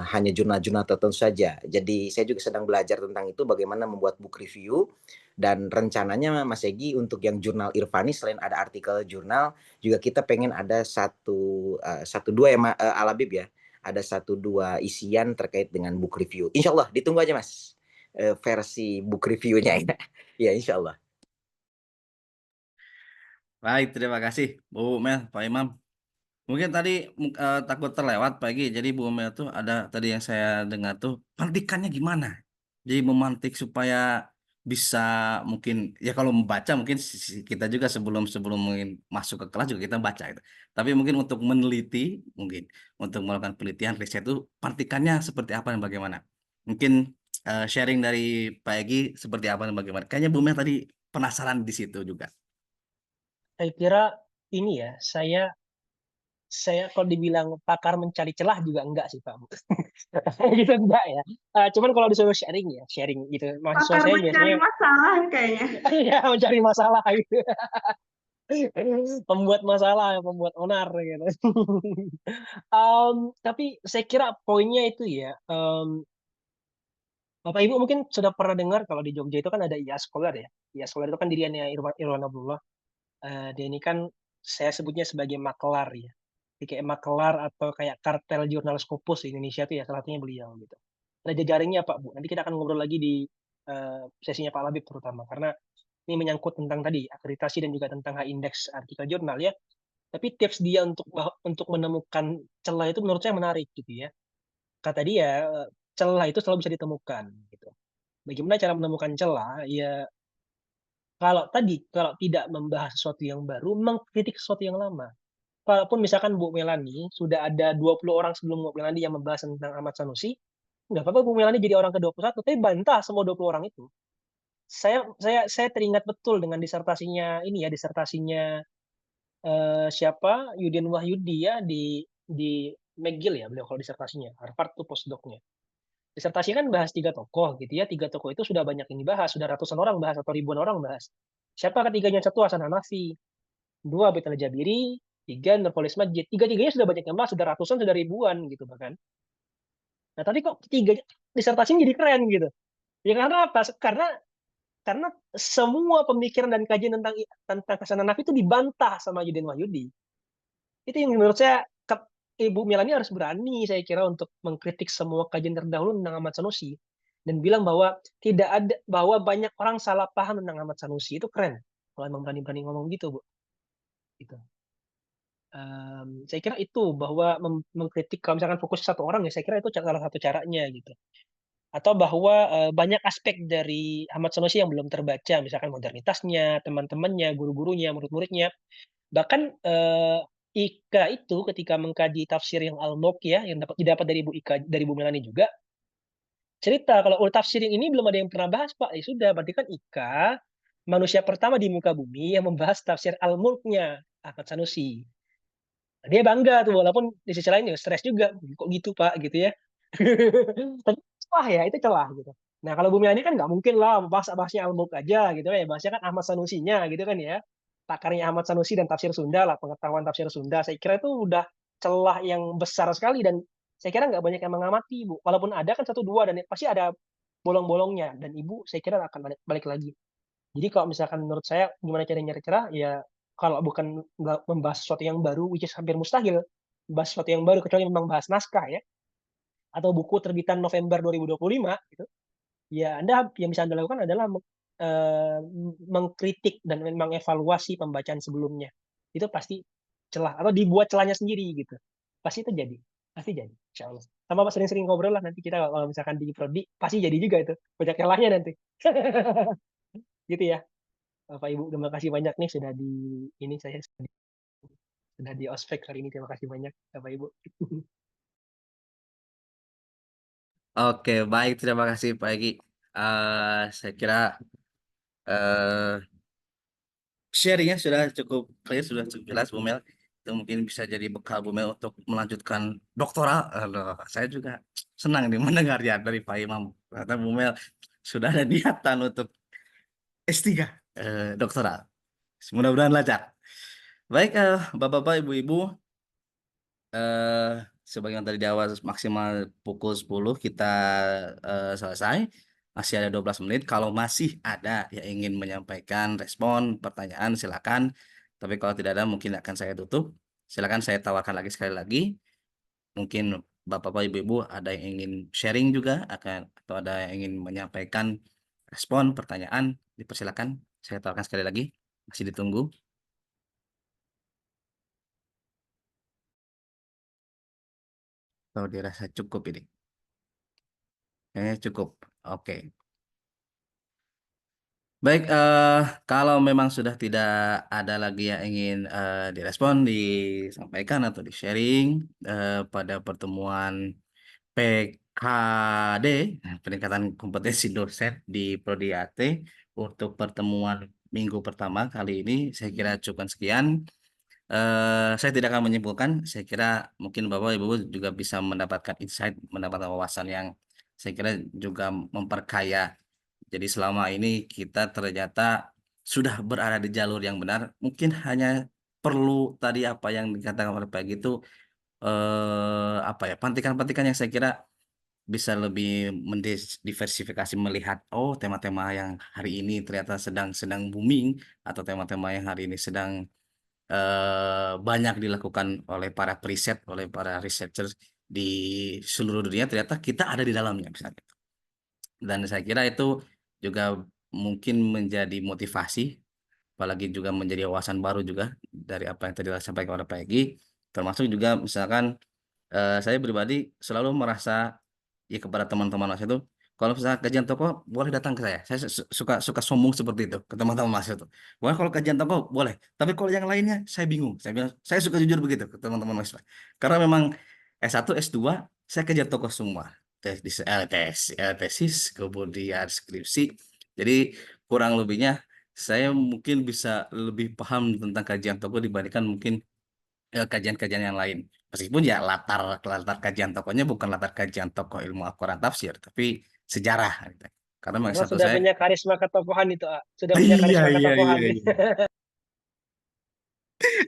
hanya jurnal-jurnal tertentu saja. Jadi saya juga sedang belajar tentang itu, bagaimana membuat book review, dan rencananya Mas Egi untuk yang jurnal Irfani selain ada artikel jurnal juga kita pengen ada satu dua ya Alabib ya, ada satu dua isian terkait dengan book review. Insya Allah ditunggu aja Mas versi book reviewnya ya. Ya insya Allah. Baik, terima kasih Bu Mel, Pak Imam. Mungkin tadi takut terlewat Pak Egi. Jadi Bu Mel tuh ada tadi yang saya dengar tuh pantikannya gimana? Jadi memantik supaya bisa, mungkin ya kalau membaca mungkin kita juga sebelum sebelum mungkin masuk ke kelas juga kita baca gitu. Tapi mungkin untuk meneliti, mungkin untuk melakukan penelitian riset itu pantikannya seperti apa dan bagaimana? Mungkin sharing dari Pak Egi seperti apa dan bagaimana? Kayaknya Bu Mel tadi penasaran di situ juga. Saya kira ini ya, saya kalau dibilang pakar mencari celah juga enggak sih Pak. Gitu enggak ya. Cuman kalau disuruh sharing gitu. Mahasiswa Pakar saya mencari biasanya masalah kayaknya. ya mencari masalah gitu. Pembuat masalah, pembuat onar gitu. Tapi saya kira poinnya itu ya. Bapak Ibu mungkin sudah pernah dengar kalau di Jogja itu kan ada IA Scholar ya. IA Scholar itu kan diriannya Irwan Abdullah. Dia ini kan saya sebutnya sebagai makelar ya. Jadi kayak makelar atau kayak kartel jurnal Scopus di Indonesia itu ya, salah satunya beliau gitu. Ada jejaringnya Pak Bu. Nanti kita akan ngobrol lagi di sesinya Pak Labib terutama karena ini menyangkut tentang tadi akreditasi dan juga tentang high index artikel jurnal ya. Tapi tips dia untuk menemukan celah itu menurut saya menarik gitu ya. Kata dia, celah itu selalu bisa ditemukan gitu. Bagaimana cara menemukan celah? Ya kalau tidak membahas sesuatu yang baru, mengkritik sesuatu yang lama. Walaupun misalkan Bu Melani sudah ada 20 orang sebelum Bu Melani yang membahas tentang Ahmad Sanusi, nggak apa-apa Bu Melani jadi orang ke-21, tapi bantah semua 20 orang itu. Saya teringat betul dengan disertasinya siapa, Yudin Wahyudi ya, di McGill ya beliau kalau disertasinya, Harvard tuh postdoc-nya. Disertasinya kan bahas 3 tokoh gitu ya, 3 tokoh itu sudah banyak yang dibahas, sudah ratusan orang bahas atau ribuan orang bahas. Siapa ketiganya? 1 Hasan Hanafi, 2 Abid Al-Jabiri, 3 Nurholis Majid. Tiga-tiganya sudah banyak yang bahas, sudah ratusan, sudah ribuan gitu bahkan. Nah, tapi kok tiga disertasinya jadi keren gitu. Ya karena apa? Karena semua pemikiran dan kajian tentang Hasan Hanafi itu dibantah sama Yudin Wahyudi. Itu yang menurut saya Ibu Melani harus berani saya kira untuk mengkritik semua kajian terdahulu tentang Ahmad Sanusi dan bilang bahwa banyak orang salah paham tentang Ahmad Sanusi. Itu keren kalau emang berani-berani ngomong gitu, Bu. Gitu. Saya kira itu bahwa mengkritik kalau misalkan fokus satu orang ya saya kira itu salah satu caranya gitu. Atau bahwa banyak aspek dari Ahmad Sanusi yang belum terbaca, misalkan modernitasnya, teman-temannya, guru-gurunya, murid-muridnya. Bahkan Ika itu ketika mengkaji tafsir yang Al-Mulk ya, yang didapat dari Bu Ika, dari Bu Melani juga, cerita kalau tafsir yang ini belum ada yang pernah bahas, Pak. Ya sudah, berarti kan Ika manusia pertama di muka bumi yang membahas tafsir Al-Mulknya Ahmad Sanusi. Dia bangga tuh, walaupun di sisi lain ya stres juga. Kok gitu, Pak, gitu ya. Tapi celah ya, itu celah gitu. Nah, kalau Bu Melani kan nggak mungkin lah bahasnya Al-Mulk aja gitu ya. Bahasnya kan Ahmad Sanusinya gitu kan ya. Pakarnya Ahmad Sanusi dan tafsir Sunda lah, pengetahuan tafsir Sunda. Saya kira itu udah celah yang besar sekali dan saya kira nggak banyak yang mengamati, Bu. Walaupun ada kan 1-2 dan pasti ada bolong-bolongnya dan Ibu saya kira akan balik lagi. Jadi kalau misalkan menurut saya gimana cara nyari cerah ya kalau bukan membahas sesuatu yang baru which is hampir mustahil bahas sesuatu yang baru kecuali memang bahas naskah ya atau buku terbitan November 2025 gitu. Ya yang bisa Anda lakukan adalah mengkritik dan mengevaluasi pembacaan sebelumnya. Itu pasti celah atau dibuat celahnya sendiri gitu. Pasti itu jadi. Pasti jadi, insya Allah. Sama sering-sering ngobrol lah nanti kita kalau misalkan di prodi pasti jadi juga itu. Banyak celahnya nanti. Gitu ya. Bapak Ibu, terima kasih banyak nih sudah saya sudah di ospek hari ini. Terima kasih banyak Bapak Ibu. Oke, baik. Terima kasih Pak Egi. Saya kira sharingnya sudah cukup clear, sudah cukup jelas, Bu Mel. Itu mungkin bisa jadi bekal Bu Mel untuk melanjutkan doktoral. Aduh, saya juga senang nih mendengarnya dari Pak Imam. Ternyata Bu Mel sudah ada niatan untuk S3 doktoral. Mudah-mudahan lancar. Baik, Bapak-bapak, Ibu-ibu, eh sebagaimana tadi di awal maksimal pukul 10 kita selesai. Masih ada 12 menit. Kalau masih ada yang ingin menyampaikan respon, pertanyaan, silakan. Tapi kalau tidak ada mungkin akan saya tutup. Silakan saya tawarkan lagi sekali lagi. Mungkin Bapak-bapak, Ibu-ibu ada yang ingin sharing juga atau ada yang ingin menyampaikan respon, pertanyaan, dipersilakan. Saya tawarkan sekali lagi. Masih ditunggu. Kalau dirasa cukup ini. Kayaknya cukup. Oke. Baik, kalau memang sudah tidak ada lagi yang ingin direspon, disampaikan atau di-sharing pada pertemuan PKD, peningkatan kompetensi dosen di Prodi AT untuk pertemuan minggu pertama kali ini, saya kira cukup sekian. Saya tidak akan menyimpulkan. Saya kira mungkin Bapak Ibu juga bisa mendapatkan insight, mendapatkan wawasan yang saya kira juga memperkaya. Jadi selama ini kita ternyata sudah berada di jalur yang benar. Mungkin hanya perlu tadi apa yang dikatakan oleh Pak itu apa ya, pantikan-pantikan yang saya kira bisa lebih mendiversifikasi melihat tema-tema yang hari ini ternyata sedang booming atau tema-tema yang hari ini sedang banyak dilakukan oleh para periset, oleh para researchers di seluruh dunia, ternyata kita ada di dalamnya misalnya. Dan saya kira itu juga mungkin menjadi motivasi apalagi juga menjadi wawasan baru juga dari apa yang tadi disampaikan oleh Pak Egi, termasuk juga misalkan saya pribadi selalu merasa ya kepada teman-teman Mas itu, kalau misalnya kajian toko boleh datang ke saya. Saya suka suka sombong seperti itu ke teman-teman Mas itu. Boleh kalau kajian toko boleh, tapi kalau yang lainnya saya bingung. Saya bilang saya suka jujur begitu ke teman-teman Mas. Karena memang S1, S2 saya kajian toko semua. Tesis, kemudian skripsi. Jadi kurang lebihnya saya mungkin bisa lebih paham tentang kajian toko dibandingkan mungkin kajian-kajian yang lain. Meskipun ya latar latar kajian tokohnya bukan latar kajian tokoh ilmu Al-Quran tafsir, tapi sejarah gitu. Karena memang Karena satu sudah saya punya karisma ketokohan itu, sudah punya iya karisma iya ketokohan. iya iya.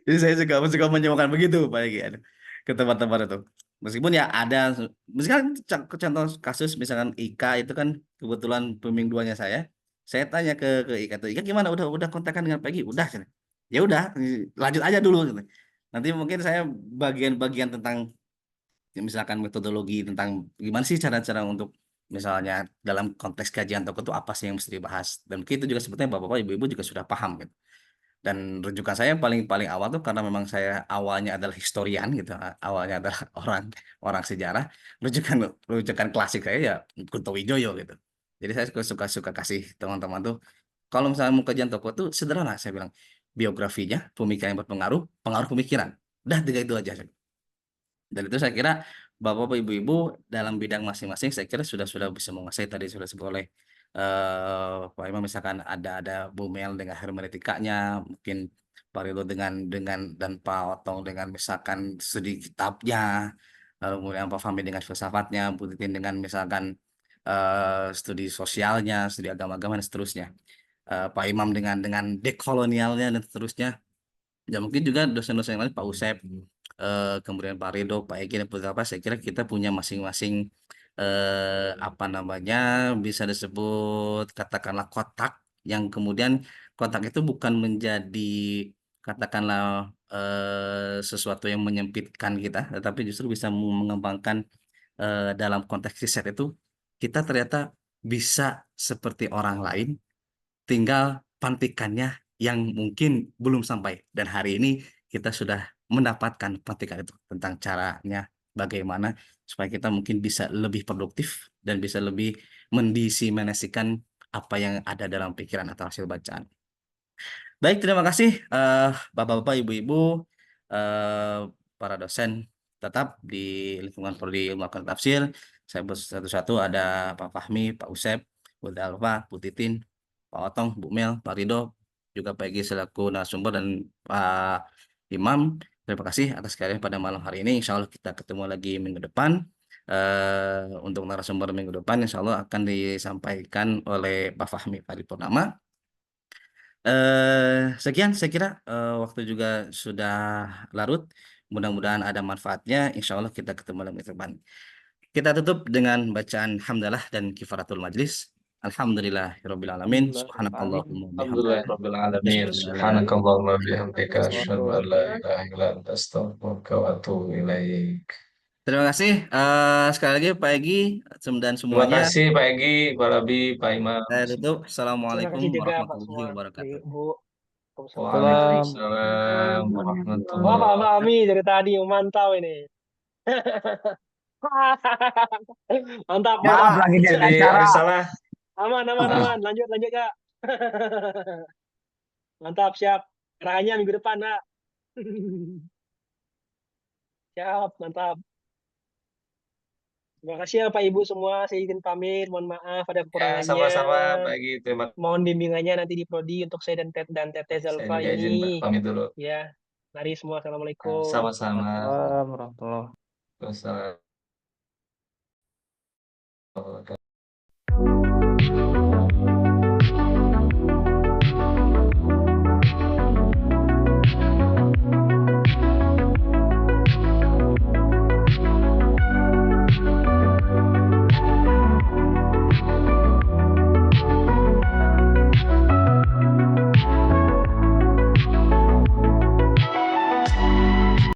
Jadi saya suka menyamakan begitu Pak Egy ke tempat-tempat itu. Meskipun ya ada, misalkan contoh kasus misalkan Ika itu kan kebetulan pembimbing duanya saya tanya ke Ika tuh, Ika gimana udah kontakkan dengan Pak Egy? Udah, cina. Ya udah lanjut aja dulu gitu. Nanti mungkin saya bagian-bagian tentang ya misalkan metodologi tentang gimana sih cara-cara untuk misalnya dalam konteks kajian toko itu apa sih yang mesti dibahas, dan mungkin itu juga sebetulnya bapak-bapak ibu-ibu juga sudah paham gitu. Dan rujukan saya paling paling awal tuh karena memang saya awalnya adalah historian gitu, awalnya adalah orang orang sejarah. rujukan rujukan klasik saya ya Kunto Wijoyo gitu. Jadi saya suka kasih teman-teman tuh kalau misalnya mau kajian tokoh tuh sederhana, saya bilang biografinya, pemikiran yang berpengaruh, pengaruh pemikiran, udah tiga itu aja. Dan itu saya kira bapak-bapak ibu-ibu dalam bidang masing-masing saya kira sudah bisa menguasai. Tadi sudah disebut oleh Pak Imam, misalkan ada Bu Mel dengan hermeneutikanya, mungkin Pak Ridho dengan dan Pak Otong dengan misalkan studi kitabnya, lalu kemudian Pak Fahmi dengan filsafatnya, Bu Titin dengan misalkan studi sosialnya, studi agama-agama dan seterusnya. Pak Imam dengan dekolonialnya dan seterusnya. Ya mungkin juga dosen-dosen yang lain, Pak Usep, kemudian Pak Ridho, Pak Egi dan beberapa, saya kira kita punya masing-masing apa namanya bisa disebut katakanlah kotak, yang kemudian kotak itu bukan menjadi katakanlah sesuatu yang menyempitkan kita, tetapi justru bisa mengembangkan dalam konteks riset itu kita ternyata bisa seperti orang lain, tinggal pantikannya yang mungkin belum sampai. Dan hari ini kita sudah mendapatkan pantikan itu tentang caranya bagaimana supaya kita mungkin bisa lebih produktif dan bisa lebih mendiseminasikan apa yang ada dalam pikiran atau hasil bacaan. Baik, terima kasih Bapak-bapak, Ibu-ibu, eh, para dosen tetap di lingkungan Prodi Ilmu Al-Quran Tafsir. Saya satu-satu ada Pak Fahmi, Pak Usep, Bu Dalva, Bu Titin, Pak Otong, Bu Mel, Pak Ridho, juga Pak Egy selaku narasumber, dan Pak Imam. Terima kasih atas kehadiran pada malam hari ini. Insya Allah kita ketemu lagi minggu depan. Untuk narasumber minggu depan Insya Allah akan disampaikan oleh Pak Fahmi Paripurnama. Sekian saya kira waktu juga sudah larut. Mudah-mudahan ada manfaatnya. Insya Allah kita ketemu lagi minggu depan. Kita tutup dengan bacaan hamdalah dan kifaratul majlis. Alhamdulillahirabbil alamin. Subhanakallahumma bihamdika. Alhamdulillahirabbil alamin. Subhanakallahumma bihamdika asyhadu an la ilaha illa anta astaghfiruka wa atubu ilaik. Terima kasih sekali lagi Pak Egy dan Terima semuanya. kasih Pak Egy, Pak Labi, Pak Imam. Saya tutup. Terima Assalamualaikum kasih juga Pak warahmatullahi semua, wabarakatuh. Bu. Waalaikumsalam. Waalaikumsalam Wah, warahmatullahi Pak wabarakatuh. Fahmi dari tadi memantau ini. Mantap, Maaf Pak. lagi jadi risalah. Aman. Lanjut, Kak. Mantap, siap. Arahannya minggu depan, Pak. Siap, mantap. Terima kasih ya Pak Ibu semua. Saya izin pamit. Mohon maaf ada Ya, kekurangannya. sama-sama Pak Egy. Terima Mohon bimbingannya nanti di Prodi untuk saya dan Teteh kasih. Saya Zalfa juga izin ini. pamit dulu. Ya, mari semua. Assalamualaikum. Sama-sama. Waalaikumsalam warahmatullahi Wassalamualaikum.